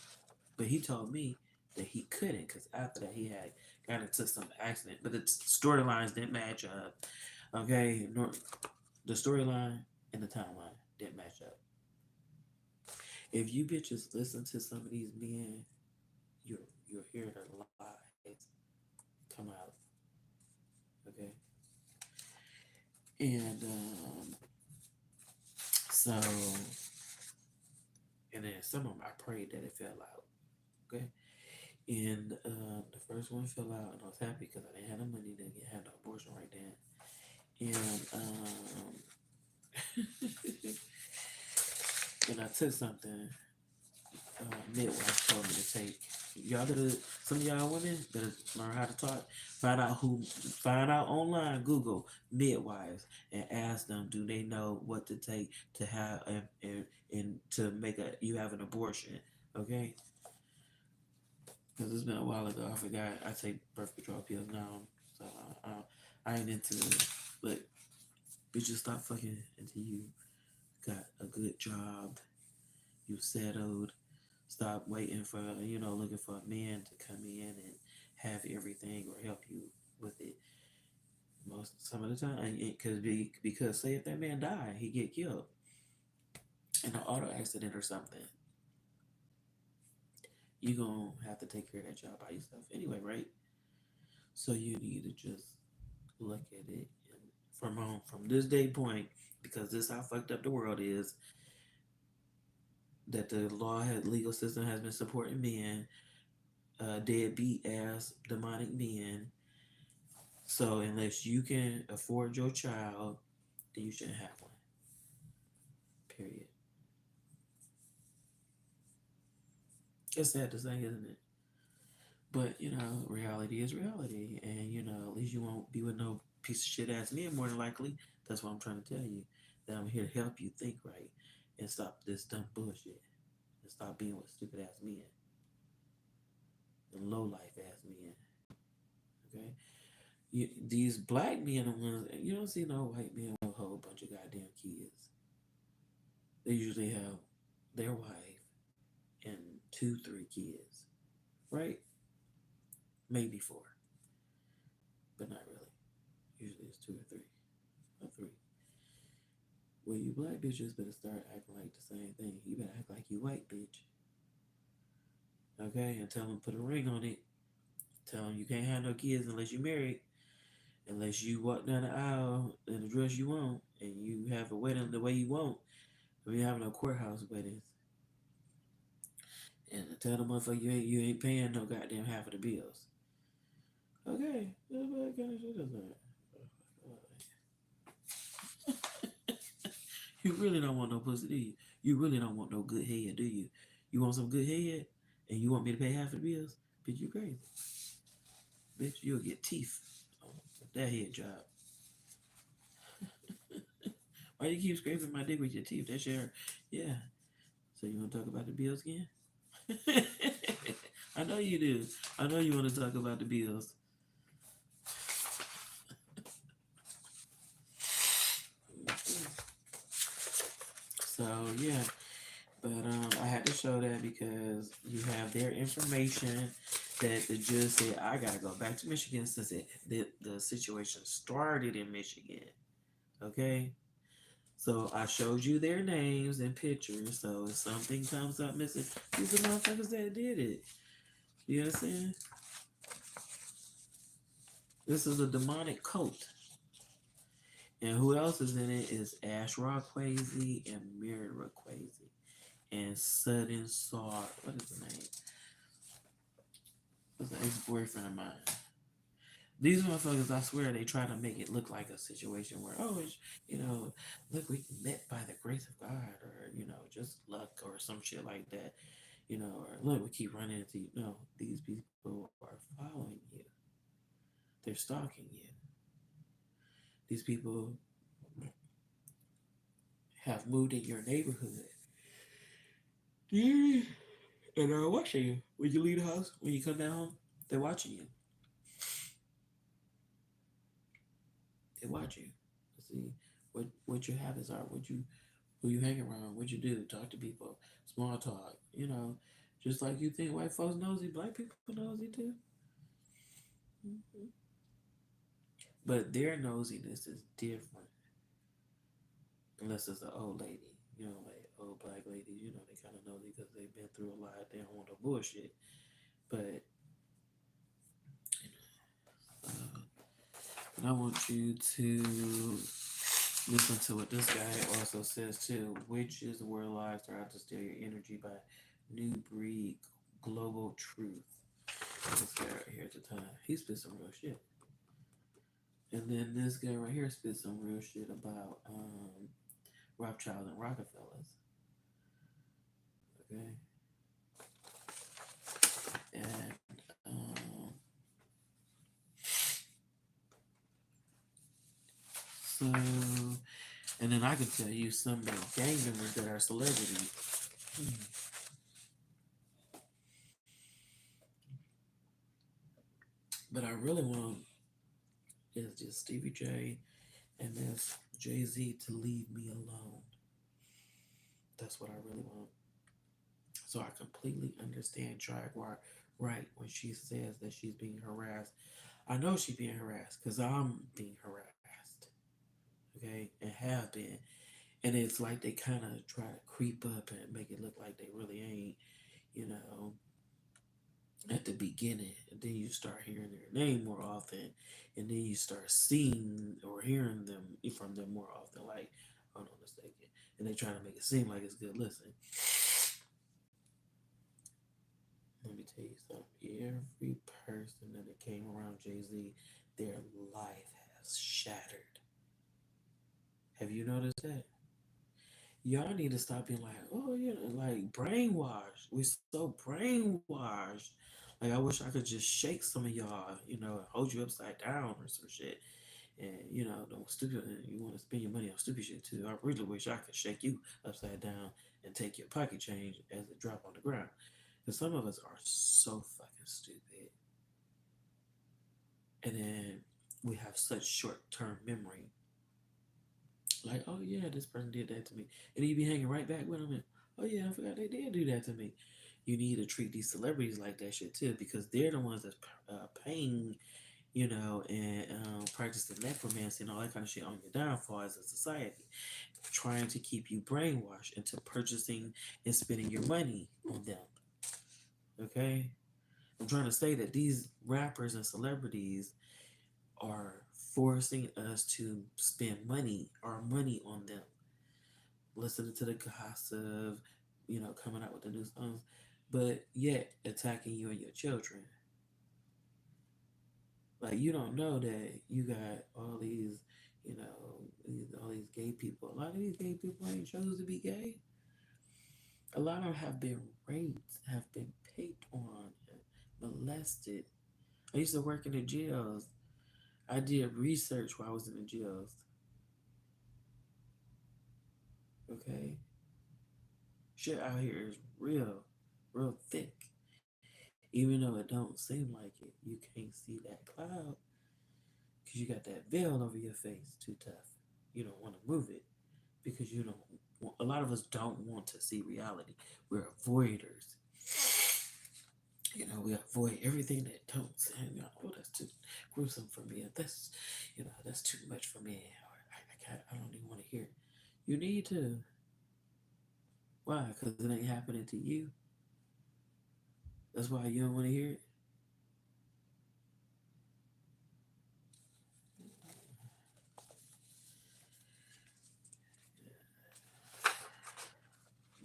But he told me that he couldn't, because after that he had got into some accident. But the storylines didn't match up. Okay? The storyline and the timeline didn't match up. If you bitches listen to some of these men, you'll hear their lies come out. Okay? And so, and then some of them I prayed that it fell out. Okay? And the first one fell out, and I was happy because I didn't have no money to have no abortion right then. And and I took something midwife told me to take. Some of y'all women better learn how to talk. Find out online, Google midwives, and ask them, do they know what to take to have and to make you have an abortion? Okay. Because it's been a while ago. I forgot. I take birth control pills now. So I ain't into it. But bitches, stop fucking until you got a good job. You settled. Stop waiting for, looking for a man to come in and have everything or help you with it. Some of the time, because say if that man died, he get killed in an auto accident or something, you gonna have to take care of that job by yourself anyway, right? So you need to just look at it from this day point, because this how fucked up the world is. That the legal system has been supporting men, deadbeat ass demonic men. So unless you can afford your child, then you shouldn't have one. Period. It's sad to say, isn't it? But reality is reality, and at least you won't be with no piece of shit ass men more than likely. That's what I'm trying to tell you. That I'm here to help you think right and stop this dumb bullshit and stop being with stupid ass men and low life ass men. Okay, these black men are ones. You don't see no white men with a whole bunch of goddamn kids. They usually have their wife and 2-3 kids, right? Maybe 4, but not really. Usually it's 2 or 3. Or 3. Well, you black bitches better start acting like the same thing. You better act like you white, bitch. Okay? And tell them put a ring on it. Tell them you can't have no kids unless you're married. Unless you walk down the aisle in the dress you want and you have a wedding the way you want. We having no courthouse weddings. And tell the motherfucker you ain't paying no goddamn half of the bills. Okay. What kind of shit is that? You really don't want no pussy, do you? You really don't want no good head, do you? You want some good head and you want me to pay half of the bills? Bitch, you crazy. Bitch, you'll get teeth on that head job. Why you keep scraping my dick with your teeth? That's your, yeah. So you want to talk about the bills again? I know you do. I know you want to talk about the bills. So yeah, but I had to show that because you have their information that the judge said I gotta go back to Michigan since the situation started in Michigan. Okay, So I showed you their names and pictures. So if something comes up missing, these are motherfuckers that did it. You understand? This is a demonic cult. And who else is in it is Ash Quasi and Mira Quasi. And Sudden Saw. What is the name? It's an ex-boyfriend of mine. These motherfuckers, I swear, they try to make it look like a situation where, oh, it's, look, we met by the grace of God, or, just luck, or some shit like that, or look, we keep running into you. No, these people are following you, they're stalking you. These people have moved in your neighborhood, yeah, and are watching you. When you leave the house, when you come down home, they're watching you. They watch you. See what your habits are, who you hang around, what you do, talk to people, small talk, just like you think white folks nosy, black people nosy too. Mm-hmm. But their nosiness is different, unless it's an old lady, like old black ladies, they kind of nosy because they've been through a lot. They don't want no bullshit. But and I want you to listen to what this guy also says too. Witches, warlocks are out to steal your energy by new breed global truth. This guy right here at the time, he spit some real shit. And then this guy right here spit some real shit about Rothschild and Rockefellers. Okay. And so, and then I can tell you some gang members that are celebrities. But I really want is just Stevie J and this Jay-Z to leave me alone. That's what I really want. So I completely understand Jaguar right when she says that she's being harassed. I know she's being harassed because I'm being harassed. Okay? And have been. And it's like they kind of try to creep up and make it look like they really ain't, you know, at the beginning. And then you start hearing their name more often. And then you start seeing or hearing them from them more often. Like, hold on a second. And they try to make it seem like it's good. Listen. Let me tell you something. Every person that came around Jay-Z, their life has shattered. Have you noticed that? Y'all need to stop being like, oh, like brainwashed. We're so brainwashed. Like, I wish I could just shake some of y'all, hold you upside down or some shit. And, don't stupid, and you want to spend your money on stupid shit too. I really wish I could shake you upside down and take your pocket change as it drop on the ground. Because some of us are so fucking stupid. And then we have such short term memory. Like, oh yeah, this person did that to me. And then you be hanging right back with them and, oh yeah, I forgot they did do that to me. You need to treat these celebrities like that shit too, because they're the ones that's paying, and practicing necromancy and all that kind of shit on your downfall as a society. Trying to keep you brainwashed into purchasing and spending your money on them. Okay? I'm trying to say that these rappers and celebrities are forcing us to spend our money on them. Listening to the gossip, coming out with the new songs, but yet attacking you and your children. Like, you don't know that you got all these, all these gay people. A lot of these gay people ain't chose to be gay. A lot of them have been raped, have been picked on, molested. I used to work in the jails. I did research while I was in the jails. Okay? Shit out here is real, real thick. Even though it don't seem like it, you can't see that cloud because you got that veil over your face too tough. You don't want to move it because you don't want, a lot of us don't want to see reality. We're avoiders. We avoid everything that don't sound, oh, that's too gruesome for me. That's, that's too much for me. Or I don't even want to hear it. You need to. Why? Because it ain't happening to you. That's why you don't want to hear it.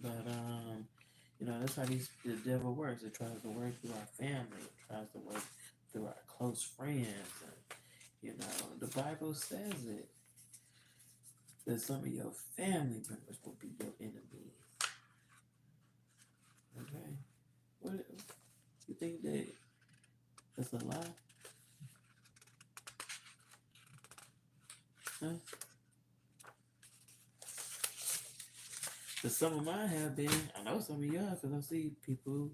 But that's how the devil works. It tries to work through our family. It tries to work through our close friends. And, the Bible says it that some of your family members will be your enemies. Okay, what you think that's a lie? Huh? But some of mine have been. I know some of y'all because I see people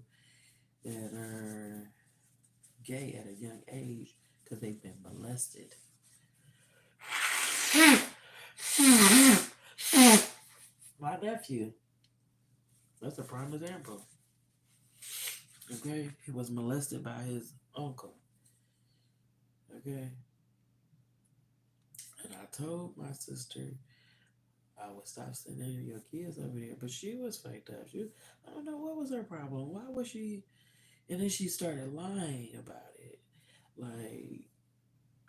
that are gay at a young age because they've been molested. My nephew, that's a prime example. Okay, he was molested by his uncle. Okay, and I told my sister I would stop sending your kids over there, but she was faked up. I don't know what was her problem. Why was she? And then she started lying about it. Like,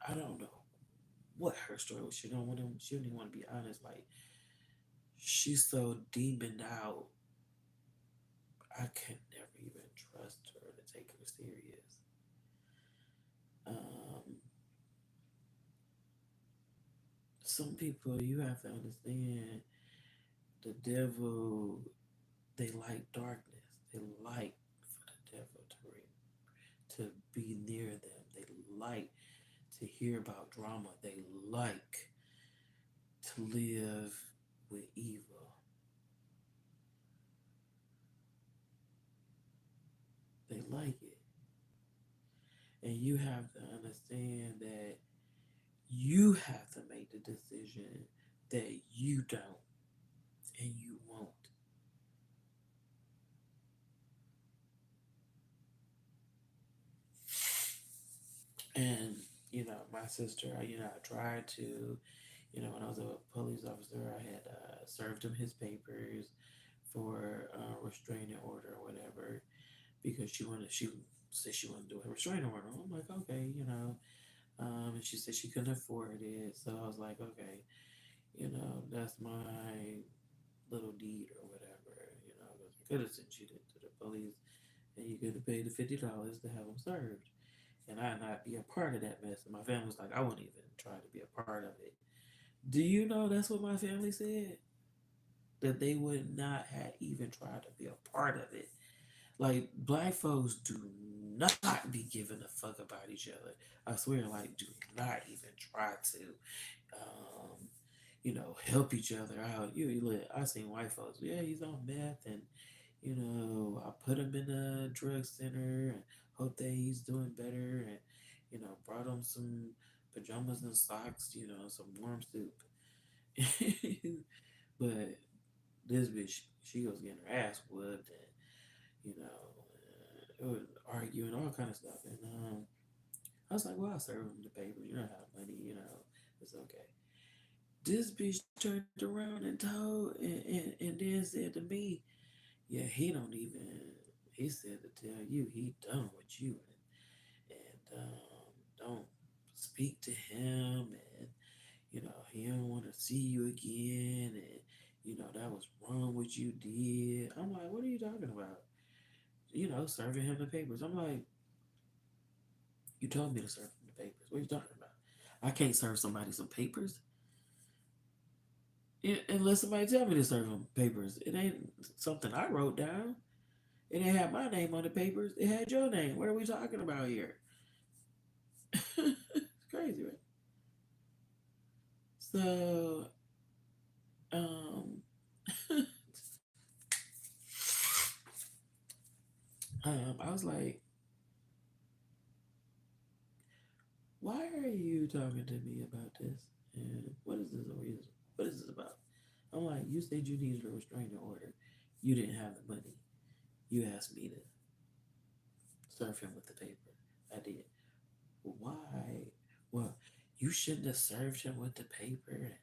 I don't know what her story was. She don't want to. She didn't want to be honest. Like, she's so demoned out. I could never even trust her to take her serious. Um, some people you have to understand. The devil, they like darkness. They like for the devil to be near them. They like to hear about drama. They like to live with evil. They like it. And you have to understand that you have to make the decision that you don't and you won't. And, my sister, I tried to, when I was a police officer, I had served him his papers for restraining order or whatever because she said she wanted to do a restraining order. I'm like, okay, and she said she couldn't afford it. So I was like, okay, that's my little deed or whatever, because I could have sent you to the police and you could have paid the $50 to have them served. And I not be a part of that mess. And my family was like, I wouldn't even try to be a part of it. Do you know that's what my family said? That they would not have even tried to be a part of it. Like, black folks do not be giving a fuck about each other. I swear, like, do not even try to, help each other out. I seen white folks, yeah, he's on meth, and, I put him in a drug center and hope that he's doing better, and, brought him some pajamas and socks, some warm soup. But this bitch, she was getting her ass whooped, and it was arguing all kind of stuff. And I was like, well, I'll serve him the papers. You don't have money, it's okay. This bitch turned around and told, and then said to me, yeah, he don't even, he said to tell you he done with you, and don't speak to him, and, he don't want to see you again, and, that was wrong what you did. I'm like, what are you talking about? Serving him the papers. I'm like, you told me to serve him the papers. What are you talking about? I can't serve somebody some papers unless somebody tell me to serve them papers. It ain't something I wrote down. It didn't have my name on the papers. It had your name. What are we talking about here? It's crazy, right? So, um, I was like, why are you talking to me about this? And what is this? What is this about? I'm like, you said you needed a restraining order. You didn't have the money. You asked me to serve him with the paper. I did. Why? Well, you shouldn't have served him with the paper.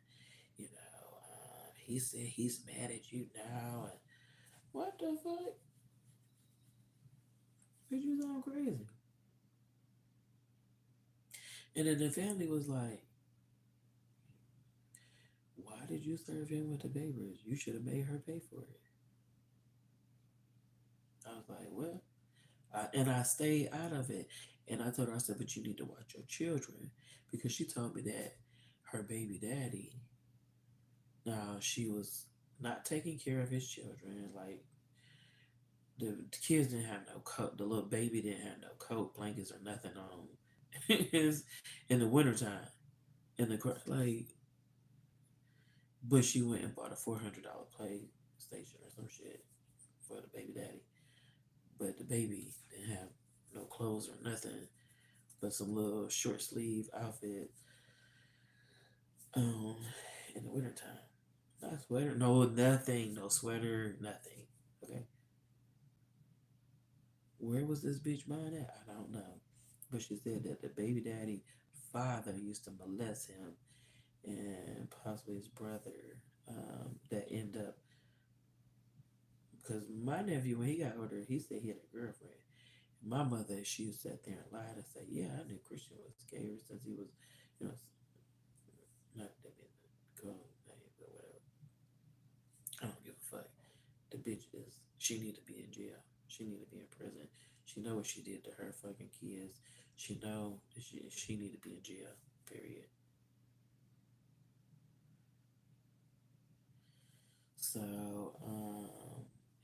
he said he's mad at you now. And what the fuck? Bitch, you sound crazy. And then the family was like, why did you serve him with the papers? You should have made her pay for it. I was like, well, and I stayed out of it. And I told her, I said, but you need to watch your children. Because she told me that her baby daddy, now she was not taking care of his children. Like, the kids didn't have no coat. The little baby didn't have no coat, blankets, or nothing on. It's in the wintertime. In the, like, but she went and bought a $400 PlayStation or some shit for the baby daddy. But the baby didn't have no clothes or nothing but some little short sleeve outfit um in the wintertime. Not sweater, no nothing, no sweater, nothing. Okay. Where was this bitch buying at? I don't know. But she said that the baby daddy father used to molest him and possibly his brother that end up because my nephew when he got older he said he had a girlfriend. My mother, she would sit there and lie and say, "Yeah, I knew Christian was gay ever since he was, you know, not that being the girl name, but whatever. I don't give a fuck. The bitch is, she need to be in jail. She need to be in prison. She know what she did to her fucking kids. She know that she need to be in jail. Period. So,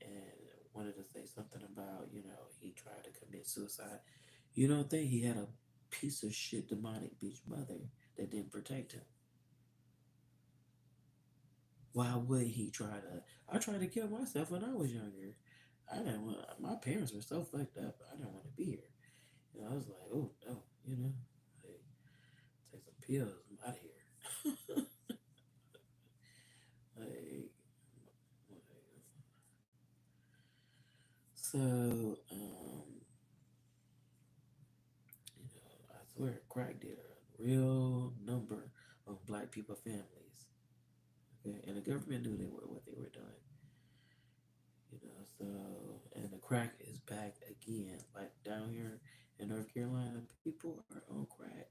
and wanted to say something about, he tried to commit suicide. You don't think he had a piece of shit demonic bitch mother that didn't protect him? Why would he try to? I tried to kill myself when I was younger. I didn't want. My parents were so fucked up. I didn't want to be here. I was like, oh no, like, take some pills. I'm out of here. like, so, I swear, crack did a real number of black people families. Okay, and the government knew they were what they were doing. So and the crack is back again. Like down here in North Carolina, people are on crack.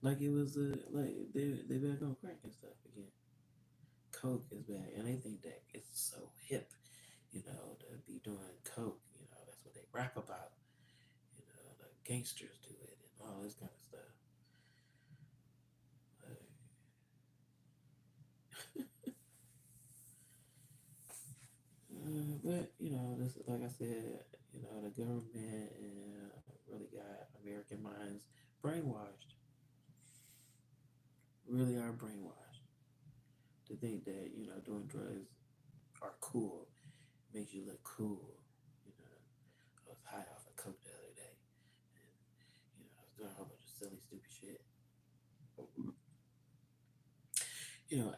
Like it was like they back on crack and stuff again. Coke is back, and they think that it's so hip, to be doing coke. That's what they rap about. The gangsters do it and all this kind of stuff. Like, but this like I said, the government really got American minds brainwashed. Really are brainwashed to think that doing drugs are cool, makes you look cool. You know, I was high off of coke the other day, and I was doing a whole bunch of silly, stupid shit.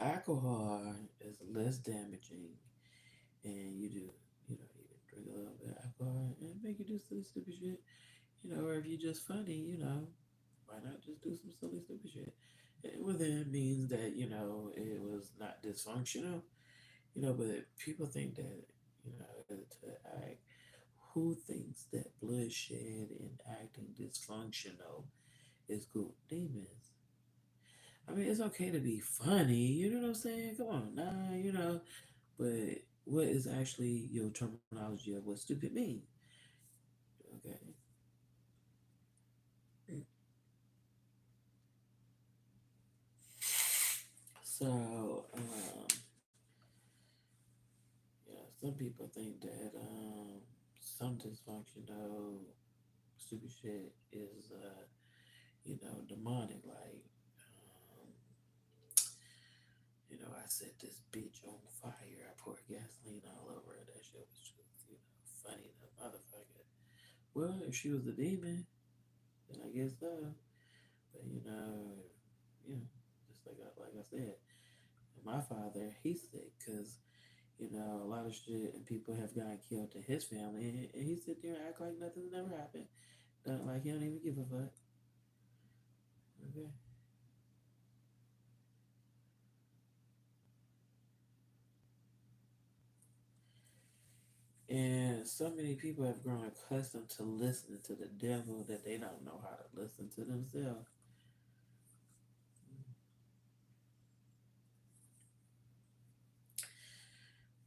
Alcohol is less damaging, and you can drink a little bit of alcohol and make you do silly, stupid shit. Or if you're just funny, why not just do some silly, stupid shit? And within it means that it was not dysfunctional. But people think that to act. Who thinks that bloodshed and acting dysfunctional is cool? Demons. I mean, it's okay to be funny. You know what I'm saying? Come on, nah, But what is actually your terminology of what stupid means? Okay. So, some people think that some dysfunctional stupid shit is, demonic. Like, um, I set this bitch on fire. I poured gasoline all over her. That shit was just, funny the motherfucker. Well, if she was a demon, then I guess so. But just like I said, my father, he's sick because a lot of shit and people have gotten killed in his family, and he sit there and act like nothing's never happened. Like he don't even give a fuck. Okay. And so many people have grown accustomed to listening to the devil that they don't know how to listen to themselves.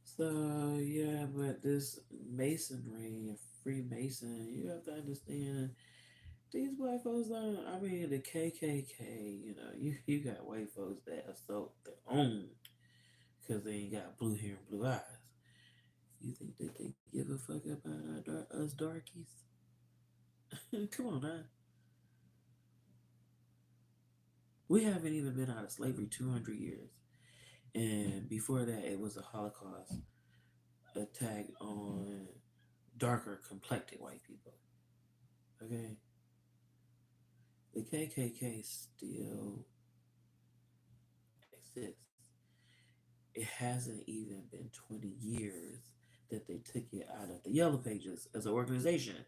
So yeah, but this masonry and Freemason, you have to understand these white folks don't. I mean, the KKK. You know, you got white folks that assault their own because they ain't got blue hair and blue eyes. You think that they give a fuck about us darkies? Come on, now. We haven't even been out of slavery 200 years, and before that, it was a Holocaust attack on darker complected white people. Okay, the KKK still exists. It hasn't even been 20 years that they took it out of the yellow pages as an organization.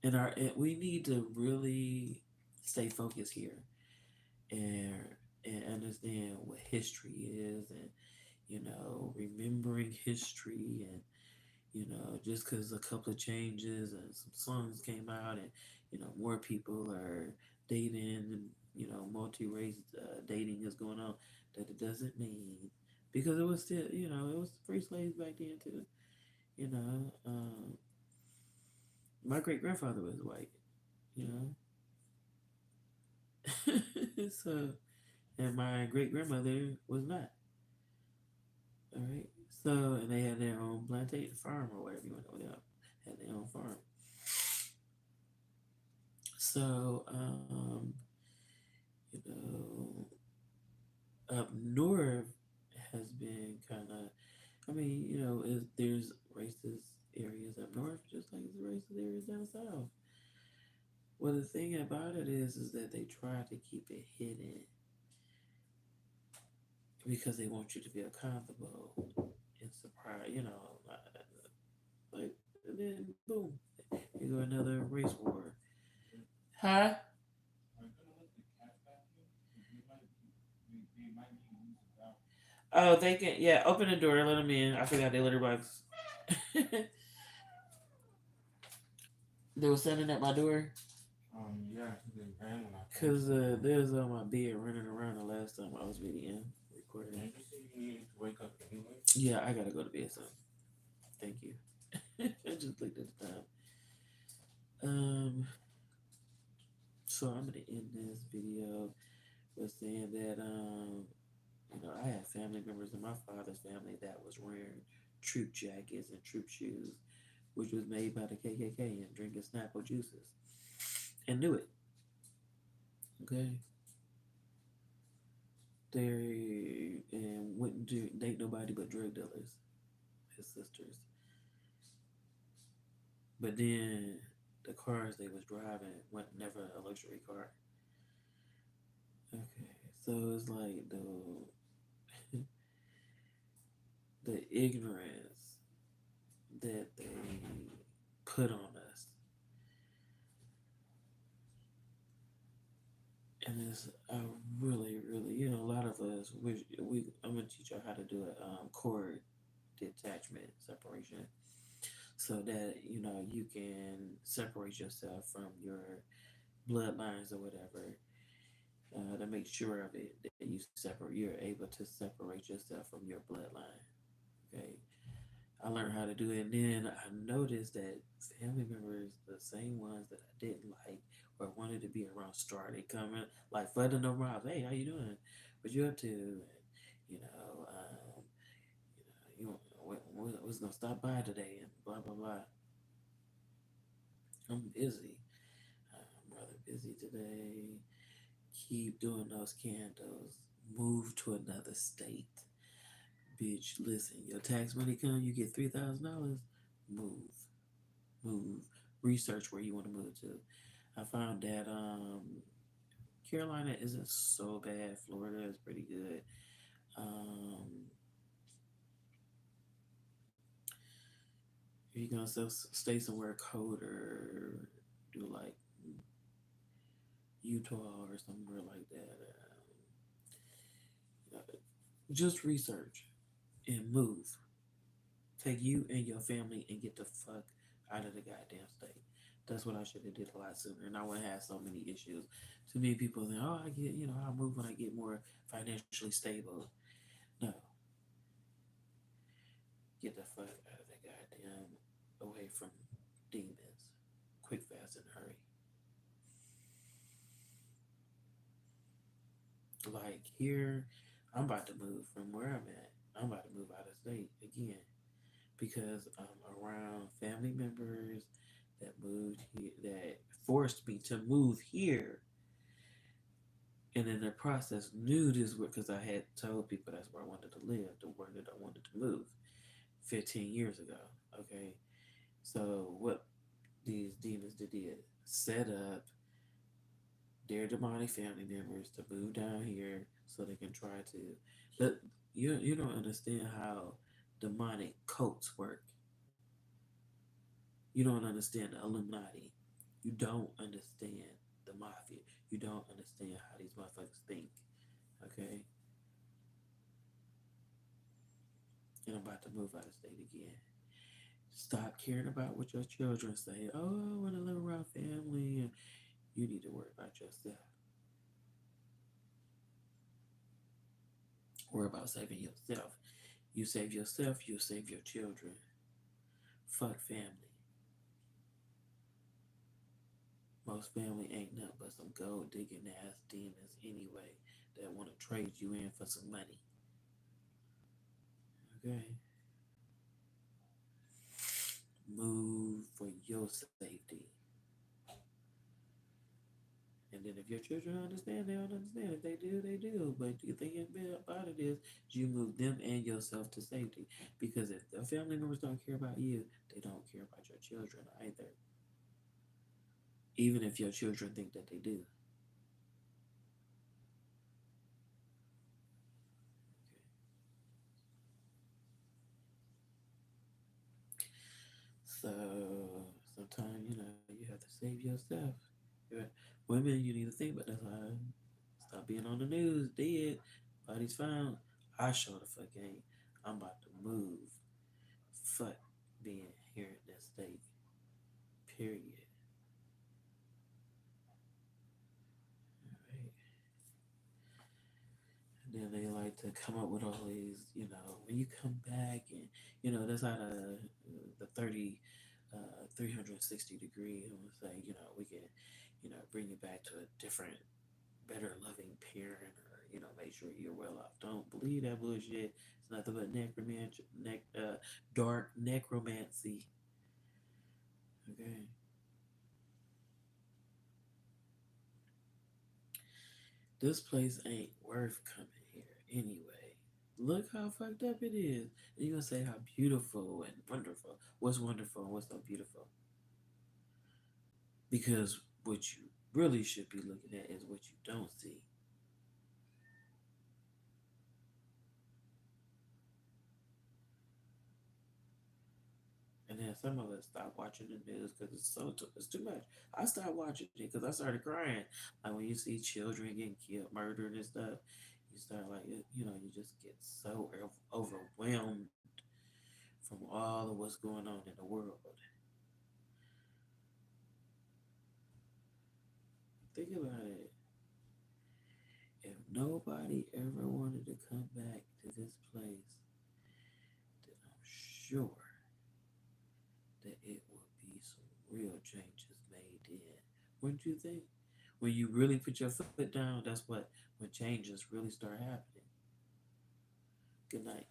And we need to really stay focused here and understand what history is, and remembering history, and just because a couple of changes and some songs came out, and more people are dating, and multi-race dating is going on, that it doesn't mean, because it was still, it was free slaves back then too. you know um, my great grandfather was white, you know. So, and my great grandmother was not. All right. So, and they had their own plantation farm or whatever you want to call it. Had their own farm. So, you know, up north has been kind of. I mean, there's racist areas up north, just like there's racist areas down south. Well, the thing about it is that they try to keep it hidden because they want you to feel comfortable and surprised, like, and then boom, you go another race war. Huh? Oh, they can. Yeah, open the door, let them in. I forgot they litter box. They were standing at my door. Yeah, they ran when I cause they was on my bed running around the last time I was video recording. Did you say you needed to wake up anyway? Yeah, I gotta go to bed soon. Thank you. I just looked at the time. Um, so I'm gonna end this video with saying that I had family members in my father's family that was wearing troop jackets and troop shoes, which was made by the KKK, and drinking Snapple juices, and knew it. Okay, they and wouldn't date nobody but drug dealers, his sisters. But then the cars they was driving went never a luxury car. Okay, so it's like the ignorance that they put on us, and it's really, really, a lot of us. We I'm gonna teach you how to do a cord detachment separation, so that you can separate yourself from your bloodlines or whatever. To make sure of it, that you're able to separate yourself from your bloodline. Okay, I learned how to do it, and then I noticed that family members, the same ones that I didn't like or wanted to be around, started coming, like flooding over my house. Hey, how you doing? What you up to? And, you know, um, was gonna stop by today, and blah blah blah. I'm busy. I'm rather busy today. Keep doing those candles. Move to another state. Bitch, listen, your tax money come, you get $3,000. Move. Move. Research where you want to move to. I found that Carolina isn't so bad. Florida is pretty good. Um, if you're gonna stay somewhere colder, do like Utah or somewhere like that. Just research and move. Take you and your family and get the fuck out of the goddamn state. That's what I should have did a lot sooner, and I wouldn't have so many issues. Too many people think, oh, I get, I'll move when I get more financially stable. No, get the fuck out of the goddamn away from demons, quick, fast, and hurry. Like here, I'm about to move from where I'm at. I'm about to move out of state again because I'm around family members that moved here, that forced me to move here, and in the process knew this because I had told people that's where I wanted to live, the word that I wanted to move 15 years ago. Okay, so what these demons did set up their demonic family members to move down here so they can try to. But you don't understand how demonic cults work. You don't understand the Illuminati. You don't understand the mafia. You don't understand how these motherfuckers think. Okay? And I'm about to move out of state again. Stop caring about what your children say. Oh, I want to live around family. And you need to worry about yourself. Worry about saving yourself. You save yourself, you save your children. Fuck family. Most family ain't nothing but some gold digging ass demons anyway that want to trade you in for some money. Okay? Move for your safety. And then if your children understand, they don't understand. If they do, they do. But the thing about it is, you move them and yourself to safety. Because if the family members don't care about you, they don't care about your children either. Even if your children think that they do. So sometimes, you have to save yourself. Yeah. Women, you need to think about that. Stop being on the news, dead, bodies found. I sure the fuck ain't. I'm about to move. Fuck being here in this state. Period. Right. And then they like to come up with all these, when you come back and, that's how the 360 degree, and say, we can, bring you back to a different, better loving parent, or, make sure you're well off. Don't believe that bullshit. It's nothing but dark necromancy. Okay. This place ain't worth coming here anyway. Look how fucked up it is. And you're gonna say how beautiful and wonderful. What's wonderful and what's so beautiful? Because what you really should be looking at is what you don't see. And then some of us stop watching the news because it's too much. I stopped watching it because I started crying. Like when you see children getting killed, murdered and stuff, you start like you just get so overwhelmed from all of what's going on in the world. Think about it. If nobody ever wanted to come back to this place, then I'm sure that it would be some real changes made in. Wouldn't you think? When you really put your foot down, that's when changes really start happening. Good night.